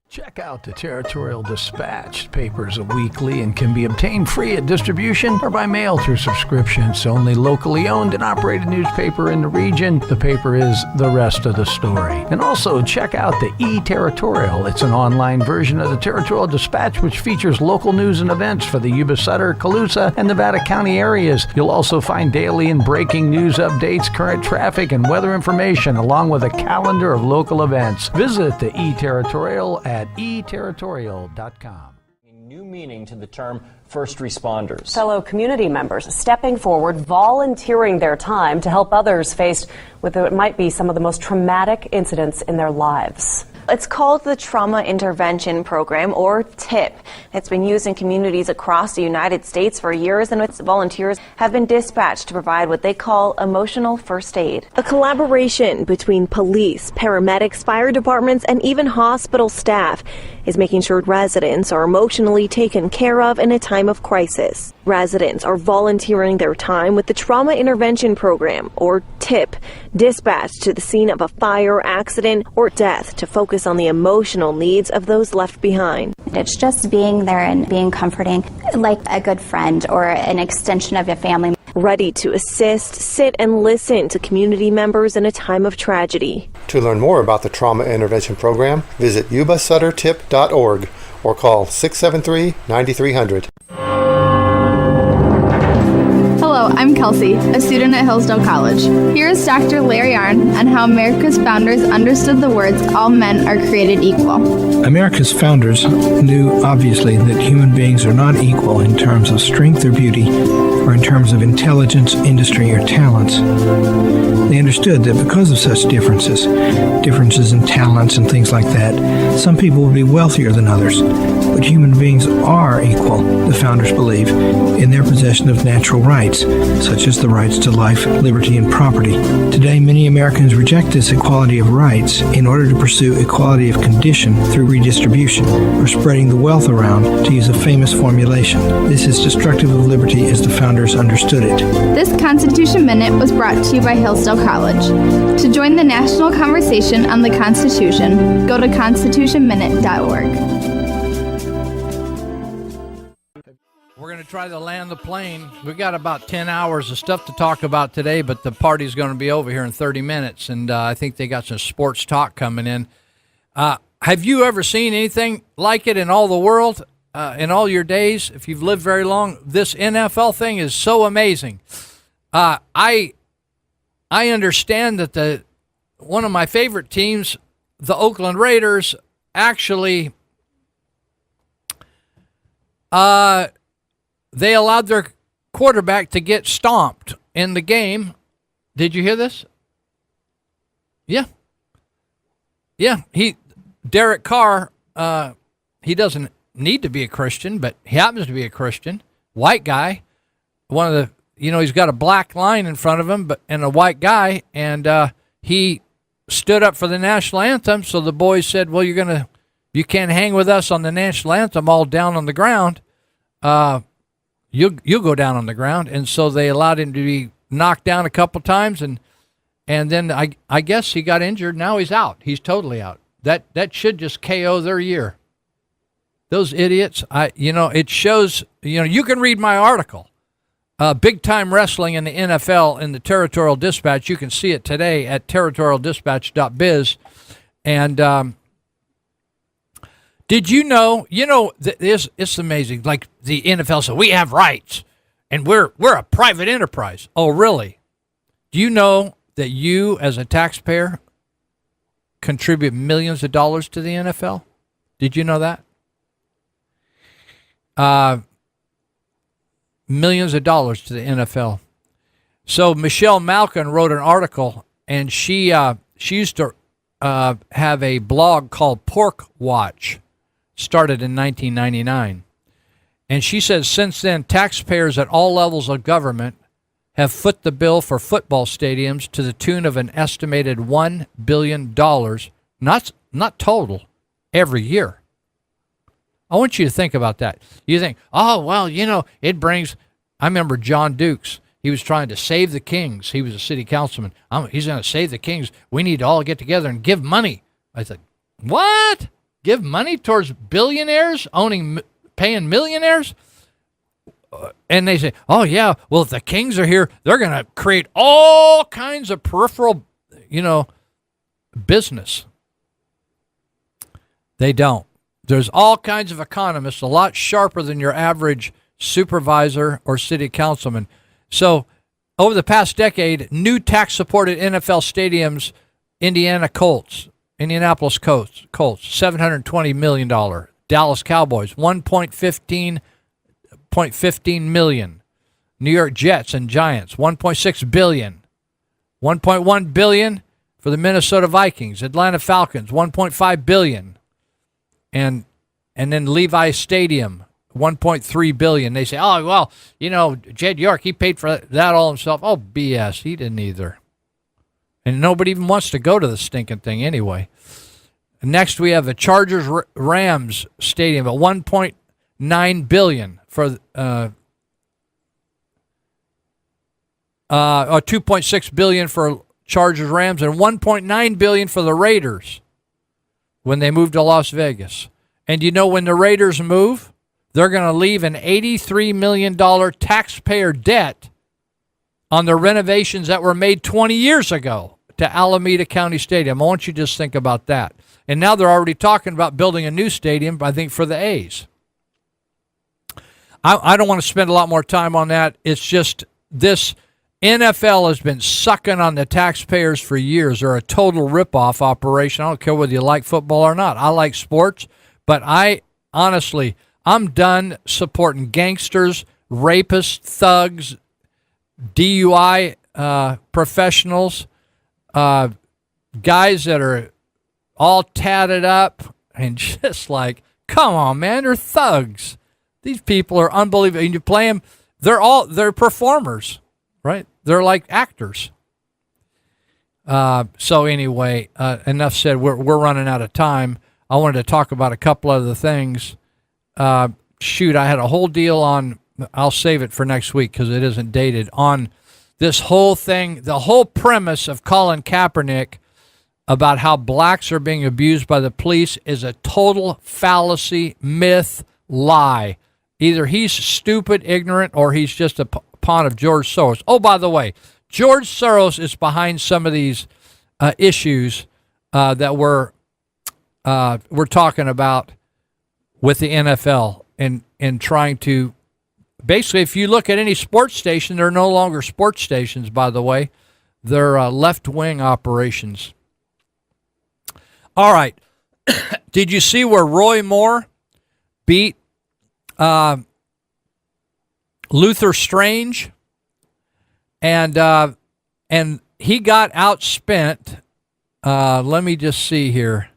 Check out the Territorial Dispatch. Papers are weekly and can be obtained free at distribution or by mail through subscription. It's the only locally owned and operated newspaper in the region. The paper is the rest of the story. And also check out the E-Territorial. It's an online version of the Territorial Dispatch which features local news and events for the Yuba, Sutter, Colusa, and Nevada County areas. You'll also find daily and breaking news updates, current traffic, and weather information, along with a calendar of local events. Visit the E-Territorial at eterritorial.com. New meaning to the term first responders. Fellow community members stepping forward, volunteering their time to help others faced with what might be some of the most traumatic incidents in their lives. It's called the Trauma Intervention Program, or TIP. It's been used in communities across the United States for years, and its volunteers have been dispatched to provide what they call emotional first aid. A collaboration between police, paramedics, fire departments, and even hospital staff is making sure residents are emotionally taken care of in a time of crisis. Residents are volunteering their time with the Trauma Intervention Program, or TIP, dispatched to the scene of a fire, accident, or death to focus on the emotional needs of those left behind. It's just being there and being comforting, like a good friend or an extension of your family. Ready to assist, sit, and listen to community members in a time of tragedy. To learn more about the Trauma Intervention Program, visit yubasuttertip.org or call 673-9300. Hello, I'm Kelsey, a student at Hillsdale College. Here is Dr. Larry Arnn on how America's founders understood the words, all men are created equal. America's founders knew, obviously, that human beings are not equal in terms of strength or beauty, or in terms of intelligence, industry, or talents. They understood that because of such differences in talents and things like that, some people would be wealthier than others. But human beings are equal, the founders believe, in their possession of natural rights, such as the rights to life, liberty, and property. Today, many Americans reject this equality of rights in order to pursue equality of condition through redistribution, or spreading the wealth around, to use a famous formulation. This is destructive of liberty as the founders understood it. This Constitution Minute was brought to you by Hillsdale College. To join the national conversation on the Constitution, go to constitutionminute.org. We're going to try to land the plane. We've got about 10 hours of stuff to talk about today, but the party's going to be over here in 30 minutes, and I think they got some sports talk coming in. Have you ever seen anything like it in all the world, in all your days, if you've lived very long? This NFL thing is so amazing. I understand that one of my favorite teams, the Oakland Raiders, actually they allowed their quarterback to get stomped in the game. Did you hear this? Yeah. Derek Carr, he doesn't need to be a Christian, but he happens to be a Christian. White guy. One of the, he's got a black line in front of him, and a white guy, and he stood up for the national anthem. So the boys said, well, you can't hang with us on the national anthem all down on the ground. You'll go down on the ground. And so they allowed him to be knocked down a couple times, and then I guess he got injured. Now he's out. He's totally out. That should just KO their year. Those idiots. It shows. You can read my article. Big time wrestling in the NFL in the Territorial Dispatch. You can see it today at territorialdispatch.biz. And did you know? It's amazing. Like the NFL said, we have rights, and we're a private enterprise. Oh, really? Do you know that you, as a taxpayer, contribute millions of dollars to the NFL? Did you know that? Millions of dollars to the NFL. So Michelle Malkin wrote an article, and she used to have a blog called Pork Watch, started in 1999. And she says since then, taxpayers at all levels of government have foot the bill for football stadiums to the tune of an estimated $1 billion, not total, every year. I want you to think about that. You think, oh, well, it brings... I remember John Dukes. He was trying to save the Kings. He was a city councilman. He's going to save the Kings. We need to all get together and give money. I said, what? Give money towards billionaires paying millionaires? And they say, oh, yeah, well, if the Kings are here, they're going to create all kinds of peripheral, business. They don't. There's all kinds of economists, a lot sharper than your average supervisor or city councilman. So over the past decade, new tax-supported NFL stadiums, Indianapolis Colts, $720 million. Dallas Cowboys, $1.15 million. New York Jets and Giants, $1.6 billion. $1.1 billion for the Minnesota Vikings. Atlanta Falcons, $1.5 billion. And then Levi Stadium, $1.3 billion. They say, oh, well, Jed York, he paid for that all himself. Oh, BS. He didn't either. And nobody even wants to go to the stinking thing anyway. Next, we have a Chargers-Rams Stadium at $1.9 billion for $2.6 billion for Chargers-Rams and $1.9 billion for the Raiders when they move to Las Vegas. And when the Raiders move, they're going to leave an $83 million taxpayer debt on the renovations that were made 20 years ago to Alameda County Stadium. I want you to just think about that. And now they're already talking about building a new stadium, I think, for the A's. I don't want to spend a lot more time on that. It's just this NFL has been sucking on the taxpayers for years. They're a total rip-off operation. I don't care whether you like football or not. I like sports, but I'm done supporting gangsters, rapists, thugs, DUI professionals, guys that are all tatted up and just like, come on, man, they're thugs. These people are unbelievable. And you play them, they're performers, right? They're like actors. So anyway, enough said. We're running out of time. I wanted to talk about a couple other things. I had a whole deal on, I'll save it for next week because it isn't dated, on this whole thing, the whole premise of Colin Kaepernick about how blacks are being abused by the police is a total fallacy, myth, lie. Either he's stupid, ignorant, or he's just a pawn of George Soros. Oh, by the way, George Soros is behind some of these issues that we're talking about with the NFL and trying to, basically, if you look at any sports station, they're no longer sports stations, by the way. They're left-wing operations. All right. Did you see where Roy Moore beat Luther Strange? And he got outspent. Let me just see here.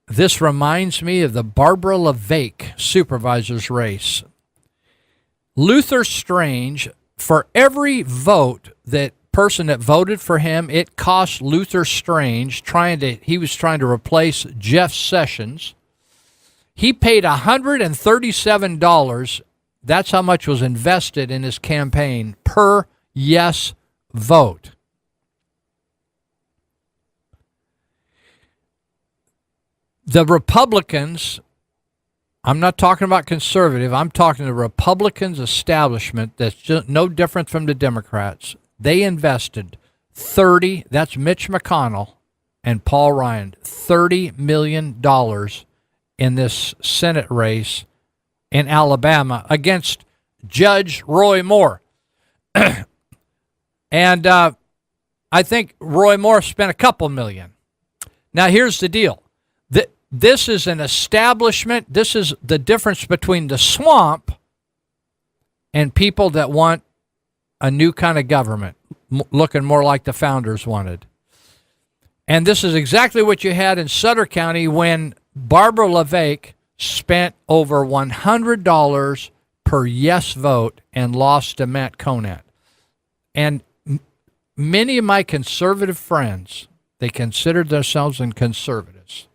This reminds me of the Barbara LeVake supervisor's race. Luther Strange, for every vote person that voted for him, it cost Luther Strange, he was trying to replace Jeff Sessions. He paid $137 That's how much was invested in his campaign per yes vote. The Republicans, I'm not talking about conservative, I'm talking the Republicans establishment that's just no different from the Democrats. They invested that's Mitch McConnell and Paul Ryan, $30 million in this Senate race in Alabama against Judge Roy Moore. And I think Roy Moore spent a couple million. Now, here's the deal. This is an establishment. This is the difference between the swamp and people that want a new kind of government, looking more like the founders wanted. And this is exactly what you had in Sutter County when Barbara LaVake spent over $100 per yes vote and lost to Matt Conant. And many of my conservative friends, they considered themselves conservatives.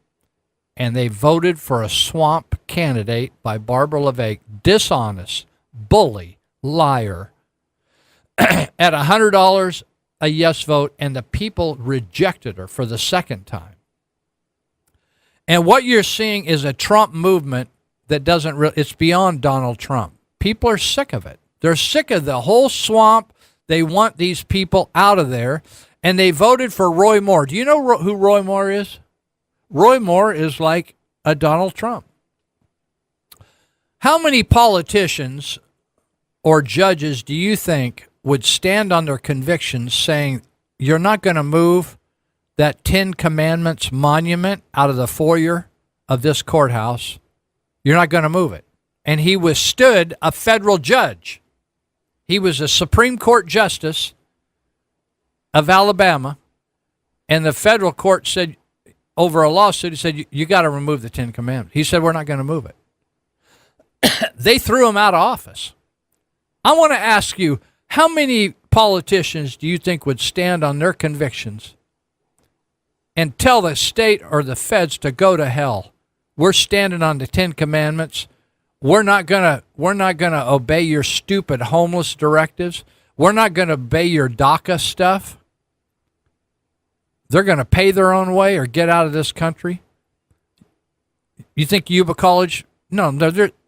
And they voted for a swamp candidate by Barbara LaVake, dishonest, bully, liar, at $100 a yes vote, and the people rejected her for the second time. And what you're seeing is a Trump movement that it's beyond Donald Trump. People are sick of it. They're sick of the whole swamp. They want these people out of there, and they voted for Roy Moore. Do you know who Roy Moore is? Roy Moore is like a Donald Trump. How many politicians or judges do you think would stand on their convictions saying, you're not going to move that 10 Commandments monument out of the foyer of this courthouse? You're not going to move it. And he withstood a federal judge. He was a Supreme Court justice of Alabama, and the federal court said, over a lawsuit, he said, you got to remove the 10 Commandments. He said, we're not going to move it. They threw him out of office. I want to ask you, how many politicians do you think would stand on their convictions and tell the state or the feds to go to hell? We're standing on the 10 Commandments. We're not gonna obey your stupid homeless directives. We're not going to obey your DACA stuff. They're going to pay their own way or get out of this country. You think Yuba College? No,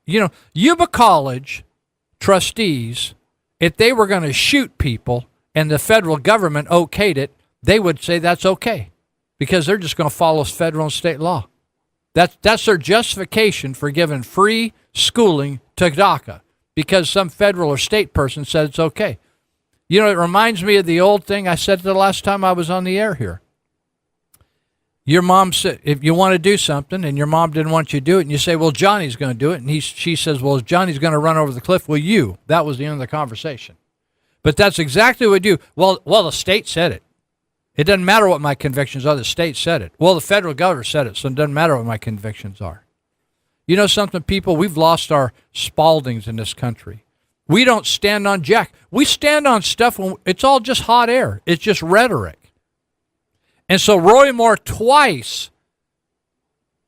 Yuba College trustees, if they were going to shoot people and the federal government okayed it, they would say that's okay because they're just going to follow federal and state law. That's their justification for giving free schooling to DACA because some federal or state person said it's okay. You know, it reminds me of the old thing I said the last time I was on the air here. Your mom said, if you want to do something and your mom didn't want you to do it, and you say, well, Johnny's going to do it, and she says, well, Johnny's going to run over the cliff. Well, that was the end of the conversation. But that's exactly what we do. Well, the state said it. It doesn't matter what my convictions are. The state said it. Well, the federal government said it, so it doesn't matter what my convictions are. You know something, people? We've lost our Spaldings in this country. We don't stand on jack. We stand on stuff when it's all just hot air. It's just rhetoric. And so Roy Moore twice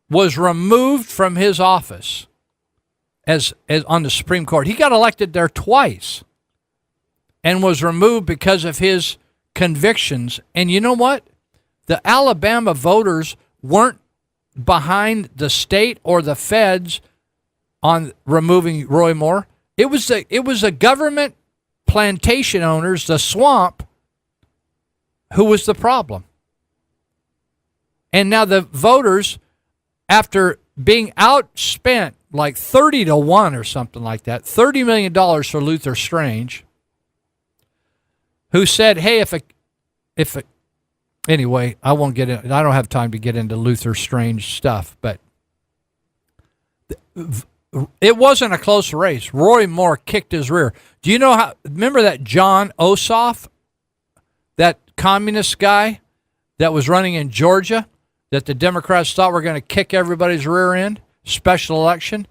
was removed from his office as on the Supreme Court. He got elected there twice and was removed because of his convictions. And you know what? The Alabama voters weren't behind the state or the feds on removing Roy Moore. It was the government plantation owners, the swamp, who was the problem. And now the voters, after being outspent like 30-1 or something like that, $30 million for Luther Strange, who said, hey, anyway, I won't get in. I don't have time to get into Luther Strange stuff, but it wasn't a close race. Roy Moore kicked his rear. Do you know remember that John Ossoff, that communist guy that was running in Georgia, that the Democrats thought were going to kick everybody's rear end, special election?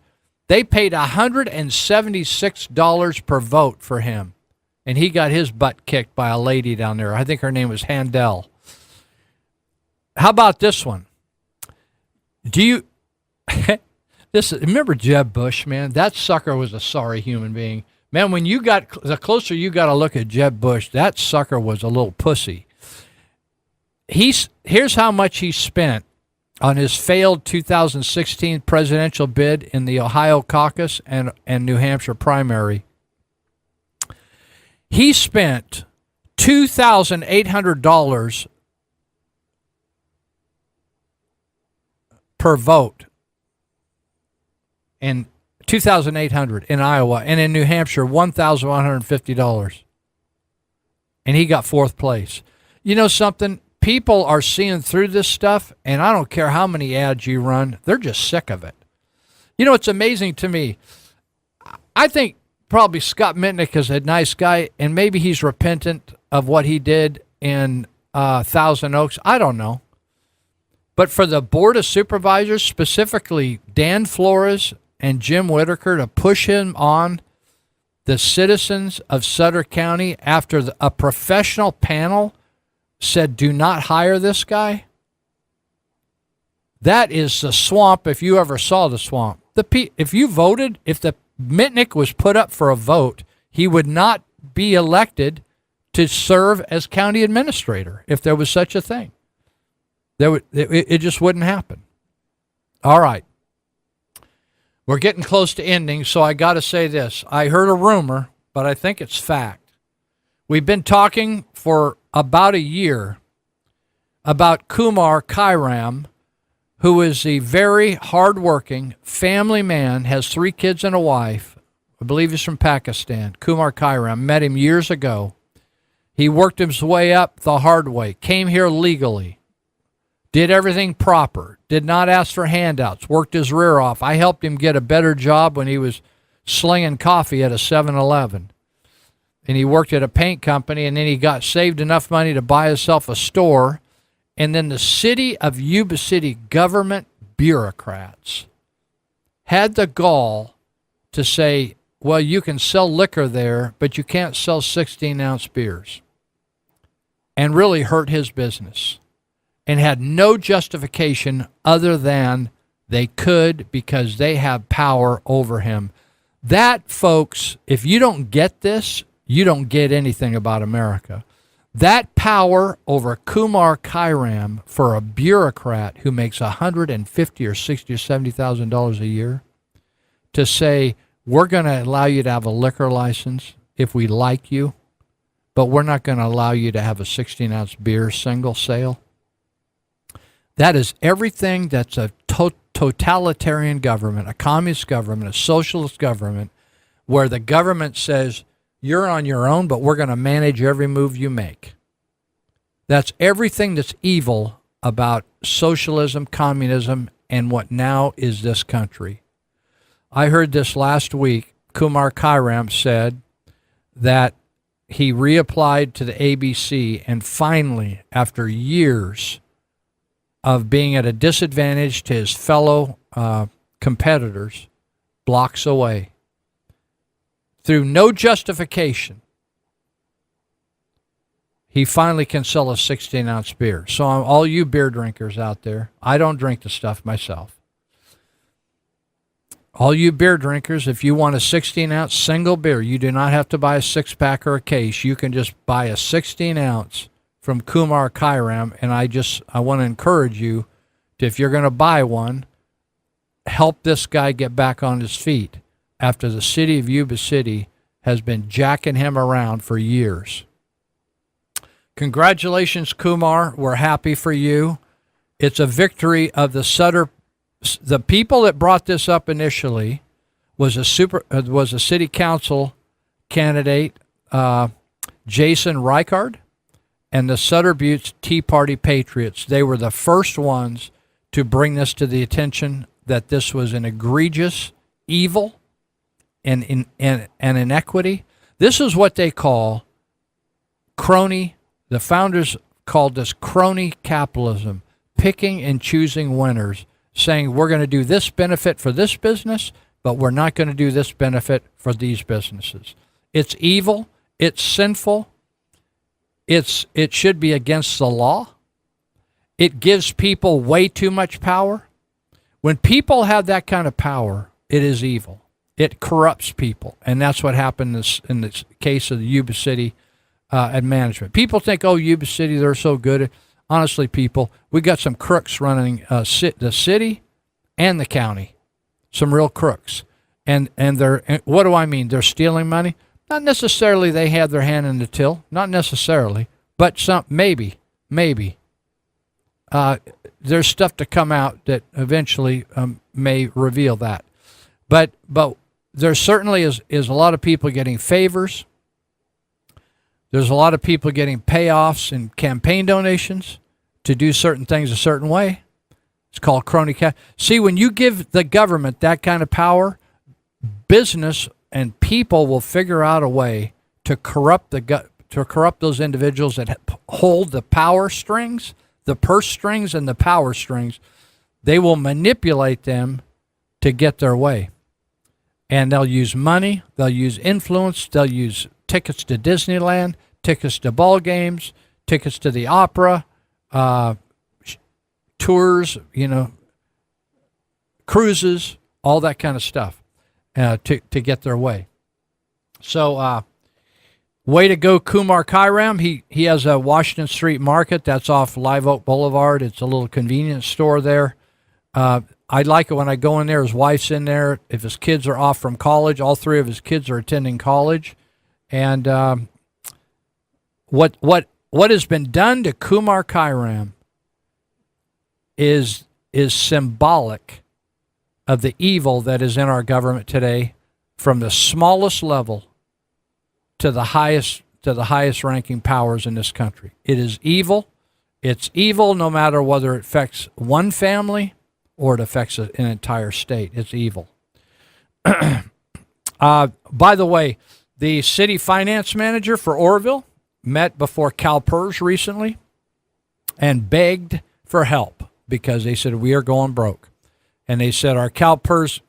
They paid $176 per vote for him, and he got his butt kicked by a lady down there. I think her name was Handel. How about this one? Remember Jeb Bush, man? That sucker was a sorry human being. Man, when you got, the closer you got to look at Jeb Bush, that sucker was a little pussy. Here's how much he spent on his failed 2016 presidential bid in the Ohio caucus and New Hampshire primary. He spent $2,800 per vote, and $2,800 in Iowa, and in New Hampshire, $1,150. And he got fourth place. You know something? People are seeing through this stuff, and I don't care how many ads you run, they're just sick of it. You know, it's amazing to me. I think probably Scott Mitnick is a nice guy, and maybe he's repentant of what he did in Thousand Oaks. I don't know. But for the Board of Supervisors, specifically Dan Flores and Jim Whitaker, to push him on the citizens of Sutter County after a professional panel said, do not hire this guy. That is the swamp if you ever saw the swamp. If you voted, if the Mitnick was put up for a vote, he would not be elected to serve as county administrator if there was such a thing. It just wouldn't happen. All right. We're getting close to ending, so I got to say this. I heard a rumor, but I think it's fact. We've been talking for about a year about Kumar Kairam, who is a very hardworking family man, has 3 kids and a wife. I believe he's from Pakistan. Kumar Kairam. Met him years ago. He worked his way up the hard way, came here legally, did everything proper, did not ask for handouts, worked his rear off. I helped him get a better job when he was slinging coffee at a 7-Eleven. And he worked at a paint company, and then he saved enough money to buy himself a store. And then the city of Yuba City government bureaucrats had the gall to say, well, you can sell liquor there, but you can't sell 16-ounce beers, and really hurt his business, and had no justification other than they could because they have power over him. That, folks, if you don't get this, you don't get anything about America. That power over Kumar Kairam for a bureaucrat who makes $150,000 or $60,000 or $70,000 a year to say, we're going to allow you to have a liquor license if we like you, but we're not going to allow you to have a 16-ounce beer single sale. That is everything that's a totalitarian government, a communist government, a socialist government, where the government says, you're on your own, but we're going to manage every move you make. That's everything that's evil about socialism, communism, and what now is this country. I heard this last week. Kumar Kairam said that he reapplied to the ABC, and finally, after years of being at a disadvantage to his fellow competitors, blocks away, through no justification, he finally can sell a 16-ounce beer. So all you beer drinkers out there, I don't drink the stuff myself. All you beer drinkers, if you want a 16-ounce single beer, you do not have to buy a 6-pack or a case. You can just buy a 16-ounce from Kumar Kairam, and I want to encourage you to, if you're going to buy one, help this guy get back on his feet after the city of Yuba City has been jacking him around for years. Congratulations, Kumar. We're happy for you. It's a victory of the Sutter. The people that brought this up initially was a city council candidate, Jason Reichard, and the Sutter Buttes Tea Party Patriots. They were the first ones to bring this to the attention that this was an egregious evil and inequity. This is what they call crony. The founders called this crony capitalism, picking and choosing winners, saying we're going to do this benefit for this business, but we're not going to do this benefit for these businesses. It's evil. It's sinful. It should be against the law. It gives people way too much power. When people have that kind of power, it is evil. It corrupts people, and that's what happened in this case of the Yuba City and management. People think, oh, Yuba City, they're so good. Honestly, people, we got some crooks running the city and the county, some real crooks. And what do I mean? They're stealing money? Not necessarily they have their hand in the till, not necessarily, but maybe. There's stuff to come out that eventually may reveal that. But there certainly is a lot of people getting favors. There's a lot of people getting payoffs and campaign donations to do certain things a certain way. It's called crony cash. See, when you give the government that kind of power, business and people will figure out a way to corrupt those individuals that hold the power strings, the purse strings and the power strings. They will manipulate them to get their way. And they'll use money, they'll use influence, they'll use tickets to Disneyland, tickets to ball games, tickets to the opera, tours, cruises, all that kind of stuff to get their way. So way to go, Kumar Kairam. He has a Washington Street Market that's off Live Oak Boulevard. It's a little convenience store there. I like it when I go in there. His wife's in there. If his kids are off from college, all three of his kids are attending college. And what has been done to Kumar Kairam is symbolic of the evil that is in our government today, from the smallest level to the highest ranking powers in this country. It is evil. It's evil no matter whether it affects one family or it affects an entire state. It's evil. By the way, the city finance manager for Oroville met before CalPERS recently and begged for help because they said, we are going broke. And they said our CalPERS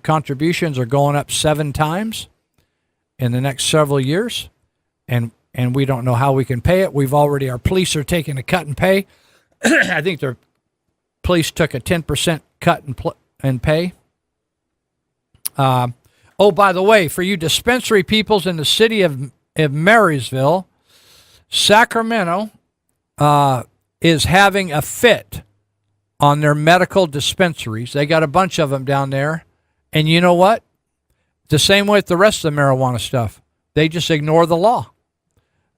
contributions are going up 7 times in the next several years, and we don't know how we can pay it. Our police are taking a cut in pay. I think their police took a 10% cut in pay. By the way, for you dispensary peoples in the city of Marysville, Sacramento is having a fit on their medical dispensaries. They got a bunch of them down there. And you know what? The same way with the rest of the marijuana stuff. They just ignore the law.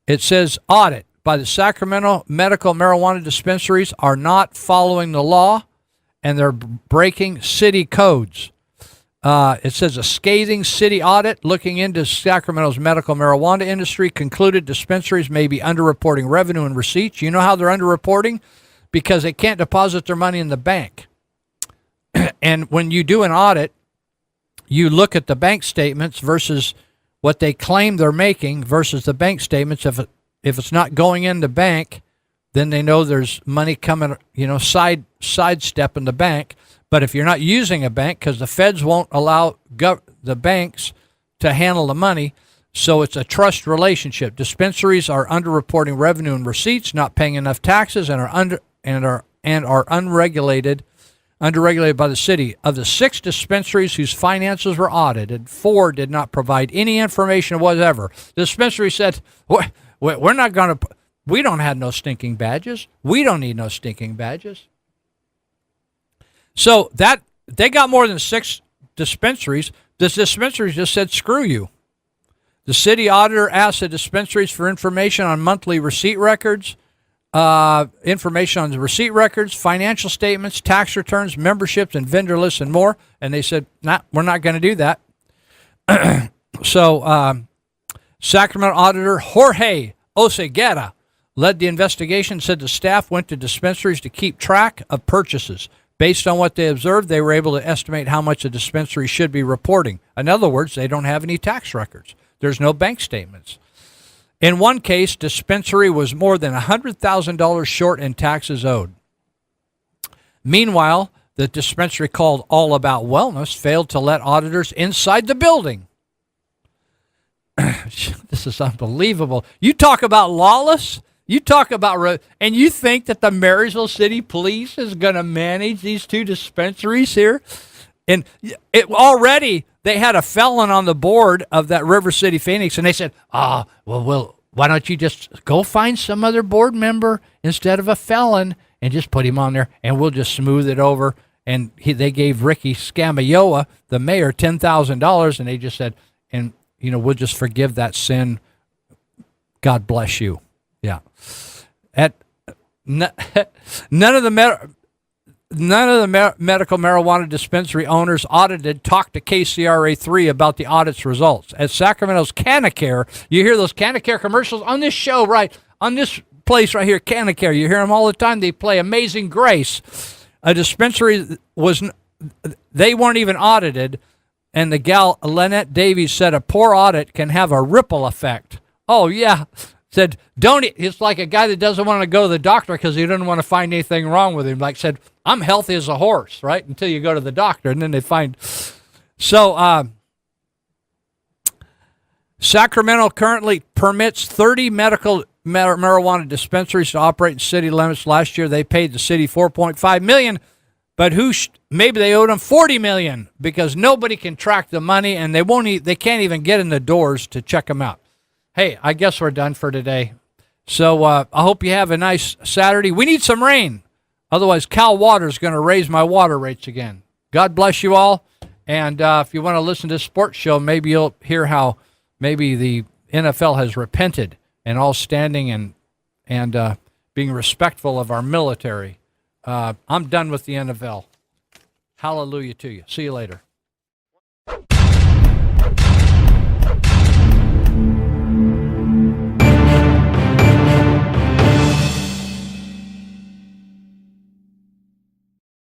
It says audit by the Sacramento medical marijuana dispensaries are not following the law, and they're breaking city codes. It says a scathing city audit looking into Sacramento's medical marijuana industry concluded dispensaries may be underreporting revenue and receipts. You know how they're underreporting? Because they can't deposit their money in the bank. And when you do an audit, you look at the bank statements versus what they claim they're making versus the bank statements. If it's not going in the bank, then they know there's money coming, sidestep in the bank. But if you're not using a bank, because the feds won't allow the banks to handle the money, so it's a trust relationship. Dispensaries are underreporting revenue and receipts, not paying enough taxes, and are unregulated by the city. Of the 6 dispensaries whose finances were audited, 4 did not provide any information whatever. The dispensary said, we're not going to, we don't have no stinking badges. We don't need no stinking badges. So that they got more than 6 dispensaries. This dispensary just said, screw you. The city auditor asked the dispensaries for information on monthly receipt records, information on the receipt records, financial statements, tax returns, memberships, and vendor lists, and more. And they said, we're not going to do that. So Sacramento auditor Jorge Oseguera led the investigation, said the staff went to dispensaries to keep track of purchases. Based on what they observed, they were able to estimate how much a dispensary should be reporting. In other words, they don't have any tax records. There's no bank statements. In one case, dispensary was more than $100,000 short in taxes owed. Meanwhile, the dispensary called All About Wellness failed to let auditors inside the building. This is unbelievable. You talk about lawless. You talk about, and you think that the Marysville City Police is going to manage these 2 dispensaries here? And already they had a felon on the board of that River City Phoenix, and they said, well, why don't you just go find some other board member instead of a felon and just put him on there, and we'll just smooth it over. And they gave Ricky Scamayoa, the mayor, $10,000, and they just said, and, we'll just forgive that sin. God bless you. Yeah. None of the medical marijuana dispensary owners audited talked to KCRA3 about the audit's results. At Sacramento's Canacare, you hear those Canacare commercials on this show, right? On this place right here, Canacare. You hear them all the time. They play Amazing Grace. A dispensary they weren't even audited, and the gal Lynette Davies said a poor audit can have a ripple effect. Oh, yeah. Said, it's like a guy that doesn't want to go to the doctor because he doesn't want to find anything wrong with him. Like said, I'm healthy as a horse, right? Until you go to the doctor, and then they find. So, Sacramento currently permits 30 medical marijuana dispensaries to operate in city limits. Last year, they paid the city $4.5 million, but maybe they owed them $40 million because nobody can track the money, and they can't even get in the doors to check them out. Hey, I guess we're done for today. So I hope you have a nice Saturday. We need some rain. Otherwise, Cal Water's going to raise my water rates again. God bless you all. And if you want to listen to this sports show, maybe you'll hear how maybe the NFL has repented and all standing and being respectful of our military. I'm done with the NFL. Hallelujah to you. See you later.